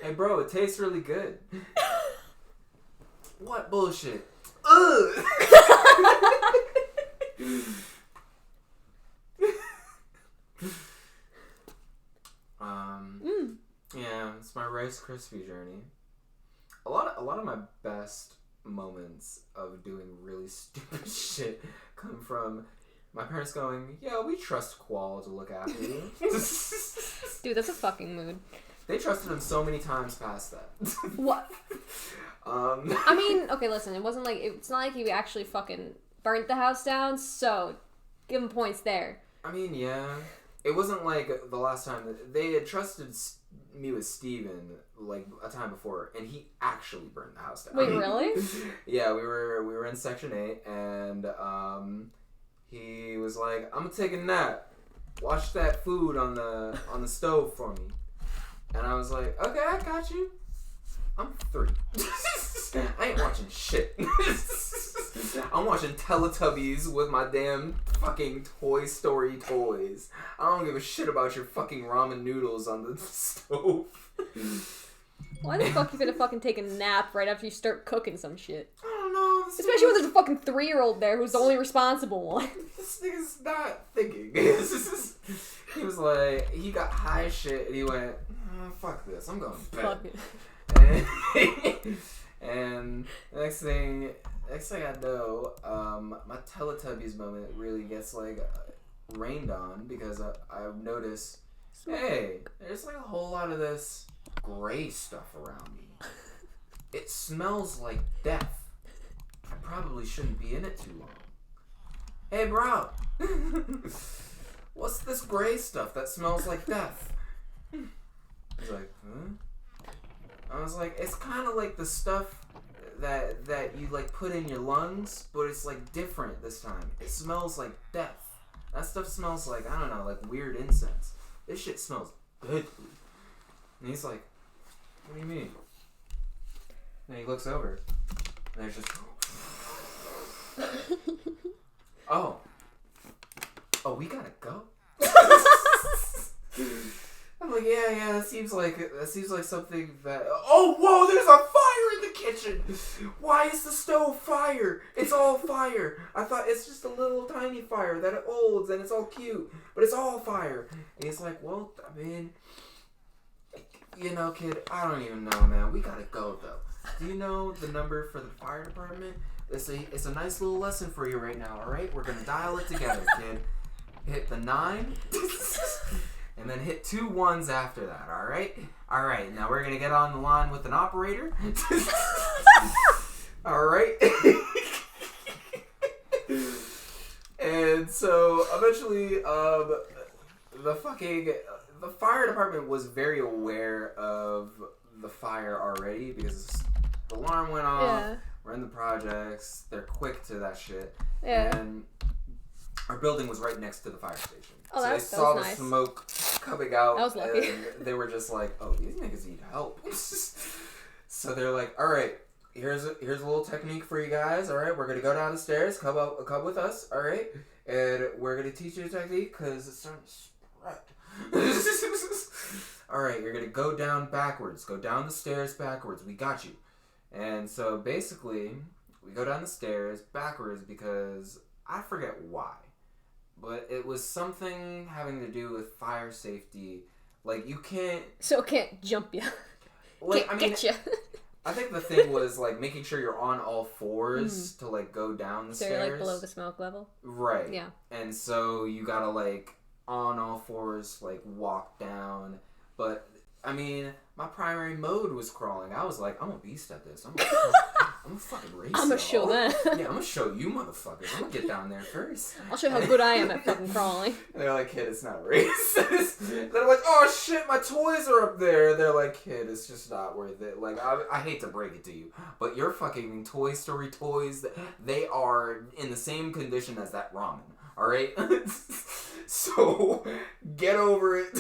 Hey, bro, it tastes really good. What bullshit? Ugh! Yeah, it's my Rice Krispie journey. A lot of my best moments of doing really stupid shit come from my parents going, "Yeah, we trust Qual to look after you." Dude, that's a fucking mood. They trusted him so many times past that. What? I mean, okay, listen, it's not like he actually fucking burnt the house down, so give him points there. I mean, yeah. It wasn't like the last time that they had trusted me with Steven like a time before, and he actually burned the house down. Wait, really? Yeah, we were in Section 8, and he was like, "I'm gonna take a nap. Watch that food on the stove for me." And I was like, "Okay, I got you. I'm 3. I ain't watching shit. I'm watching Teletubbies with my damn fucking Toy Story toys. I don't give a shit about your fucking ramen noodles on the stove." Why the fuck you gonna fucking take a nap right after you start cooking some shit? I don't know. Especially when there's a fucking 3-year-old there who's the only responsible one. This nigga's not thinking. He was like, he got high as shit, and he went, "Fuck this, I'm going to bed." Fuck it. And next thing I know, my Teletubbies moment really gets like rained on because I notice, hey, there's like a whole lot of this gray stuff around me. It smells like death. I probably shouldn't be in it too long. Hey, bro, what's this gray stuff that smells like death? He's like, huh? I was like, it's kind of like the stuff that you like put in your lungs, but it's like different this time. It smells like death. That stuff smells like, I don't know, like weird incense. This shit smells good. And he's like, "What do you mean?" And he looks over, and there's just, oh, we gotta go. I'm like, yeah, that seems like something that... Oh, whoa, there's a fire in the kitchen! Why is the stove fire? It's all fire. I thought it's just a little tiny fire that it holds and it's all cute, but it's all fire. And he's like, well, I mean, you know, kid, I don't even know, man. We gotta go, though. Do you know the number for the fire department? It's a nice little lesson for you right now, all right? We're gonna dial it together, kid. Hit the 9... And then hit 2 1s after that, alright? Alright, now we're gonna get on the line with an operator. Alright? And so, eventually, the fire department was very aware of the fire already because the alarm went off, Yeah. We're in the projects, they're quick to that shit. Yeah. And our building was right next to the fire station. Oh, so that they was saw the nice. smoke coming out. That was lucky. And they were just like, "Oh, these niggas need help." So they're like, "All right, here's a little technique for you guys. All right, we're gonna go down the stairs. Come with us. All right, and we're gonna teach you a technique because it's starting to spread." "All right, you're gonna go down backwards. Go down the stairs backwards. We got you." And so basically, we go down the stairs backwards because I forget why. But it was something having to do with fire safety. Like, you can't... So it can't jump you. Like, Can't I mean, get you. I think the thing was, like, making sure you're on all fours to, like, go down the So stairs. you're like below the smoke level? Right. Yeah. And so you gotta, like, on all fours, like, walk down. But, I mean, my primary mode was crawling. I was like, I'm a beast at this. I'm gonna fucking race. I'm gonna show y'all. them. Yeah, I'm gonna show you motherfuckers. I'm gonna get down there first. I'll show you how good I am at fucking crawling. And they're like, kid, it's not racist. They're like, oh shit, my toys are up there. They're like, kid, it's just not worth it. Like, I hate to break it to you, but your fucking Toy Story toys, they are in the same condition as that ramen. All right, so get over it.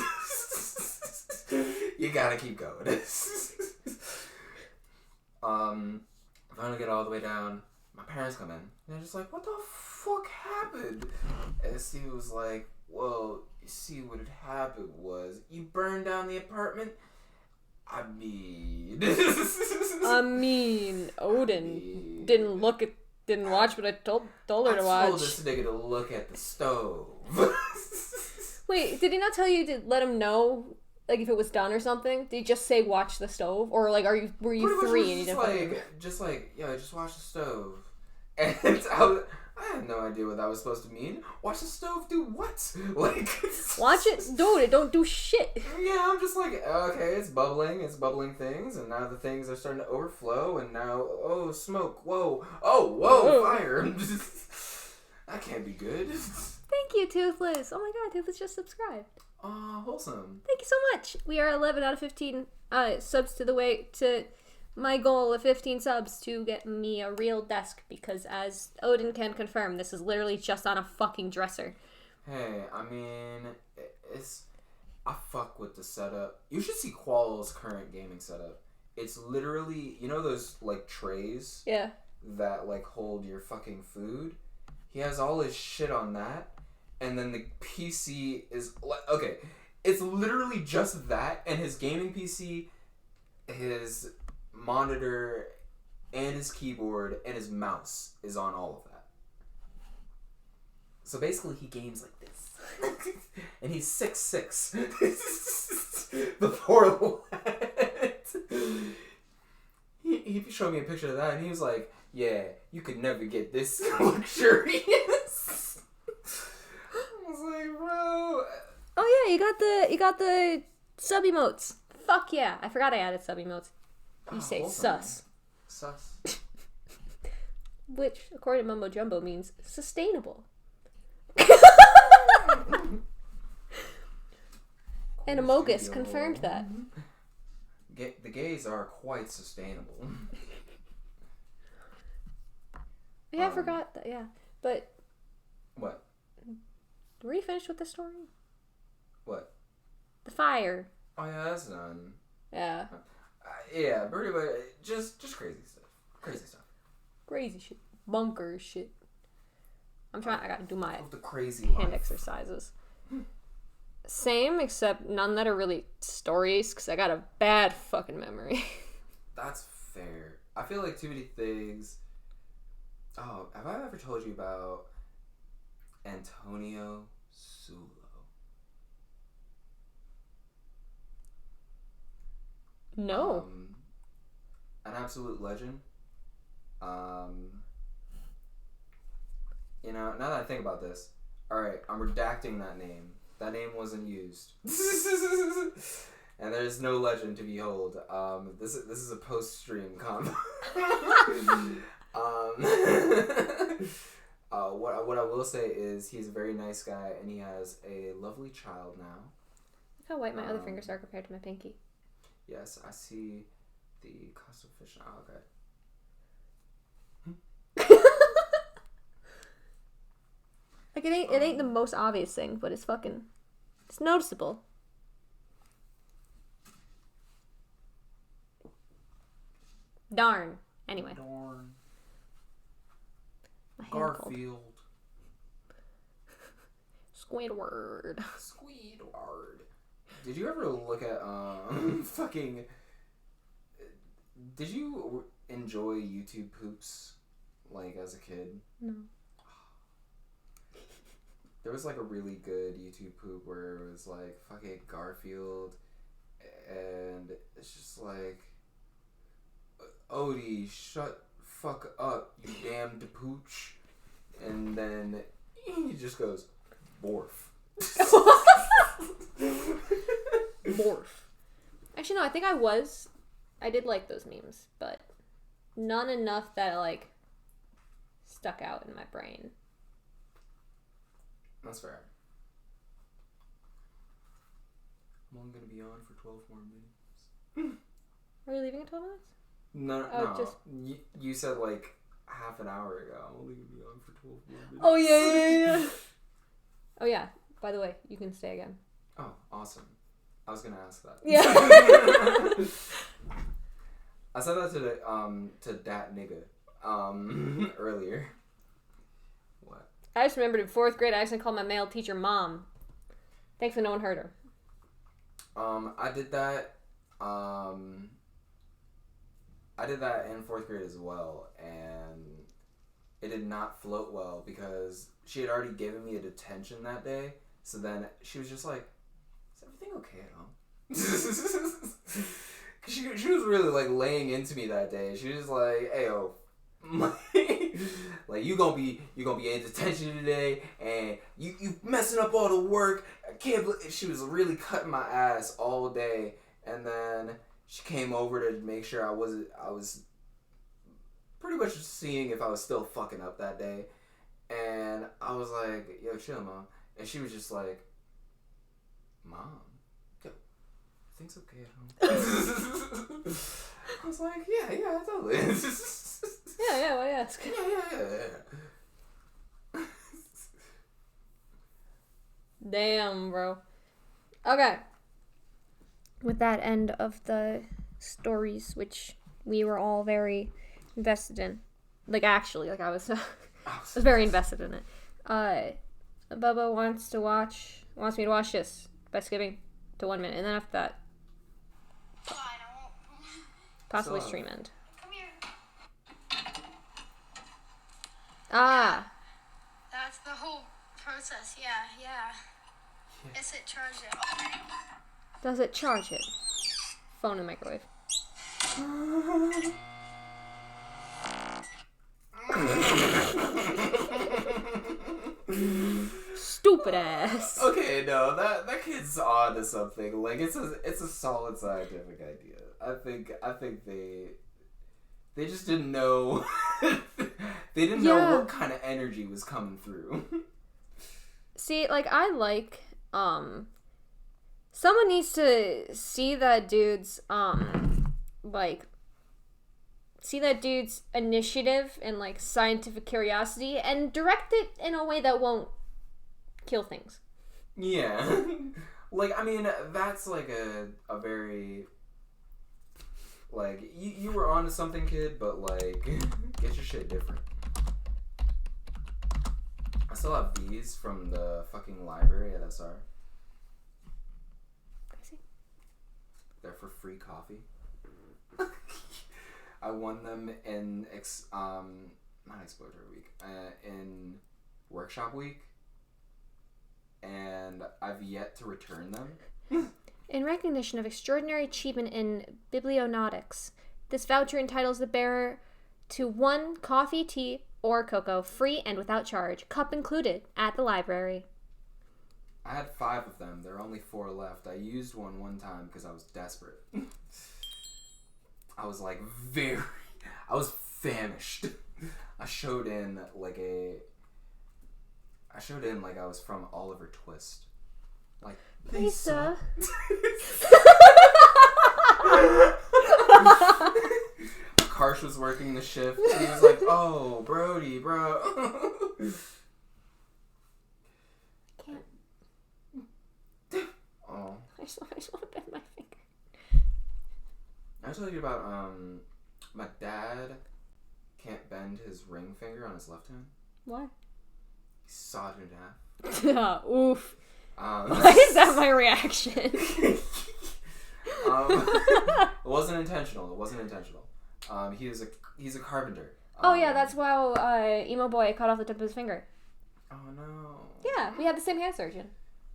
You gotta keep going. Finally get all the way down. My parents come in. And they're just like, what the fuck happened? And Steve was like, well, you see what had happened was you burned down the apartment. I mean, Odin didn't watch what I told her to watch. I told this nigga to look at the stove. Wait, did he not tell you to let him know, like, if it was done or something? Did he just say watch the stove, or like were you Pretty 3 and you much didn't? just watch the stove. And I had no idea what that was supposed to mean. Watch the stove do what? Like, Watch it, dude. It don't do shit. Yeah, I'm just like, okay, it's bubbling things, and now the things are starting to overflow, and now, oh, smoke, whoa, fire. That can't be good. Thank you, Toothless. Oh my god, Toothless just subscribed. Wholesome. Thank you so much. We are 11 out of 15 subs to my goal of 15 subs to get me a real desk, because as Odin can confirm, this is literally just on a fucking dresser. Hey, I mean, I fuck with the setup. You should see Qual's current gaming setup. It's literally, you know those, like, trays? Yeah. That, like, hold your fucking food? He has all his shit on that, and then the PC is, like, okay, it's literally just that, and his gaming PC, his monitor, and his keyboard, and his mouse is on all of that. So basically he games like this. And he's 6'6". The poor lad. He showed me a picture of that, and he was like, yeah, you could never get this luxurious. I was like, bro. Oh yeah, you got the sub emotes. Fuck yeah. I forgot I added sub emotes. You say Wholesome, sus. man. Sus. Which, according to Mumbo Jumbo, means sustainable. And Amogus confirmed that. The gays are quite sustainable. Yeah, I forgot that, yeah. But... What? Were you finished with the story? What? The fire. Oh yeah, that's done. Yeah. Yeah, pretty much. Just crazy stuff. Crazy stuff. Crazy shit. Bunker shit. I gotta do my Of the crazy hand life. exercises. Same, except none that are really stories, because I got a bad fucking memory. That's fair. I feel like too many things. Oh, have I ever told you about Antonio Sulo? No. An absolute legend. You know, now that I think about this, alright, I'm redacting that name. That name wasn't used. And there's no legend to behold. This is a post-stream convo. What I will say is he's a very nice guy, and he has a lovely child now. Look how white my other fingers are compared to my pinky. Yes, I see the cost of fish. Oh, okay. Like, it ain't the most obvious thing, but it's noticeable. Darn. Anyway. Darn. My hand cold. Garfield. Squidward. Squidward. Did you ever look at fucking? Did you enjoy YouTube poops like as a kid? No. There was like a really good YouTube poop where it was like fucking Garfield, and it's just like, Odie, shut fuck up, you damned pooch, and then he just goes, Borf. Morph. Actually, no, I think I did like those memes, but none enough that like stuck out in my brain. That's fair. I'm only gonna be on for 12 more minutes. Are you leaving in 12 minutes? No, Oh, no. just- You said like half an hour ago. I'm only gonna be on for 12 more minutes. Oh yeah. Oh yeah. By the way, you can stay again. Oh, awesome. I was gonna ask that. Yeah. I said that to that nigga earlier. What? I just remembered in 4th grade I accidentally called my male teacher mom. Thankfully no one heard her. I did that. I did that in 4th grade as well, and it did not float well because she had already given me a detention that day. So then she was just like, "Is everything okay at home?" she was really like laying into me that day. She was like, "Hey yo, like you gonna be in detention today, and you messing up all the work. I can't believe." She was really cutting my ass all day, and then she came over to make sure I was pretty much seeing if I was still fucking up that day, and I was like, "Yo, chill, mom," and she was just like, "Mom, yo, things okay at home?" I was like, yeah, totally. Yeah, why ask? Yeah. Damn, bro. Okay. With that end of the stories, which we were all very invested in. Like, actually, like, I was very invested in it. Bubba wants me to watch this by skipping to 1 minute, and then after that, Fine, I won't. possibly So- stream end. Come here. Ah! That's the whole process. Yeah. Yes, it charged it. Okay. Does it charge it? Phone and microwave. Stupid ass. Okay, no, that kid's on to something. Like it's a solid scientific idea. I think they just didn't know they didn't know Yeah. what kind of energy was coming through. See, like, I like, someone needs to see that dude's, see that dude's initiative and, like, scientific curiosity and direct it in a way that won't kill things. Yeah. Like, I mean, that's like a very, like, you were onto something, kid, but, like, get your shit different. I still have these from the fucking library at SR. Crazy. They're for free coffee. I won them in not exposure week, in workshop week, and I've yet to return them. In recognition of extraordinary achievement in biblionautics, this voucher entitles the bearer to 1 coffee, tea, or cocoa, free and without charge, cup included, at the library. I had 5 of them. There are only 4 left. I used one time because I was desperate. I was like I was famished. I showed in like I was from Oliver Twist. Like, Lisa. Karsh was working the shift. And he was like, "Oh, Brody, bro." Can't. Oh. I just want to bend my finger. I told you about my dad can't bend his ring finger on his left hand. Why? He sawed it in half. Oof. Why Why is that my reaction? It wasn't intentional. He's a carpenter. Oh yeah, that's why emo boy cut off the tip of his finger. Oh no. Yeah, we had the same hand surgeon.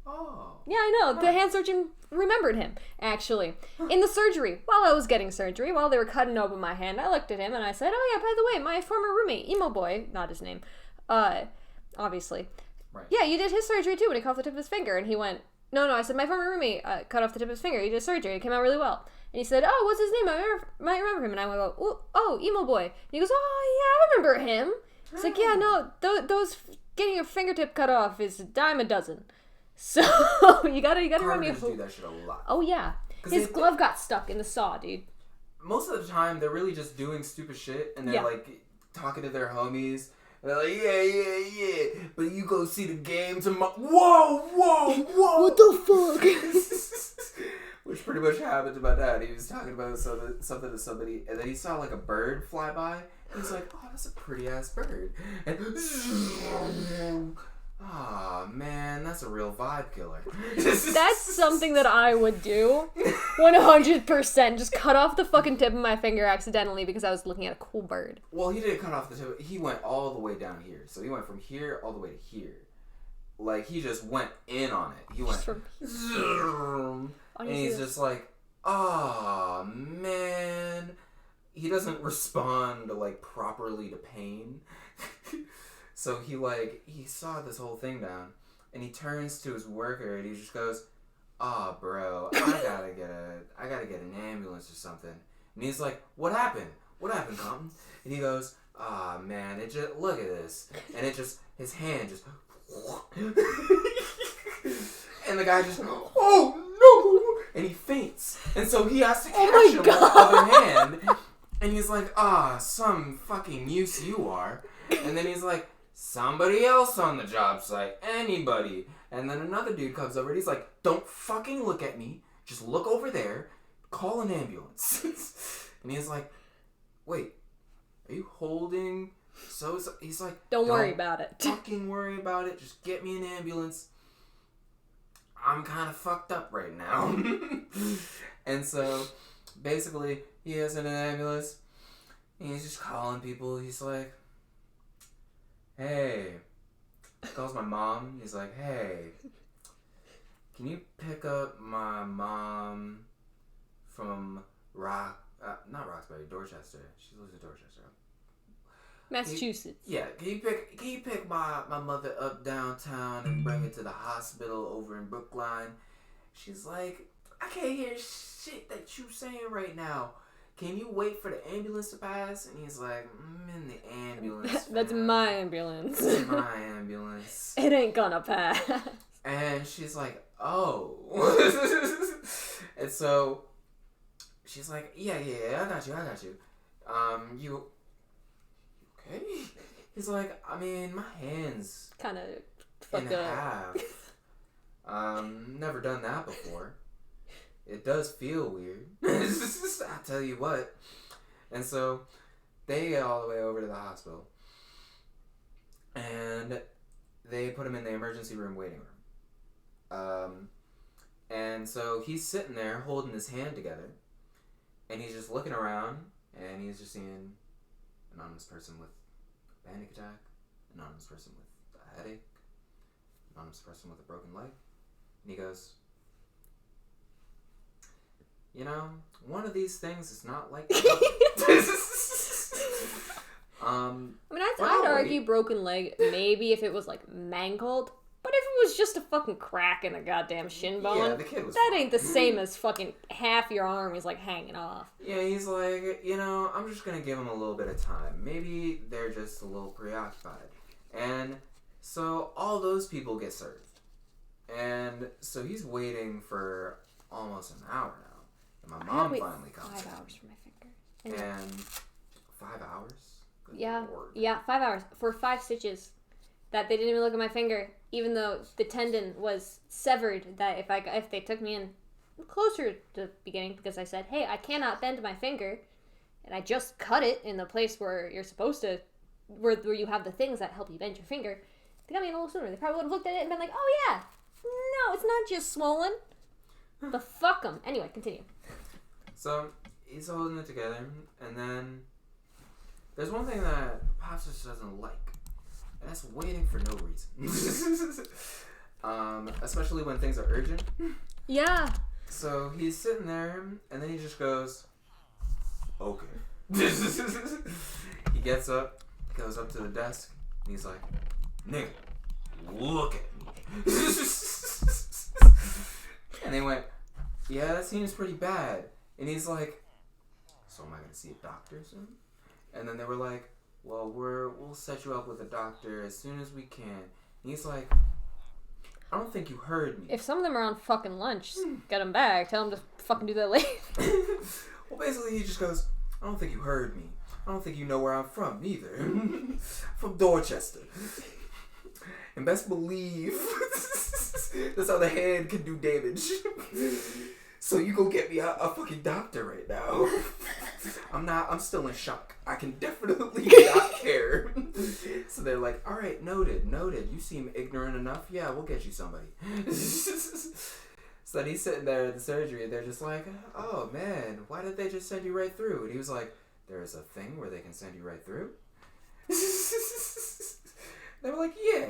Oh. Yeah, I know. The hand surgeon remembered him, actually. In the surgery, while I was getting surgery, while they were cutting open my hand, I looked at him and I said, "Oh yeah, by the way, my former roommate, emo boy," not his name, obviously. Right. "Yeah, you did his surgery too," when he cut off the tip of his finger, and he went, No, I said, my former roommate cut off the tip of his finger. He did surgery. It came out really well. And he said, oh, what's his name? I might remember him. And I went, oh, emo boy. And he goes, oh, yeah, I remember him. It's like, yeah, no, those getting your fingertip cut off is a dime a dozen. So you gotta run me a do that shit a lot. Oh, yeah. His glove got stuck in the saw, dude. Most of the time, they're really just doing stupid shit, and they're like talking to their homies. And they're like, yeah, but you go see the game tomorrow. Whoa! What the fuck? Which pretty much happened to my dad. He was talking about something to somebody, and then he saw like a bird fly by. And he's like, oh, that's a pretty ass bird. And oh man, that's a real vibe killer. That's something that I would do. 100%. Just cut off the fucking tip of my finger accidentally because I was looking at a cool bird. Well, he didn't cut off the tip. He went all the way down here. So he went from here all the way to here. Like, he just went in on it. He went... And he's just like, oh, man. He doesn't respond, like, properly to pain. So he saw this whole thing down, and he turns to his worker, and he just goes, oh, bro, I gotta get an ambulance or something. And he's like, what happened? What happened, Compton? And he goes, oh, man, look at this. And his hand just, and the guy just, oh, no, and he faints. And so he has to catch him with the other hand. And he's like, some fucking use you are. And then he's like, somebody else on the job site, anybody. And then another dude comes over and he's like, don't fucking look at me. Just look over there. Call an ambulance. And he's like, wait, are you holding? So he's like, don't worry about it. Fucking worry about it. Just get me an ambulance. I'm kind of fucked up right now. And so basically he has an ambulance. And he's just calling people. He's like, hey. He calls my mom. He's like, hey, can you pick up my mom from not Roxbury, Dorchester. She lives in Dorchester. Massachusetts. Can you pick my mother up downtown and bring her to the hospital over in Brookline? She's like, I can't hear shit that you saying right now. Can you wait for the ambulance to pass? And he's like, I'm in the ambulance. That's my ambulance. That's my ambulance. It ain't gonna pass. And she's like, oh. And so she's like, yeah, I got you. You okay? He's like, I mean, my hand's kind of fucked up. Half. Never done that before. It does feel weird. I tell you what. And so they get all the way over to the hospital. And they put him in the emergency room waiting room. And so he's sitting there holding his hand together. And he's just looking around. And he's just seeing anonymous person with a panic attack. Anonymous person with a headache. Anonymous person with a broken leg. And he goes, you know, one of these things is not like I mean, I'd argue broken leg maybe if it was like mangled, but if it was just a fucking crack in the goddamn shin bone, the kid was that fine. Ain't the same as fucking half your arm is like hanging off. Yeah, he's like, you know, I'm just gonna give him a little bit of time. Maybe they're just a little preoccupied. And so all those people get served. And so he's waiting for almost an hour now. My mom finally comes. 5 hours for my finger. And 5 hours? Good Lord. Yeah, 5 hours for 5 stitches. That they didn't even look at my finger, even though the tendon was severed. That if they took me in closer to the beginning, because I said, hey, I cannot bend my finger, and I just cut it in the place where you're supposed to, where you have the things that help you bend your finger. They got me in a little sooner. They probably would have looked at it and been like, oh yeah, no, it's not just swollen. But fuck them. Anyway, continue. So he's holding it together, and then there's one thing that Pops just doesn't like, and that's waiting for no reason. Especially when things are urgent. Yeah. So he's sitting there, and then he just goes, okay. He gets up, goes up to the desk, and he's like, nigga, look at me. And they went, yeah, that seems pretty bad. And he's like, so am I going to see a doctor soon? And then they were like, well, we'll set you up with a doctor as soon as we can. And he's like, I don't think you heard me. If some of them are on fucking lunch, just get them back. Tell them to fucking do that later. Well, basically, he just goes, I don't think you heard me. I don't think you know where I'm from, neither. From Dorchester. And best believe that's how the hand can do damage. So you go get me a fucking doctor right now. I'm still in shock. I can definitely not care. So they're like, all right, noted. You seem ignorant enough. Yeah, we'll get you somebody. So then he's sitting there at the surgery and they're just like, oh man, why did they just send you right through? And he was like, there's a thing where they can send you right through? They were like, yeah.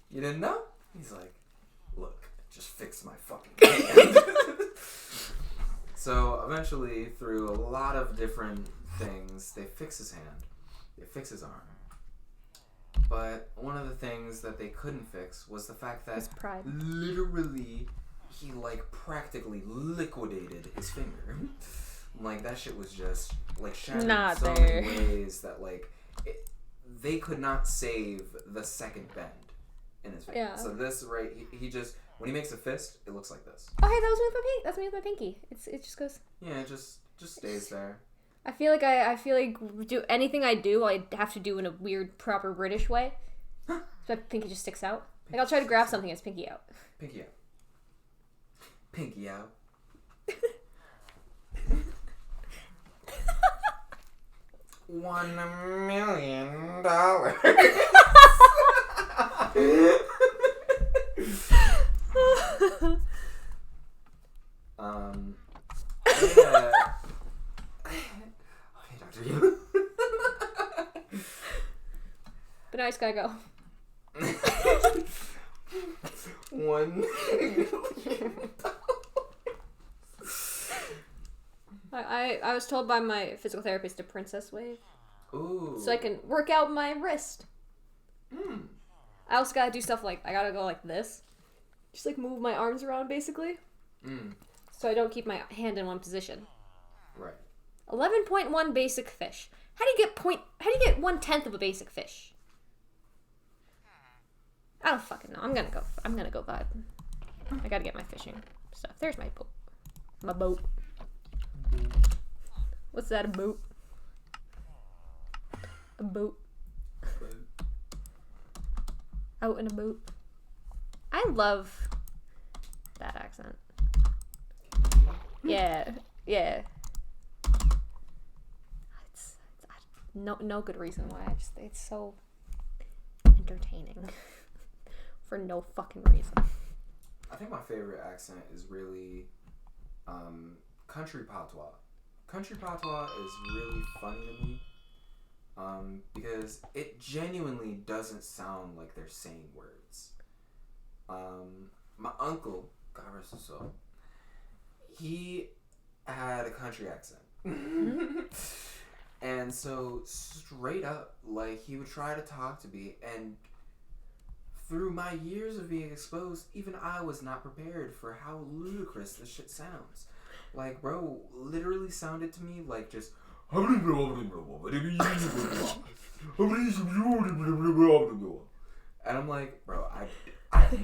You didn't know? He's like, look, just fix my fucking hand. So eventually, through a lot of different things, they fix his hand. They fix his arm. But one of the things that they couldn't fix was the fact that His pride. literally he like practically liquidated his finger. Like that shit was just like shattered Not in so there. many ways that like they could not save the second bend in his finger. Yeah. So this right, he just when he makes a fist, it looks like this. Oh, hey, that was me with my pinky. That's me with my pinky. It just goes. Yeah, it just stays there. I feel like do anything I do, I have to do in a weird, proper British way. So my pinky just sticks out. Like I'll try to grab something, and it's pinky out. Pinky out. Pinky out. $1 million. Yeah. Okay, Dr. You. But now I just gotta go. $1 million. I was told by my physical therapist to princess wave, Ooh. so I can work out my wrist. Mm. I also gotta do stuff like I gotta go like this, just like move my arms around basically, so I don't keep my hand in one position. Right. 11.1 basic fish. How do you get 1/10 of a basic fish? I don't fucking know. I'm gonna go vibe. I gotta get my fishing stuff. There's my boat. My boat. What's that, a boat? A boat. Out in a boat. I love that accent. Yeah. It's no good reason why. It's so entertaining for no fucking reason. I think my favorite accent is really country patois. Country patois is really funny to me because it genuinely doesn't sound like they're saying words. My uncle, God rest his soul, he had a country accent. And so straight up, like, he would try to talk to me, and through my years of being exposed, even I was not prepared for how ludicrous this shit sounds. Like, bro, literally sounded to me like just and I'm like, bro, I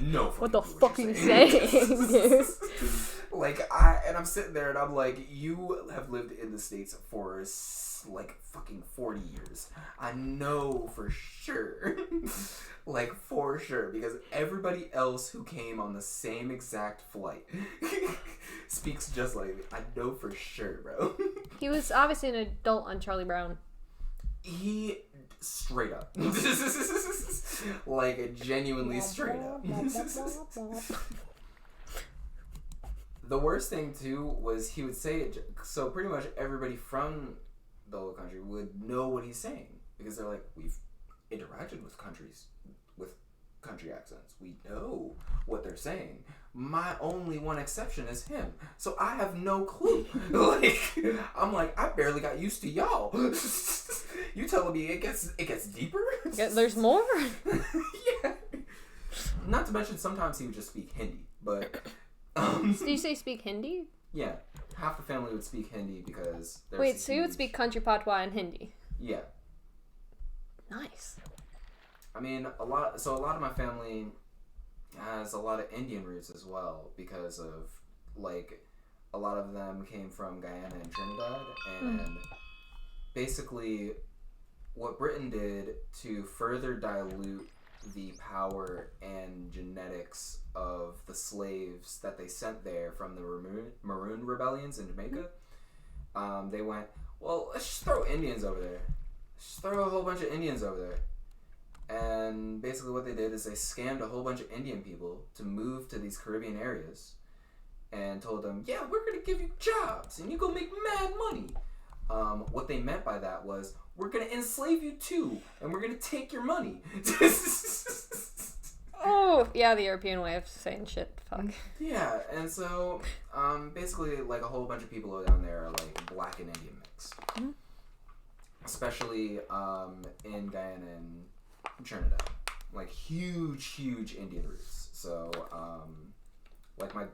know What the fucking fuck are you you're saying, dude? Like, I'm sitting there and I'm like, you have lived in the States for like fucking 40 years. I know for sure. Like, for sure. Because everybody else who came on the same exact flight speaks just like me. I know for sure, bro. He was obviously an adult on Charlie Brown. He straight up. Like, genuinely straight up. The worst thing too was he would say it, so pretty much everybody from the whole country would know what he's saying because they're like, we've interacted with country accents, we know what they're saying. My only one exception is him, so I have no clue. Like, I'm like, I barely got used to y'all. You telling me it gets deeper? Yeah, there's more? Yeah. Not to mention sometimes he would just speak Hindi, but Did you say speak Hindi? Yeah, half the family would speak Hindi because there's Wait, so you would huge- speak country patois and Hindi? Yeah, Nice. I mean a lot of my family has a lot of Indian roots as well because of like a lot of them came from Guyana and Trinidad, and basically what Britain did to further dilute the power and genetics of the slaves that they sent there from the Maroon rebellions in Jamaica, they went, well, let's just throw Indians over there. Just throw a whole bunch of Indians over there. And basically what they did is they scammed a whole bunch of Indian people to move to these Caribbean areas and told them, yeah, we're going to give you jobs and you go make mad money. What they meant by that was, we're going to enslave you too, and we're going to take your money. Oh, yeah, the European way of saying shit. Fuck. Yeah, and so basically like a whole bunch of people down there are like black and Indian mix. Mm-hmm. Especially in Guyana and Trinidad. Like huge Indian roots. So like my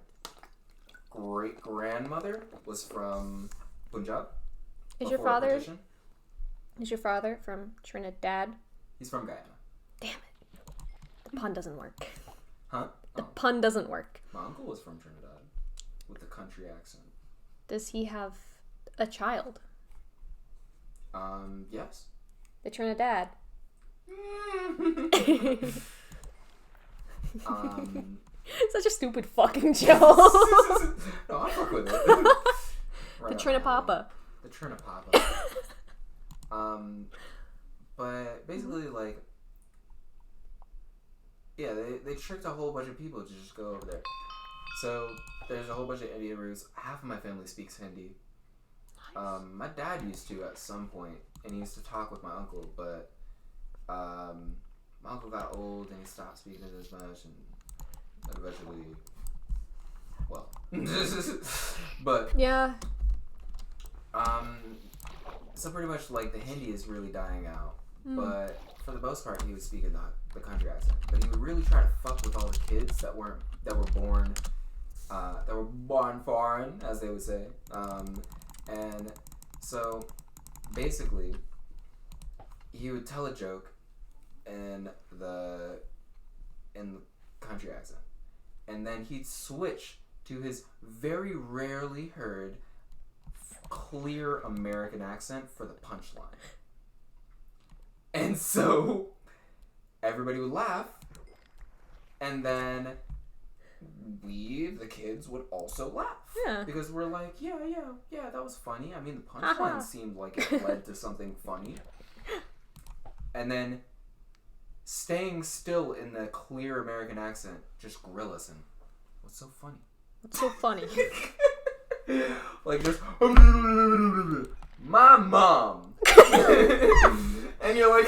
great grandmother was from Punjab. Is your before father partition. Is your father from Trinidad? He's from Guyana. Damn it. The pun doesn't work. Huh? The Oh, pun doesn't work. my uncle was from Trinidad with the country accent. Does he have a child? Yes. The Trinidad. Such a stupid fucking joke. No, I fuck with it. The Right on. Trinipapa. The Trinipapa. But basically, like, yeah, they tricked a whole bunch of people to just go over there. So there's a whole bunch of Indian roots. Half of my family speaks Hindi. My dad used to at some point, and he used to talk with my uncle, but my uncle got old and he stopped speaking it as much, and eventually, well, but Yeah. so pretty much like the Hindi is really dying out, but for the most part he was speaking the country accent, but he would really try to fuck with all the kids that were born foreign, as they would say, and so basically he would tell a joke in the country accent, and then he'd switch to his very rarely heard clear American accent for the punchline. And so everybody would laugh, and then the kids would also laugh. Yeah. Because we're like, yeah, that was funny. I mean, the punchline seemed like it led to something funny. And then staying still in the clear American accent, just grill us and, what's so funny? What's so funny? Like just my mom. And you're like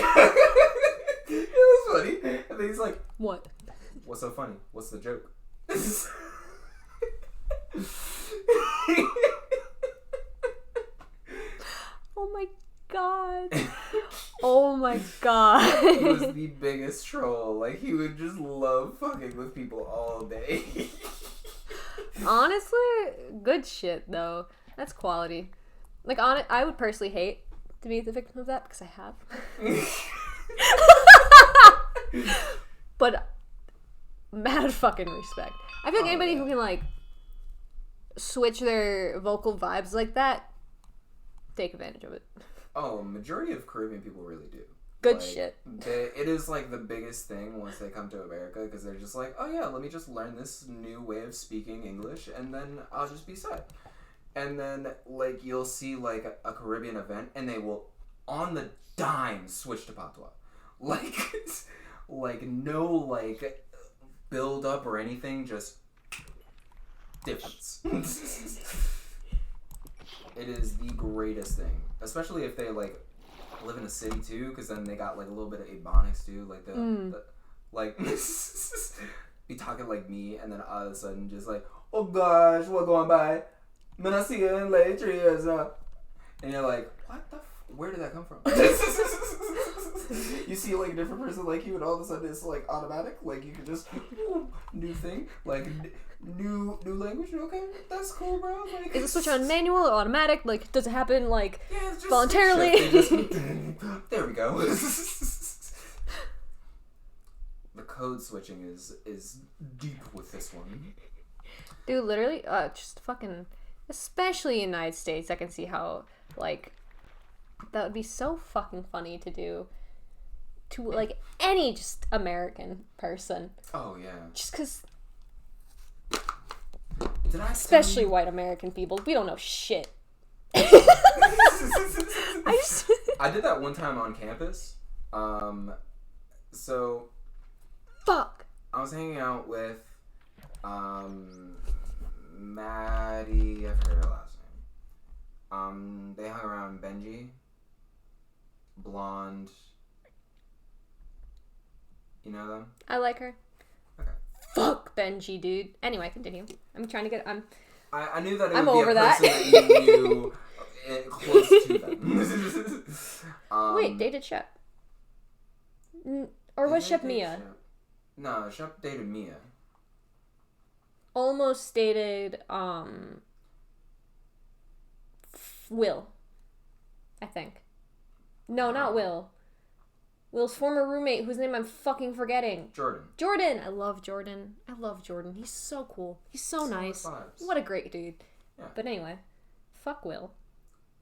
it was funny. And then he's like, What? what's so funny? What's the joke? Oh my god. Oh my god. He was the biggest troll. Like, he would just love fucking with people all day. Honestly, good shit though. That's quality. Like, I would personally hate to be the victim of that because I have. But mad fucking respect. I feel like anybody who can like switch their vocal vibes like that, take advantage of it. Oh, majority of Caribbean people really do. Good Like, shit. It is like the biggest thing once they come to America, because they're just like, oh yeah, let me just learn this new way of speaking English and then I'll just be set. And then like you'll see like a Caribbean event and they will on the dime switch to patois. Like like no like build up or anything, just difference. It is the greatest thing, especially if they like live in a city too, because then they got like a little bit of ebonics too, like the like be talking like me, and then all of a sudden just like, oh gosh, what going by? Man, I see you in like 3 years, and you're like, where did that come from? You see like a different person like you, and all of a sudden it's like automatic. Like you can just new thing, like new language. Okay, that's cool, bro. Like, Is the switch on manual or automatic? Like, does it happen like yeah, it's just voluntarily? There we go. The code switching is deep with this one. Dude, literally, just fucking, especially in the United States, I can see how, like, that would be so fucking funny to do to, like, any just American person. Oh, yeah. Just because, Did I especially white American people, we don't know shit. I did that one time on campus. So Fuck. I was hanging out with Maddie, I forget her last name. They hung around Benji. Blonde. You know them? I like her. Okay. Fuck Benji, dude. Anyway, continue. I'm trying to get, I knew that it I'm would be over a that. person that you knew close to them. Wait, dated Shep. Or was Shep Mia? No, Shep dated Mia. Almost dated, Will. I think. No, not Will. Will's former roommate, whose name I'm fucking forgetting. Jordan. Jordan! I love Jordan. He's so cool. He's so nice. Vibes. What a great dude. Yeah. But anyway, fuck Will.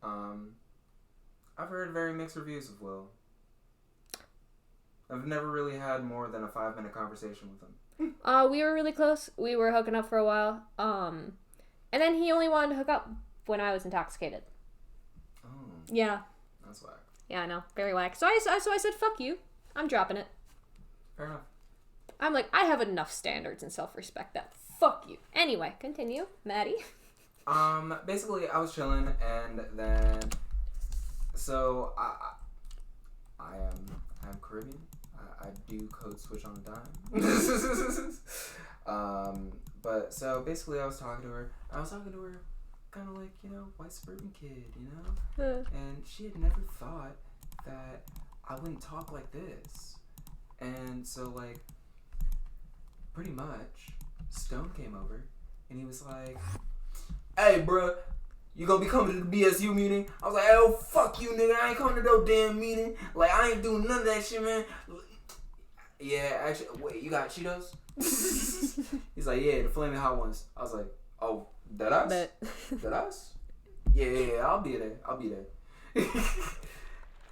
I've heard very mixed reviews of Will. I've never really had more than a 5-minute conversation with him. We were really close. We were hooking up for a while. And then he only wanted to hook up when I was intoxicated. Oh. Yeah. That's whack. Yeah, I know. Very whack. So I said, fuck you. I'm dropping it. Fair enough. I'm like, I have enough standards and self-respect that fuck you. Anyway, continue. Maddie. Basically, I was chilling, and then, so, I'm Caribbean. I do code switch on a dime. But, so, basically, I was talking to her, kind of like, white suburban kid, and she had never thought that I wouldn't talk like this. And so, like, pretty much, Stone came over, and he was like, hey, bruh, you gonna be coming to the BSU meeting? I was like, oh, fuck you, nigga, I ain't coming to no damn meeting. Like, I ain't doing none of that shit, man. Yeah, actually, wait, you got Cheetos? He's like, yeah, the flaming hot ones. I was like, oh, that us? That us? Yeah, I'll be there.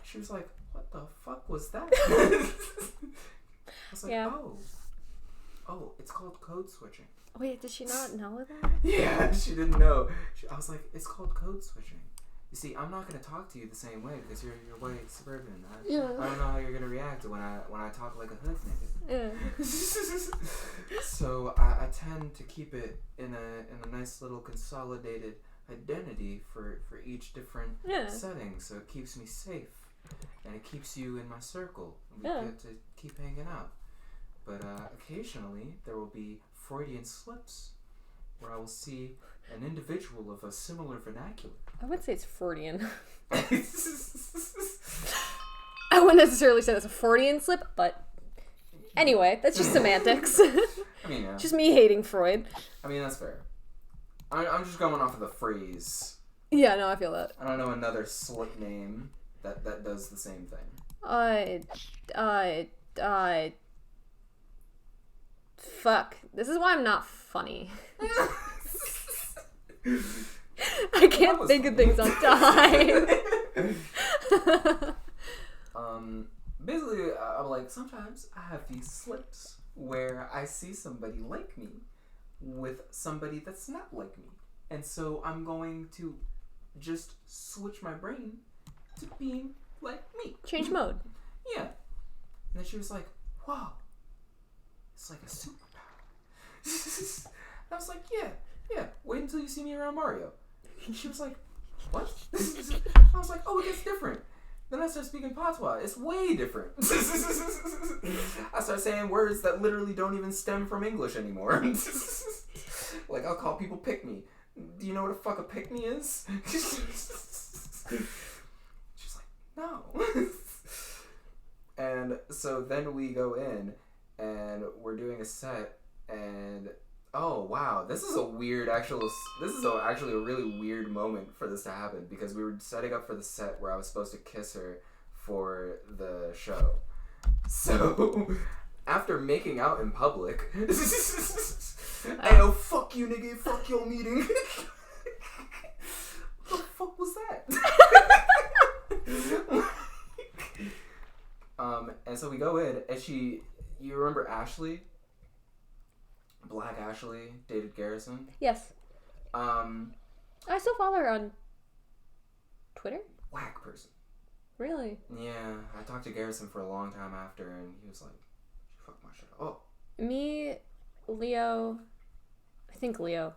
She was like, what the fuck was that? I was like, Yeah. Oh, it's called code switching. Wait, did she not know that? Yeah, she didn't know. I was like, it's called code switching. You see, I'm not gonna talk to you the same way because you're white suburban. I don't know how you're gonna react when I talk like a hood nigga. Yeah. So I tend to keep it in a nice little consolidated identity for each different setting, so it keeps me safe and it keeps you in my circle. We get to keep hanging out. But occasionally there will be Freudian slips where I will see an individual of a similar vernacular. I would say it's Freudian. I wouldn't necessarily say that's a Freudian slip, but anyway, that's just semantics. I mean, yeah. Just me hating Freud. I mean, that's fair. I'm just going off of the phrase. Yeah, no, I feel that. I don't know another slip name that does the same thing. Fuck. This is why I'm not funny. I can't think of things on time. Basically, I'm like, sometimes I have these slips where I see somebody like me with somebody that's not like me. And so I'm going to just switch my brain to being like me. Change mode. Yeah. And then she was like, wow, it's like a superpower. I was like, yeah, wait until you see me around Mario. She was like, what? I was like, oh, it gets different. Then I start speaking patois. It's way different. I start saying words that literally don't even stem from English anymore. Like, I'll call people pick-me. Do you know what the fuck a pick-me is? She's like, no. And so then we go in and we're doing a set, and oh wow, this is actually a really weird moment for this to happen, because we were setting up for the set where I was supposed to kiss her for the show. So after making out in public, hey, oh, fuck you, nigga, fuck your meeting. What the fuck was that? And so we go in, and you remember Ashley? Black Ashley dated Garrison? Yes. I still follow her on Twitter. Whack person. Really? Yeah, I talked to Garrison for a long time after, and he was like, "She fucked my shit up." Oh. Me, Leo, I think Leo,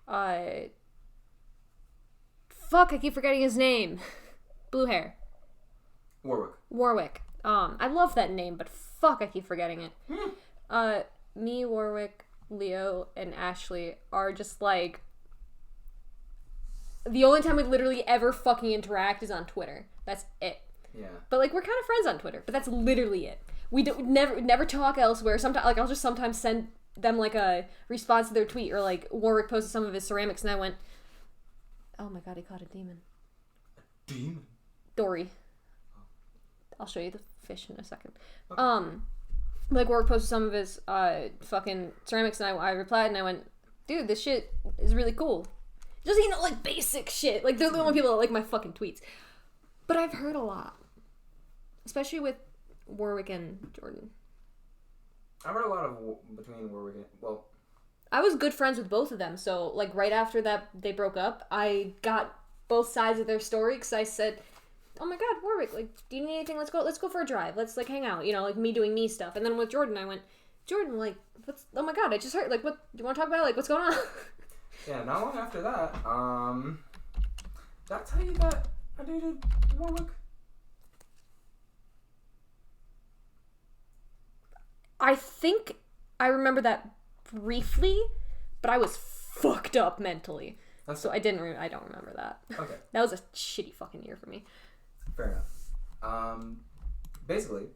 fuck, I keep forgetting his name. Blue hair. Warwick. I love that name, but fuck, I keep forgetting it. Me, Warwick, Leo, and Ashley are just like, the only time we literally ever fucking interact is on Twitter. That's it. Yeah. But like, we're kind of friends on Twitter, but that's literally it. We never talk elsewhere. Sometimes, like, I'll just sometimes send them like a response to their tweet, or like Warwick posted some of his ceramics, and I went, "Oh my god, he caught a demon." Demon. Dory. I'll show you the fish in a second. Okay. Like, Warwick posted some of his fucking ceramics, and I replied, and I went, "Dude, this shit is really cool." Just, you know, like, basic shit. Like, they're the only people that like my fucking tweets. But I've heard a lot, especially with Warwick and Jordan. I've heard a lot of between Warwick and, well, I was good friends with both of them, so like right after that they broke up, I got both sides of their story, because I said, "Oh my god, Warwick, like, do you need anything? Let's go for a drive. Let's like hang out, you know, like me doing me stuff." And then with Jordan, I went, "Jordan, like, oh my god, I just heard, like, what do you want to talk about? Like, what's going on?" Yeah, not long after that, did I tell you that I dated Warwick? I think I remember that briefly, but I was fucked up mentally. So I don't remember that. Okay. That was a shitty fucking year for me. Fair enough. Basically,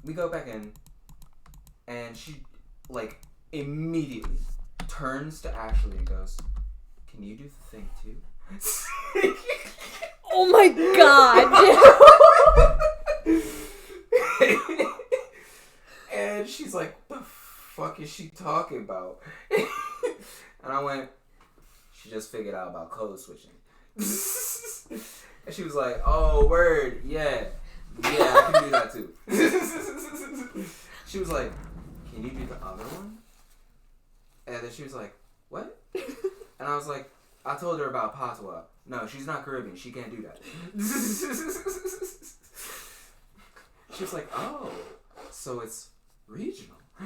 we go back in, and she, like, immediately turns to Ashley and goes, "Can you do the thing too?" Oh my god! And she's like, "What the fuck is she talking about?" And I went, "She just figured out about code switching." And she was like, "Oh, word, yeah, I can do that too." She was like, "Can you do the other one?" And then she was like, "What?" And I was like, "I told her about patois. No, she's not Caribbean. She can't do that." She was like, "Oh, so it's regional." I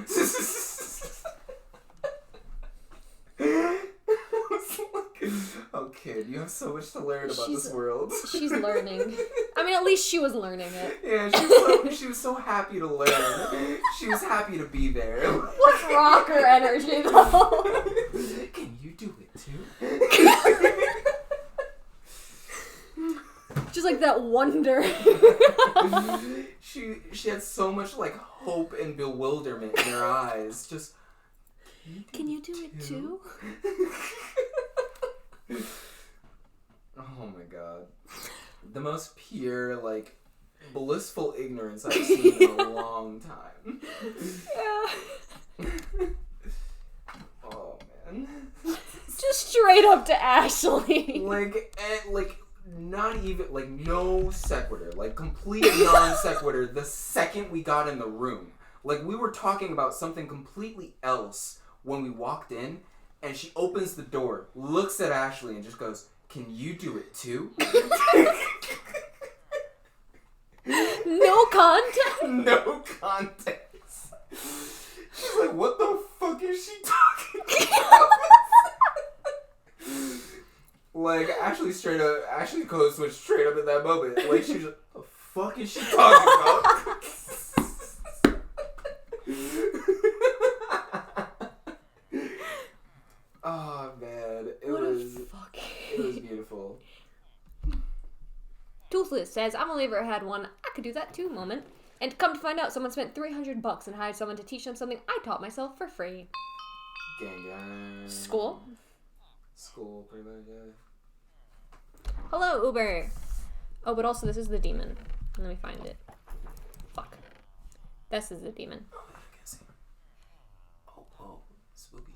was like, "Oh, kid, you have so much to learn about this world." She's learning. I mean, at least she was learning it. Yeah, she was so happy to learn. She was happy to be there. What's rocker energy, though? Can you do it too? Just like that wonder. She had so much like hope and bewilderment in her eyes. Just, can you do it too? Oh my god. The most pure, like, blissful ignorance I've seen in a long time. Yeah. Oh man. Just straight up to Ashley. Like, not even, like, no sequitur. Like, complete non sequitur the second we got in the room. Like, we were talking about something completely else when we walked in, and she opens the door, looks at Ashley, and just goes, "Can you do it too?" No context? No context. She's like, "What the fuck is she talking about?" Like, Ashley code switched straight up at that moment. Like, she was like, "The fuck is she talking about?" Oh man, it was beautiful. Toothless says, I've only ever had one I could do that too moment. And come to find out, someone spent $300 and hired someone to teach them something I taught myself for free. Gang, gang. School? School, pretty much, yeah. Hello, Uber. Oh, but also this is the demon. Let me find it. Fuck. This is the demon. Oh, I can't see. Oh, spooky.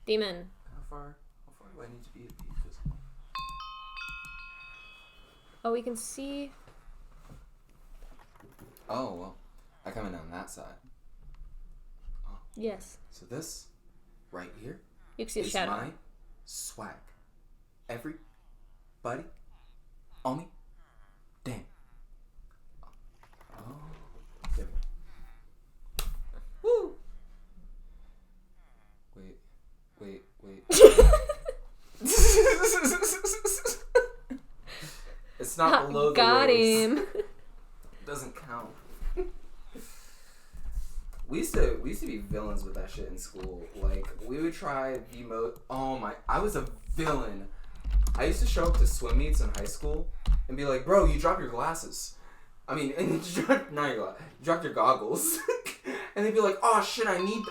Demon. How far do I need to be to be visible? Oh, we can see. Oh, well, I come in on that side. Oh. Yes. So this, right here, You can see the is shadow. my swag. Everybody on me. Damn. Oh, there we go. Woo! Wait. It's not below the Got waist. him. Doesn't count. We used to be villains with that shit in school. Like, we would try the I was a villain. I used to show up to swim meets in high school and be like, bro, you dropped your glasses. I mean, and you dropped your goggles. And they'd be like, oh shit, I need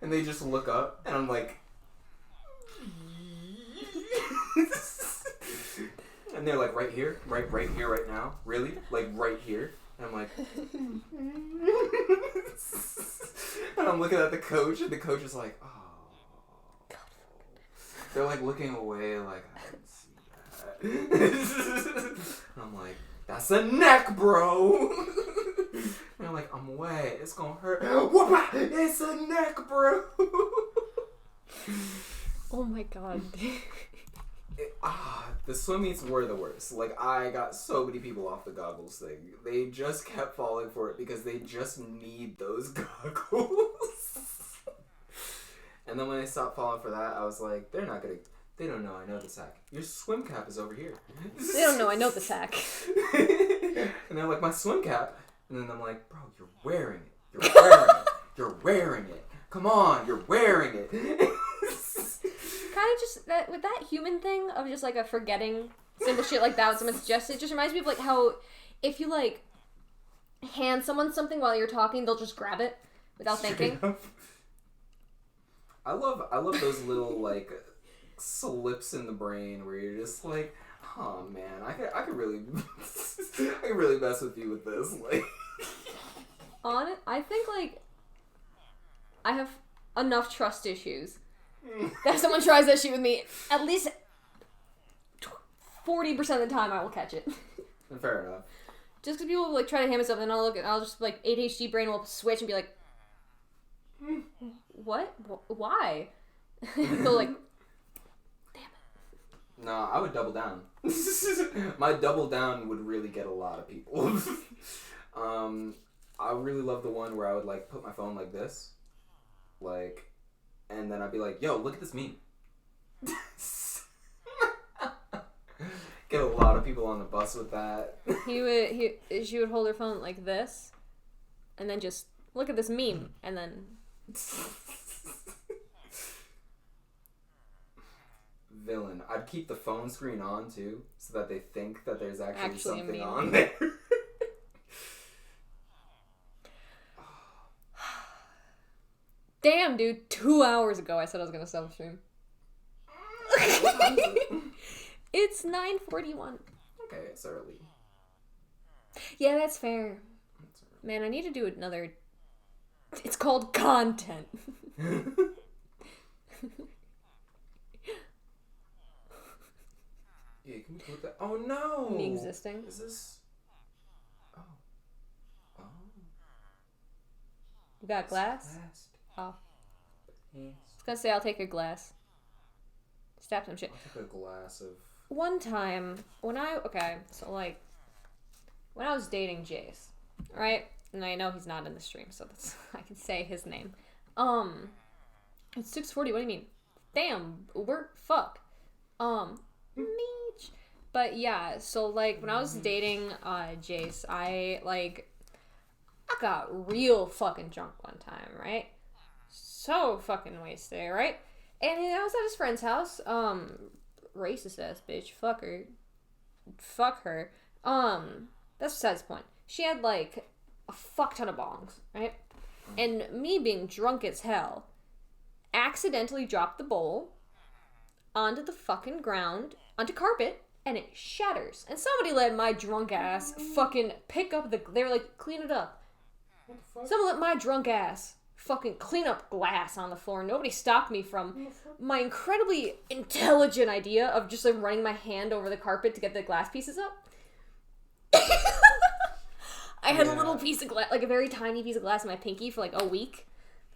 and they just look up and I'm like, and they're like, right here, right here, right now, really, like right here, and I'm like, and I'm looking at the coach, and the coach is like, oh, they're like looking away, like I didn't see that, and I'm like, that's a neck, bro, and I'm like, I'm wet, it's gonna hurt, whoop, it's a neck, bro. Oh my god. The swim meets were the worst. Like, I got so many people off the goggles thing. They just kept falling for it because they just need those goggles. And then when they stopped falling for that, I was like, they don't know I know the sack. Your swim cap is over here. They don't know I know the sack. And they're like, my swim cap. And then I'm like, bro, you're wearing it. You're wearing it. Come on, you're wearing it. Kind of just that with that human thing of just like a forgetting simple shit like that when someone suggests it, just reminds me of like how if you like hand someone something while you're talking, they'll just grab it without thinking. I love those little like slips in the brain where you're just like, oh man, I could really I could really mess with you with this. Like, I think like I have enough trust issues that if someone tries that shit with me, at least 40% of the time I will catch it. Fair enough. Just because people like try to hand me something, I'll just like ADHD brain will switch and be like, what? Why? They'll like, damn it. No, I would double down. My double down would really get a lot of people. I really love the one where I would like put my phone like this, like. And then I'd be like, yo, look at this meme. Get a lot of people on the bus with that. She would hold her phone like this, and then just look at this meme, and then. Villain. I'd keep the phone screen on too, so that they think that there's actually a something meme on there. Damn, dude, 2 hours ago I said I was gonna self-stream. It's 9:41. Okay, it's early. Yeah, that's fair. Man, I need to do another... It's called content. Yeah, can we put that? Oh no! Me existing. Is this... Oh. You got glass? Oh. I was gonna say I'll take a glass. Stab some shit. I'll take a glass of... One time, when I was dating Jace, right? And I know he's not in the stream, so that's I can say his name. It's 6:40, what do you mean? Damn, Uber, fuck. Meech. But yeah, so like when I was dating Jace, I got real fucking drunk one time, right? So fucking wasted, right? And I was at his friend's house. Racist ass bitch. Fuck her. Fuck her. That's besides the point. She had like a fuck ton of bongs, right? And me being drunk as hell, accidentally dropped the bowl onto the fucking ground, onto carpet, and it shatters. And somebody let my drunk ass fucking pick up they were like, clean it up. What the fuck? Someone let my drunk ass fucking clean up glass on the floor. Nobody stopped me from my incredibly intelligent idea of just like running my hand over the carpet to get the glass pieces up. I had a little piece of glass, like a very tiny piece of glass in my pinky for like a week.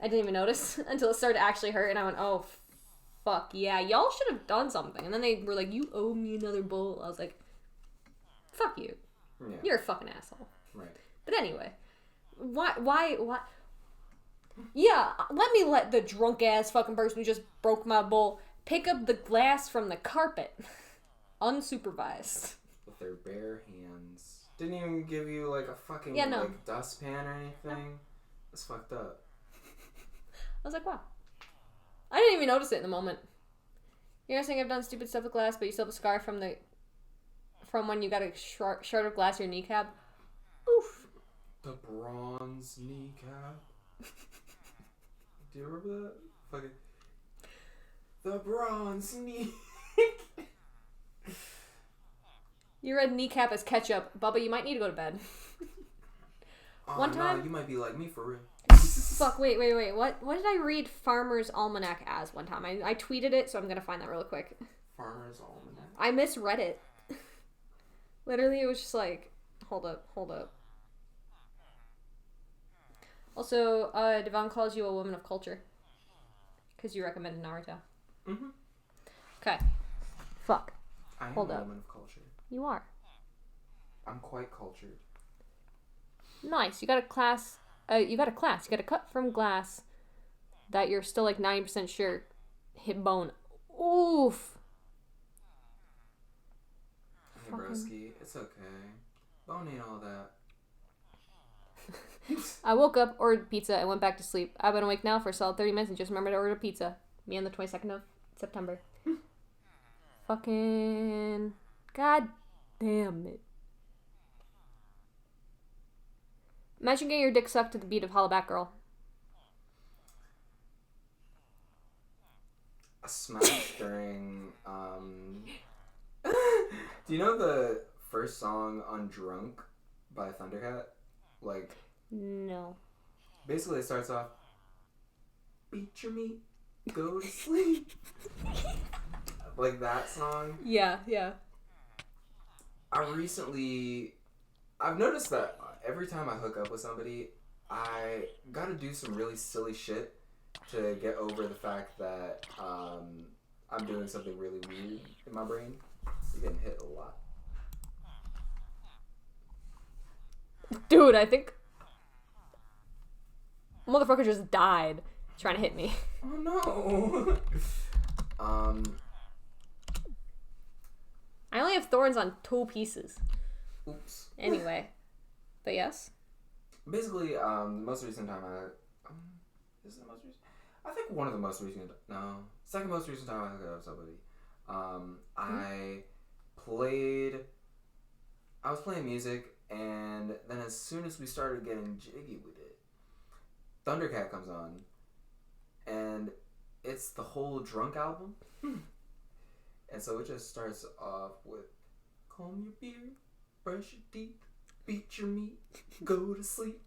I didn't even notice until it started to actually hurt, and I went, oh, fuck, yeah, y'all should have done something. And then they were like, you owe me another bowl. I was like, fuck you. Yeah. You're a fucking asshole. Right. But anyway, why? Yeah, let the drunk ass fucking person who just broke my bowl pick up the glass from the carpet. Unsupervised. With their bare hands. Didn't even give you like a fucking like dustpan or anything. That's fucked up. I was like, wow. I didn't even notice it in the moment. You know, saying I've done stupid stuff with glass, but you still have a scar from when you got a shard of glass in your kneecap. Oof. The bronze kneecap. Do you remember that? Fucking. The bronze knee. You read kneecap as ketchup. Bubba, you might need to go to bed. One time... No, you might be like me for real. Fuck, wait. What did I read Farmer's Almanac as one time? I tweeted it, so I'm gonna find that real quick. Farmer's Almanac? I misread it. Literally, it was just like... Hold up. Also, Devon calls you a woman of culture. Because you recommended Naruto. Mm-hmm. Okay. Fuck. I am Hold a up. woman of culture. You are. I'm quite cultured. Nice. You got a class. You got a cut from glass that you're still like 90% sure hit bone. Oof. Hey, broski, it's okay. Bone ain't all that. I woke up, ordered pizza, and went back to sleep. I've been awake now for a solid 30 minutes and just remembered to order pizza. Me on the 22nd of September. Fucking... God damn it. Imagine getting your dick sucked to the beat of Holla Back Girl. A smash during, Do you know the first song on Drunk by Thundercat? Like... No. Basically, it starts off, beat your meat, go to sleep. Like that song. Yeah. I've noticed that every time I hook up with somebody, I gotta do some really silly shit to get over the fact that I'm doing something really weird in my brain. You're getting hit a lot. Dude, I think... Motherfucker just died trying to hit me. Oh no! I only have thorns on 2 pieces. Oops. Anyway. But yes. Basically, the most recent time is it the most recent? I think one of the most recent, second most recent time I hooked up with somebody. I was playing music, and then as soon as we started getting jiggy with it, Thundercat comes on, and it's the whole Drunk album. And so it just starts off with, comb your beard, brush your teeth, beat your meat, go to sleep.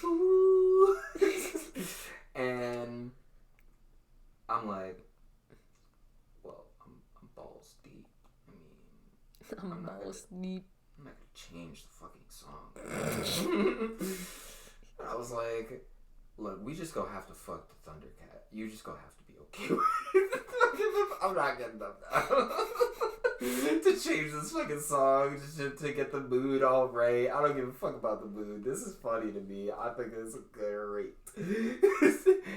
Ooh. And I'm like, well, I'm balls deep. I mean, I'm balls deep. I'm not gonna change the fucking song. I was like, look, we just gonna have to fuck the Thundercat. You just gonna have to be okay with it. I'm not getting up now. To change this fucking song, just to get the mood all right. I don't give a fuck about the mood. This is funny to me. I think this is great.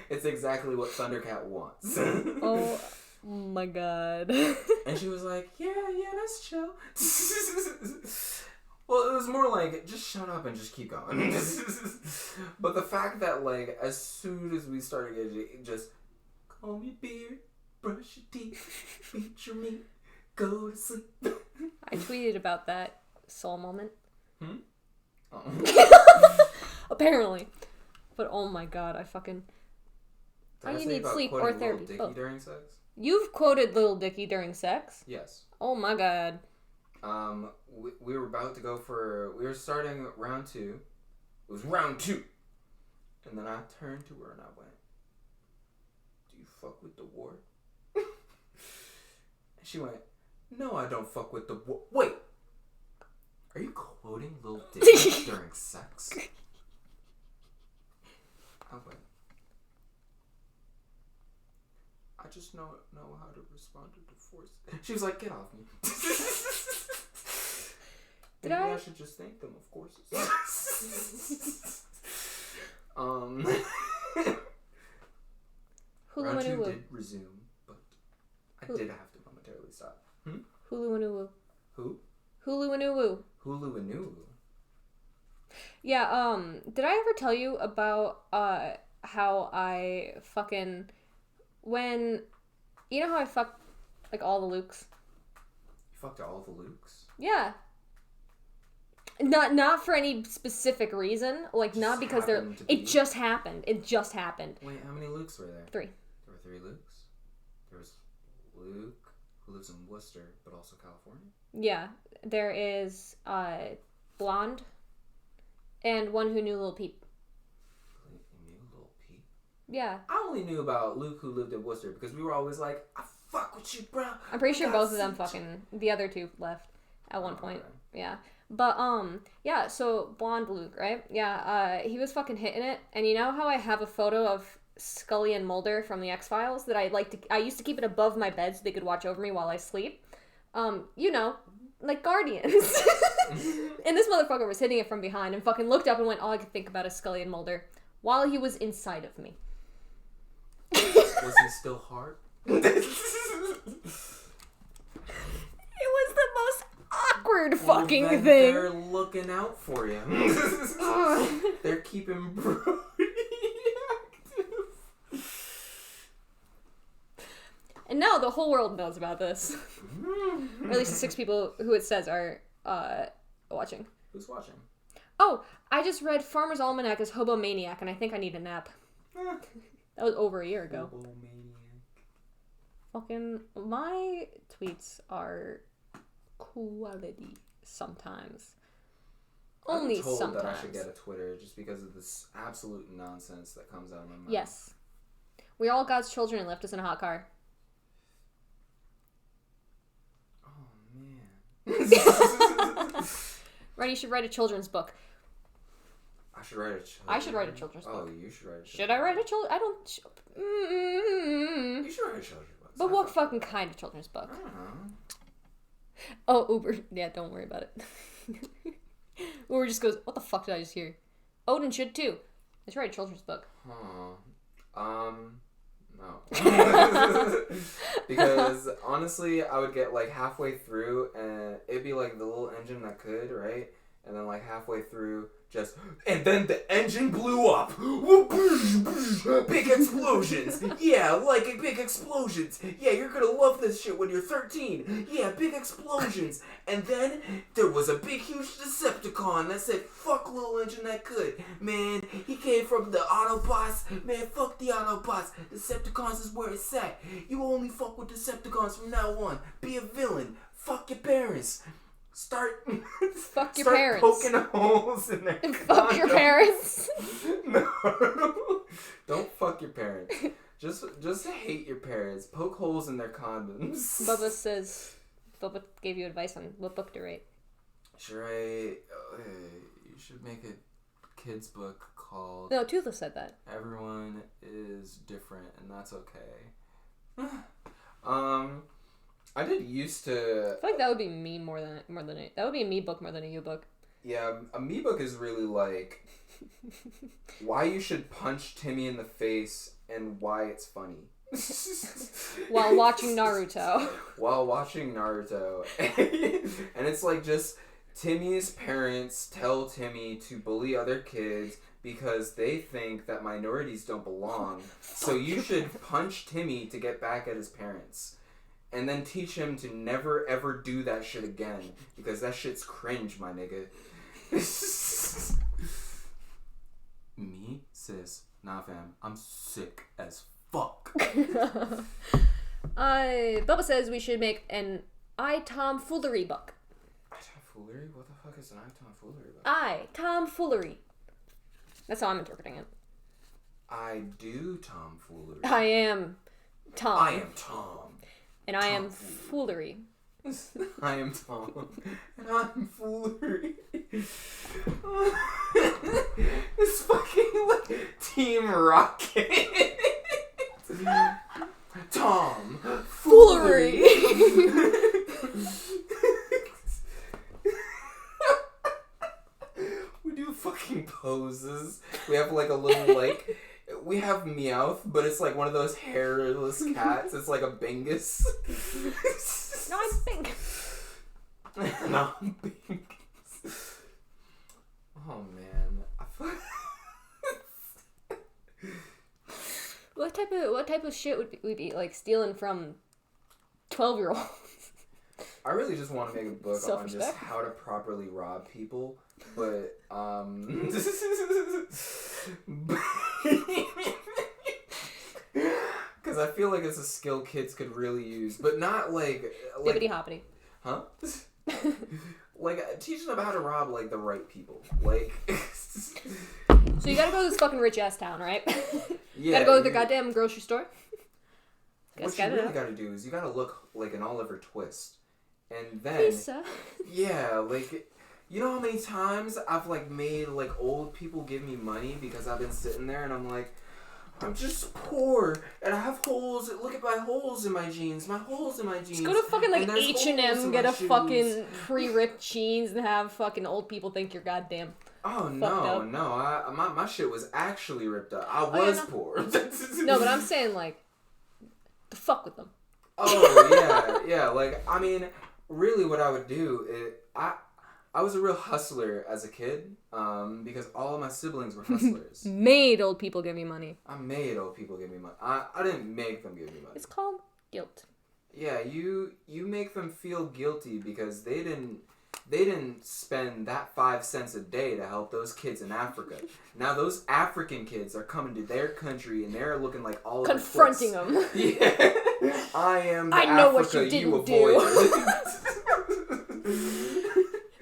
It's exactly what Thundercat wants. Oh my god. And she was like, yeah, that's chill. Well, it was more like, just shut up and just keep going. But the fact that, like, as soon as we started getting, just comb your beard, brush your teeth, eat your meat, go to sleep. I tweeted about that soul moment. Oh. Apparently. But oh my god, I fucking... Did I you say need about sleep or quoting therapy, Lil Dicky both. during sex? You've quoted Lil Dicky during sex? Yes. Oh my god. We were about to go for... We were starting round 2. It was round 2. And then I turned to her and I went, "Do you fuck with the war?" And she went, "No, I don't fuck with the war." Wait! Are you quoting Lil Dicky during sex? I went, "I just know how to respond to divorce." She was like, "Get off me." Did Maybe I? I should just thank them, of course. Hulu Round 2 Manulu. did resume, but I did have to momentarily stop. Hulu Manulu. Who? Hulu Manulu. Hulu and Nulu. Yeah, did I ever tell you about, how I fucking... When... You know how I fucked, like, all the Lukes? You fucked all the Lukes? Yeah. Not for any specific reason. Like, Just not because they're... happened to be? It just happened. It just happened. Wait, how many Lukes were there? 3. There were 3 Lukes? There was Luke, who lives in Worcester, but also California? Yeah. There is, Blonde. And one who knew Lil Peep. You knew Lil Peep? Yeah. I only knew about Luke who lived in Worcester because we were always like, "I fuck with you, bro." I'm pretty sure gotta both of them see fucking... The other 2 left at one point. okay. Yeah. But, yeah, so Blonde Luke, right? Yeah, he was fucking hitting it. And you know how I have a photo of Scully and Mulder from the X-Files that I used to keep it above my bed so they could watch over me while I sleep? You know, like Guardians. And this motherfucker was hitting it from behind and fucking looked up and went, all I could think about is Scully and Mulder while he was inside of me. Was he still hard? It was the most awkward fucking Well, then thing. They're looking out for you. They're keeping Brody active. And now the whole world knows about this. Or at least the 6 people who it says are watching. Who's watching? Oh, I just read Farmer's Almanac as Hobo Maniac, and I think I need a nap. That was over a year ago. Fucking, my tweets are quality sometimes. Only I'm told sometimes. that I should get a Twitter just because of this absolute nonsense that comes out of my mouth. Yes. We're all God's children and left us in a hot car. Oh, man. Right, you should write a children's book. I should write a children's I should write a children's book. Oh, you should write a children's Should I write a children's... I don't... You should write a children's book. But what fucking kind of children's book? I don't know. Oh, Uber. Yeah, don't worry about it. Uber just goes, what the fuck did I just hear? Odin should too. Let's write a children's book. No. Because honestly, I would get like halfway through and it'd be like the little engine that could, right? And then like halfway through, and then the engine blew up. Big explosions. Yeah, like big explosions. Yeah, you're gonna love this shit when you're 13. Yeah, big explosions. And then there was a big, huge Decepticon that said, "Fuck little engine that could." Man, he came from the Autobots. Man, fuck the Autobots. Decepticons is where it's at. You only fuck with Decepticons from now on. Be a villain. Fuck your parents. Start Parents. Poking holes in their Fuck your parents. No. Don't fuck your parents. Just hate your parents. Poke holes in their condoms. Bubba gave you advice on what book to write. You should make a kid's book called No, Toothless said that. Everyone is Different and That's Okay. I did used to. I feel like that would be me more than that would be a me book more than a you book. Yeah, a me book is really like why you should punch Timmy in the face and why it's funny. While watching Naruto. And it's like just Timmy's parents tell Timmy to bully other kids because they think that minorities don't belong. So you should punch Timmy to get back at his parents. And then teach him to never ever do that shit again. Because that shit's cringe, my nigga. Me? Sis. Nah, fam. I'm sick as fuck. Bubba says we should make an I tomfoolery book. I tomfoolery? What the fuck is an I tomfoolery book? I tomfoolery. That's how I'm interpreting it. I do tomfoolery. I am Tom. I am Tom. And I am foolery. I am Tom. And I'm foolery. It's fucking like Team Rocket. Tom. Foolery. We do fucking poses. We have like a little like... We have Meowth, but it's like one of those hairless cats. It's like a bingus. No, I'm pink. No, I'm bingus. Oh man. What type of shit would we be like stealing from 12-year-olds? I really just want to make a book on just Self-respect. how to properly rob people, but because I feel like it's a skill kids could really use, but not like Bippity hoppity. huh? Like teaching them how to rob like the right people, like. So you gotta go to this fucking rich ass town, right? Yeah, Gotta go to the goddamn grocery store. What you really gotta do is you gotta look like an Oliver Twist, and then Lisa. yeah, like. You know how many times I've like made like old people give me money because I've been sitting there and I'm like, I'm just poor and I have holes. Look at my holes in my jeans. My holes in my jeans. Just go to fucking like And there's holes in H&M, get my a shoes. fucking pre-ripped jeans and have fucking old people think you're goddamn. Oh fucked no, up. no! My shit was actually ripped up. I yeah, was no. poor. No, but I'm saying like, the fuck with them. Oh yeah. Like I mean, really, what I would do is I was a real hustler as a kid, because all of my siblings were hustlers. Made old people give me money. I made old people give me money. I didn't make them give me money. It's called guilt. Yeah, you make them feel guilty because they didn't spend that 5 cents a day to help those kids in Africa. Now those African kids are coming to their country and they're looking like all Confronting them. Yeah, I am. The I know Africa what you didn't avoided.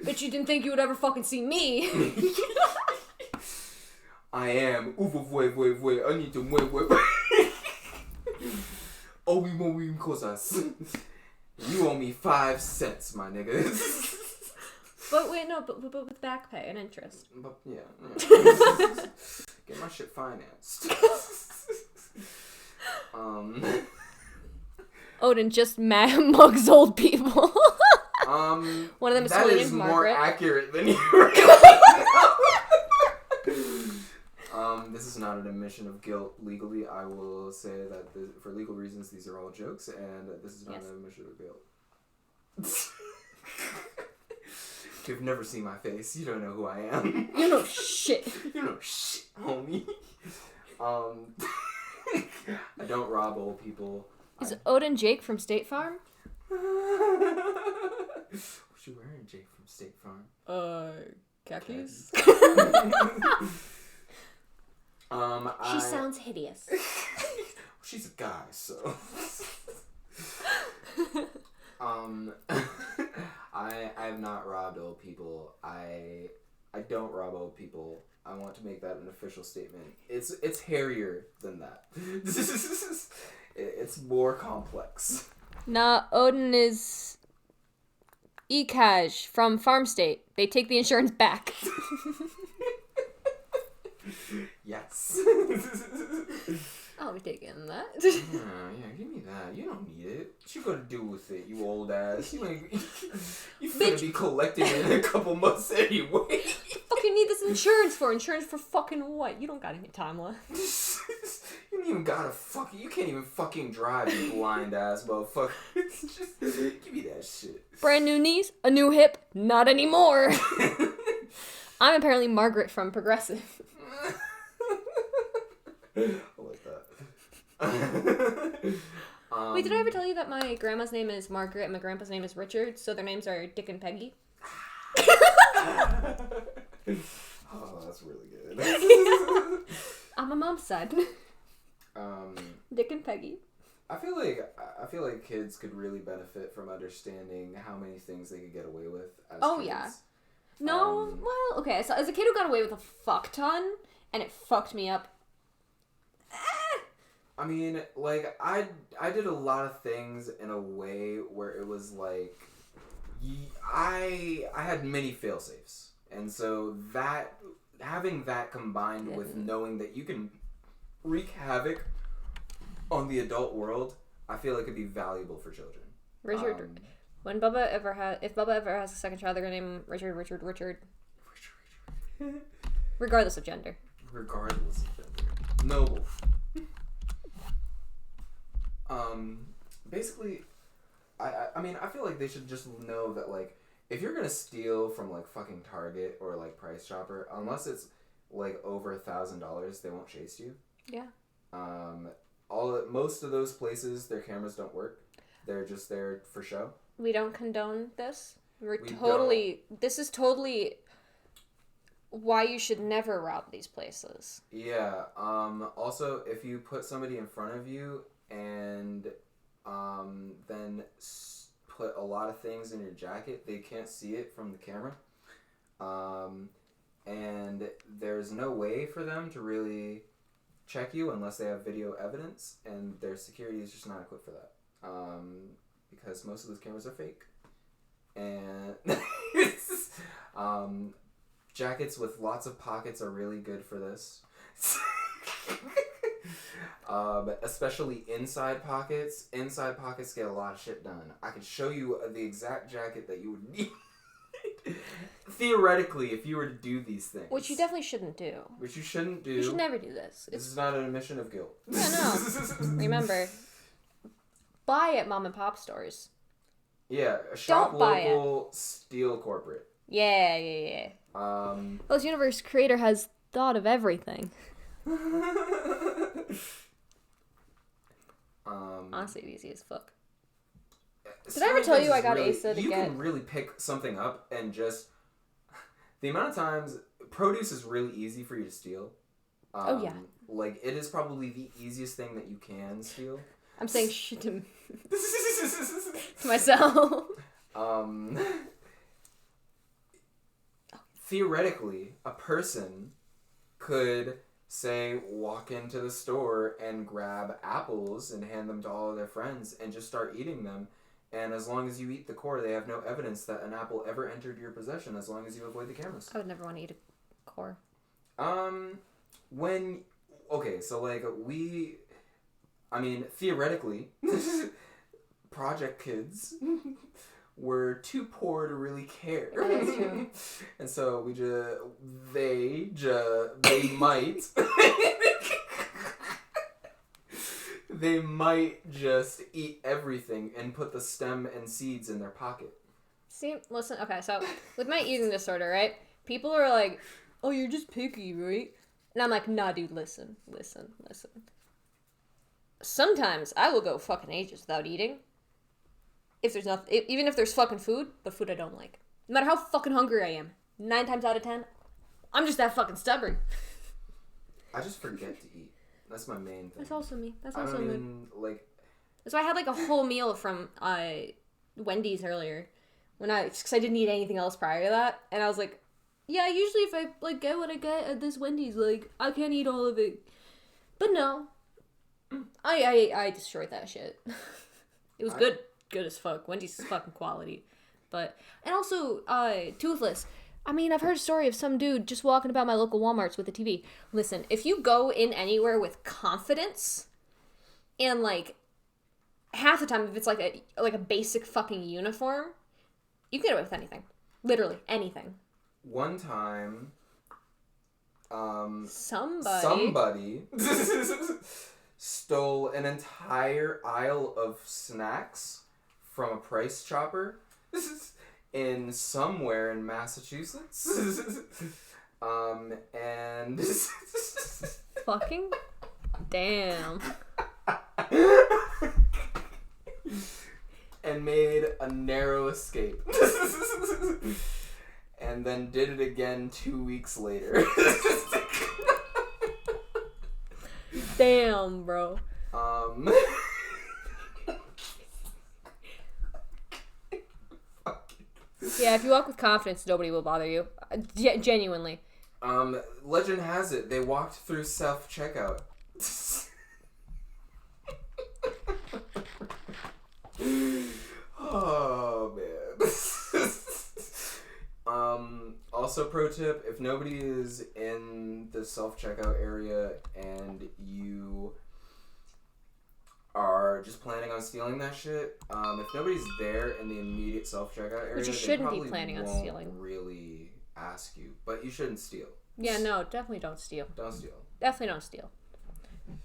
But you didn't think you would ever fucking see me. I am. I need to wait. Oh, we won't cosas. You owe me 5 cents, my nigga. But wait, no, but with back pay and interest. But yeah. Get my shit financed. Odin just mugs old people. One of them is that William is more Margaret. accurate than you were going. This is not an admission of guilt legally. I will say that for legal reasons, these are all jokes, and this is not an admission of guilt. If you've never seen my face, you don't know who I am. You know shit. You know shit, homie. I don't rob old people. Is Odin Jake from State Farm? What you wearing, Jake from State Farm? Khakis? She sounds hideous. She's a guy, so. I have not robbed old people. I don't rob old people. I want to make that an official statement. It's hairier than that. It's more complex. Nah, Odin is E-Cash from Farm State. They take the insurance back. Yes. I'll be taking that. Yeah, give me that. You don't need it. What you gonna do with it, you old ass? You ain't. You finna be collecting it in a couple months anyway. Fucking need this insurance for? Insurance for fucking what? You don't got any time left. You don't even gotta fucking. You can't even fucking drive, you blind ass motherfucker. Just give me that shit. Brand new knees, a new hip, not anymore. I'm apparently Margaret from Progressive. like that. Wait, did I ever tell you that my grandma's name is Margaret and my grandpa's name is Richard, so their names are Dick and Peggy? Oh, that's really good. On my mom's side. Dick and Peggy. I feel like kids could really benefit from understanding how many things they could get away with as kids. Yeah. No, well, okay, so as a kid who got away with a fuck ton, and it fucked me up. I mean, like, I did a lot of things in a way where it was like, I had many fail-safes. And so that, having that combined with knowing that you can wreak havoc on the adult world, I feel like it'd be valuable for children. Richard, if Bubba ever has a second child, they're gonna name him Richard. Regardless of gender. Regardless of gender. Noble. Basically, I mean, I feel like they should just know that, like, if you're gonna steal from, like, fucking Target or, like, Price Chopper, unless it's, like, over $1,000, they won't chase you. Yeah. Most of those places, their cameras don't work. They're just there for show. We don't condone this. This is totally why you should never rob these places. Yeah. Also, if you put somebody in front of you and then put a lot of things in your jacket, they can't see it from the camera. And there's no way for them to really check you unless they have video evidence, and their security is just not equipped for that. Because most of those cameras are fake. And jackets with lots of pockets are really good for this. Especially inside pockets. Inside pockets get a lot of shit done. I could show you the exact jacket that you would need. Theoretically, if you were to do these things. Which you definitely shouldn't do. Which you shouldn't do. You should never do this. This is not an admission of guilt. Yeah, no. Remember, buy at mom and pop stores. Yeah, shop Don't buy local, steal corporate. Yeah. Those universe creator has thought of everything. Honestly, easy as fuck. Did I ever tell you I got Asa to you get... You can really pick something up and just... The amount of times... Produce is really easy for you to steal. Oh, yeah. Like, it is probably the easiest thing that you can steal. I'm saying shit to myself. Theoretically, a person could, say, walk into the store and grab apples and hand them to all of their friends and just start eating them. And as long as you eat the core, they have no evidence that an apple ever entered your possession as long as you avoid the cameras. I would never want to eat a core. Okay, so, like, theoretically, Project Kids were too poor to really care. Yeah, that's true. And so they might... They might just eat everything and put the stem and seeds in their pocket. See, listen, okay, so with my eating disorder, right? People are like, oh, you're just picky, right? And I'm like, nah, dude, listen. Sometimes I will go fucking ages without eating. If there's nothing, even if there's fucking food, but food I don't like. No matter how fucking hungry I am, 9 times out of 10, I'm just that fucking stubborn. I just forget to eat. That's my main thing. That's also me. I don't even, like... So I had, like, a whole meal from Wendy's earlier. Because I didn't eat anything else prior to that. And I was like, yeah, usually if I, like, get what I get at this Wendy's, like, I can't eat all of it. But no. I destroyed that shit. It was good as fuck. Wendy's is fucking quality. But, and also, Toothless. I mean, I've heard a story of some dude just walking about my local Walmarts with a TV. Listen, if you go in anywhere with confidence, and, like, half the time, if it's like a basic fucking uniform, you can get away with anything. Literally, anything. One time, somebody stole an entire aisle of snacks from a Price Chopper in somewhere in Massachusetts. And fucking Damn. And made a narrow escape. And then did it again 2 weeks later. Damn, bro. Yeah, if you walk with confidence, nobody will bother you. Genuinely. Legend has it, they walked through self-checkout. Oh, man. Also pro tip, if nobody is in the self-checkout area and you are just planning on stealing that shit, if nobody's there in the immediate self-checkout area, Which you they shouldn't be probably planning on won't stealing. really ask you, but you shouldn't steal. Yeah, no, definitely don't steal. Don't steal. Definitely don't steal.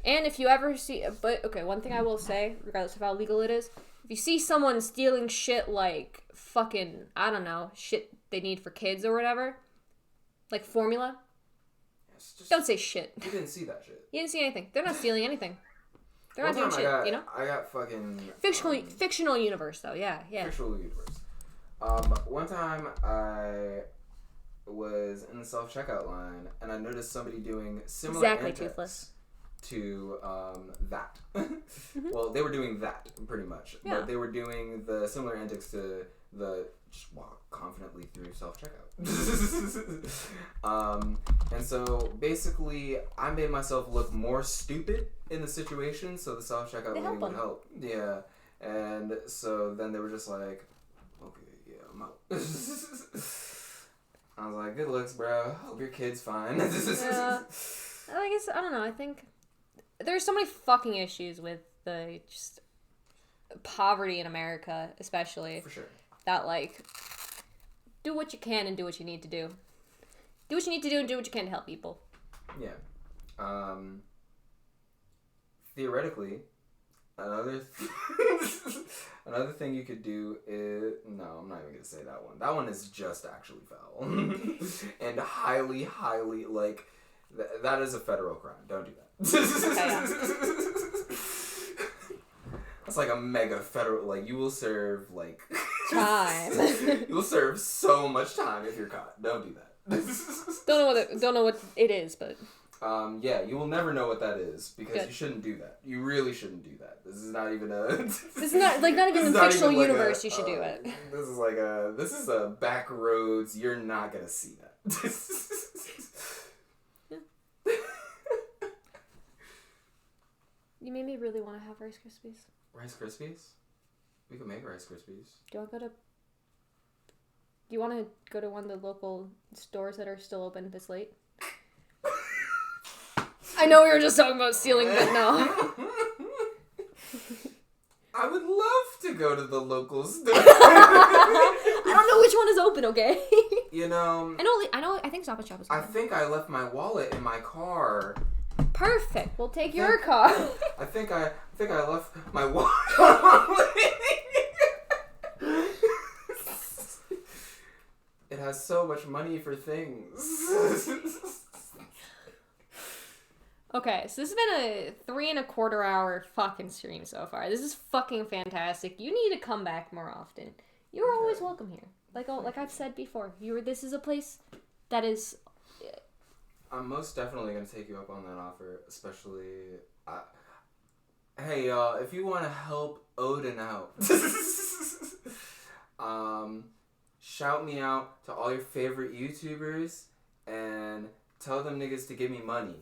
And if you ever see, but okay, one thing I will say, regardless of how legal it is, if you see someone stealing shit like fucking, I don't know, shit they need for kids or whatever, like formula, don't say shit. You didn't see that shit. You didn't see anything. They're not stealing anything. They're not doing shit, you know? I got fucking... Fictional universe, though, yeah. Fictional universe. One time I was in the self-checkout line and I noticed somebody doing similar antics Toothless. to that. Well, they were doing that pretty much, Yeah. but they were doing the similar antics to the just walk confidently through self-checkout. And so basically I made myself look more stupid in the situation so the self-checkout lady would help. Yeah. And so then they were just like, okay, yeah, I'm out. I was like, good looks, bro. Hope your kid's fine. Yeah. I guess, I don't know, I think there's so many fucking issues with the just poverty in America, especially. For sure. That, like, do what you can and do what you need to do. Do what you need to do and do what you can to help people. Yeah. Theoretically, another thing you could do is... No, I'm not even going to say that one. That one is just actually foul. And highly, like... that is a federal crime. Don't do that. Okay, yeah. That's like a mega federal... Like, you will serve, like... Time. You will serve so much time if you're caught. Don't do that. Don't know what it is, but... Yeah, you will never know what that is because you shouldn't do that. You really shouldn't do that. This is not even a... This is not even in the fictional universe you should do it. This is a back roads. You're not gonna see that. You made me really want to have Rice Krispies. Rice Krispies? We could make Rice Krispies. Do you want to go to one of the local stores that are still open this late? I know we were just talking about stealing, but no. I would love to go to the local store. I don't know which one is open, okay? You know... I think Stop and Shop is open. I think I left my wallet in my car. Perfect. We'll take your car. I think I left my wallet. It has so much money for things. Okay, so this has been a 3.25 hour fucking stream so far. This is fucking fantastic. You need to come back more often. You are always welcome here. Like I've said before, this is a place that is... I'm most definitely going to take you up on that offer, especially... hey, y'all, if you want to help Odin out, shout me out to all your favorite YouTubers and tell them niggas to give me money.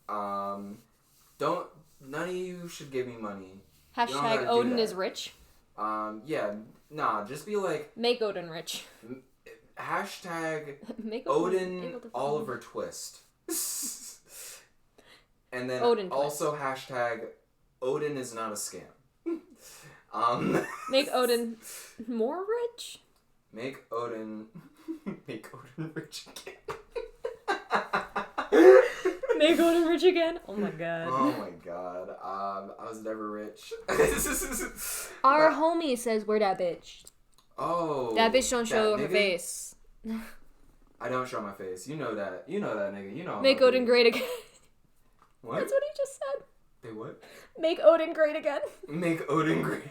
None of you should give me money. Hashtag Odin is rich. Just be like... Make Odin rich. Hashtag Make Odin Oliver Twist. And then Odin also hashtag Odin is not a scam. Make Odin more rich? Make Odin rich again. Make Odin rich again? Oh my god. Oh my god. I was never rich. Our homie says we're that bitch. Oh. That bitch don't show her nigga? face. I don't show my face. You know that. You know that nigga. You know. Make Odin great again. What? That's what he just said. what? Make Odin great again. Make Odin great.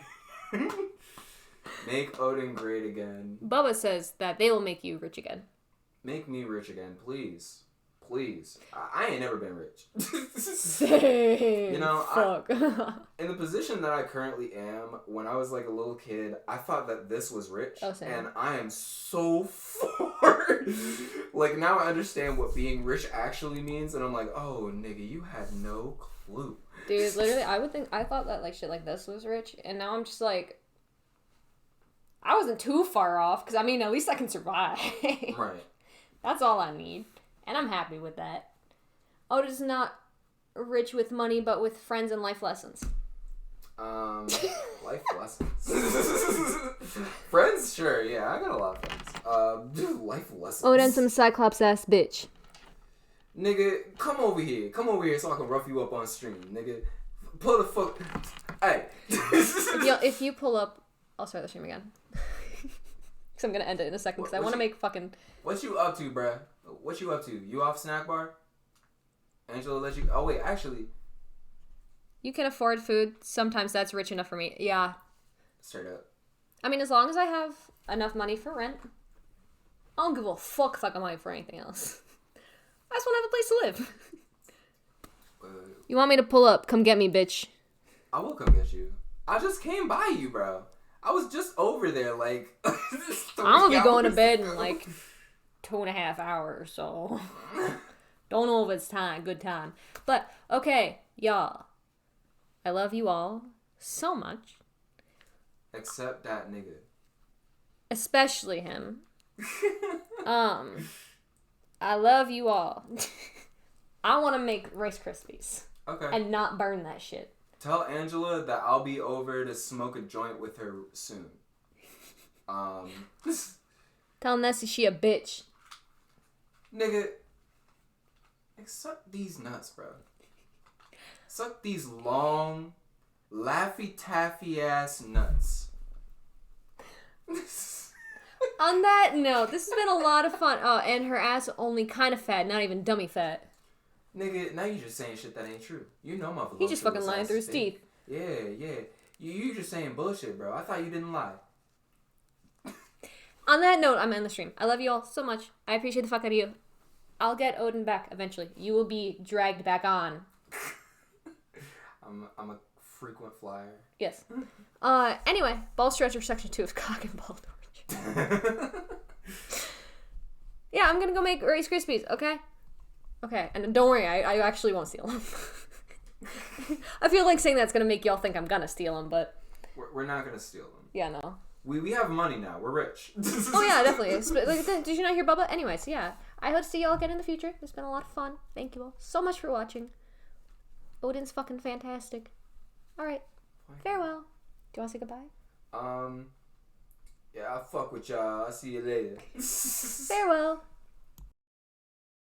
Make Odin great again. Bubba says that they will make you rich again. Make me rich again, please. Please. I ain't never been rich. Same. You know, fuck. In the position that I currently am, when I was like a little kid, I thought that this was rich. Oh, same. And I am so far. Like, now I understand what being rich actually means. And I'm like, oh, nigga, you had no clue. Dude, literally, I thought that like shit like this was rich. And now I'm just like, I wasn't too far off. Because, I mean, at least I can survive. Right. That's all I need. And I'm happy with that. Odin's not rich with money, but with friends and life lessons. Life lessons. Friends, sure, yeah, I got a lot of friends. Life lessons. Odin, some cyclops ass bitch. Nigga, come over here so I can rough you up on stream, nigga. Pull the fuck. Hey. If you pull up, I'll start the stream again. Because I'm gonna end it in a second. Because I want to make fucking. What you up to, bruh? What you up to? You off snack bar? Angela let you. Oh wait, actually. You can afford food. Sometimes that's rich enough for me. Yeah. Straight up. I mean, as long as I have enough money for rent, I don't give a fuck if I got money for anything else. I just want to have a place to live. You want me to pull up? Come get me, bitch. I will come get you. I just came by you, bro. I was just over there, like. I'm gonna be going to bed in like 2.5 hours, so don't know if it's time. Good time. But okay, y'all. I love you all so much. Except that nigga. Especially him. I love you all. I want to make Rice Krispies. Okay. And not burn that shit. Tell Angela that I'll be over to smoke a joint with her soon. Tell Nessie she a bitch. Nigga, suck these nuts, bro. Suck these long, Laffy Taffy ass nuts. On that note, this has been a lot of fun. Oh, and her ass only kind of fat, not even dummy fat. Nigga, now you just saying shit that ain't true. You know my He just fucking lying through his teeth. Yeah. You just saying bullshit, bro. I thought you didn't lie. On that note, I'm in the stream. I love you all so much. I appreciate the fuck out of you. I'll get Odin back eventually. You will be dragged back on. I'm a frequent flyer. Yes. Anyway, ball stretcher section 2 of cock and ball torture. Yeah, I'm gonna go make Rice Krispies, okay? Okay, and don't worry, I actually won't steal them. I feel like saying that's gonna make y'all think I'm gonna steal them, but... We're not gonna steal them. Yeah, no. We have money now. We're rich. Oh, yeah, definitely. Did you not hear Bubba? Anyways, yeah. I hope to see y'all again in the future. It's been a lot of fun. Thank you all so much for watching. Odin's fucking fantastic. Alright. Farewell. Do you want to say goodbye? Yeah, I'll fuck with y'all. I'll see you later. Farewell.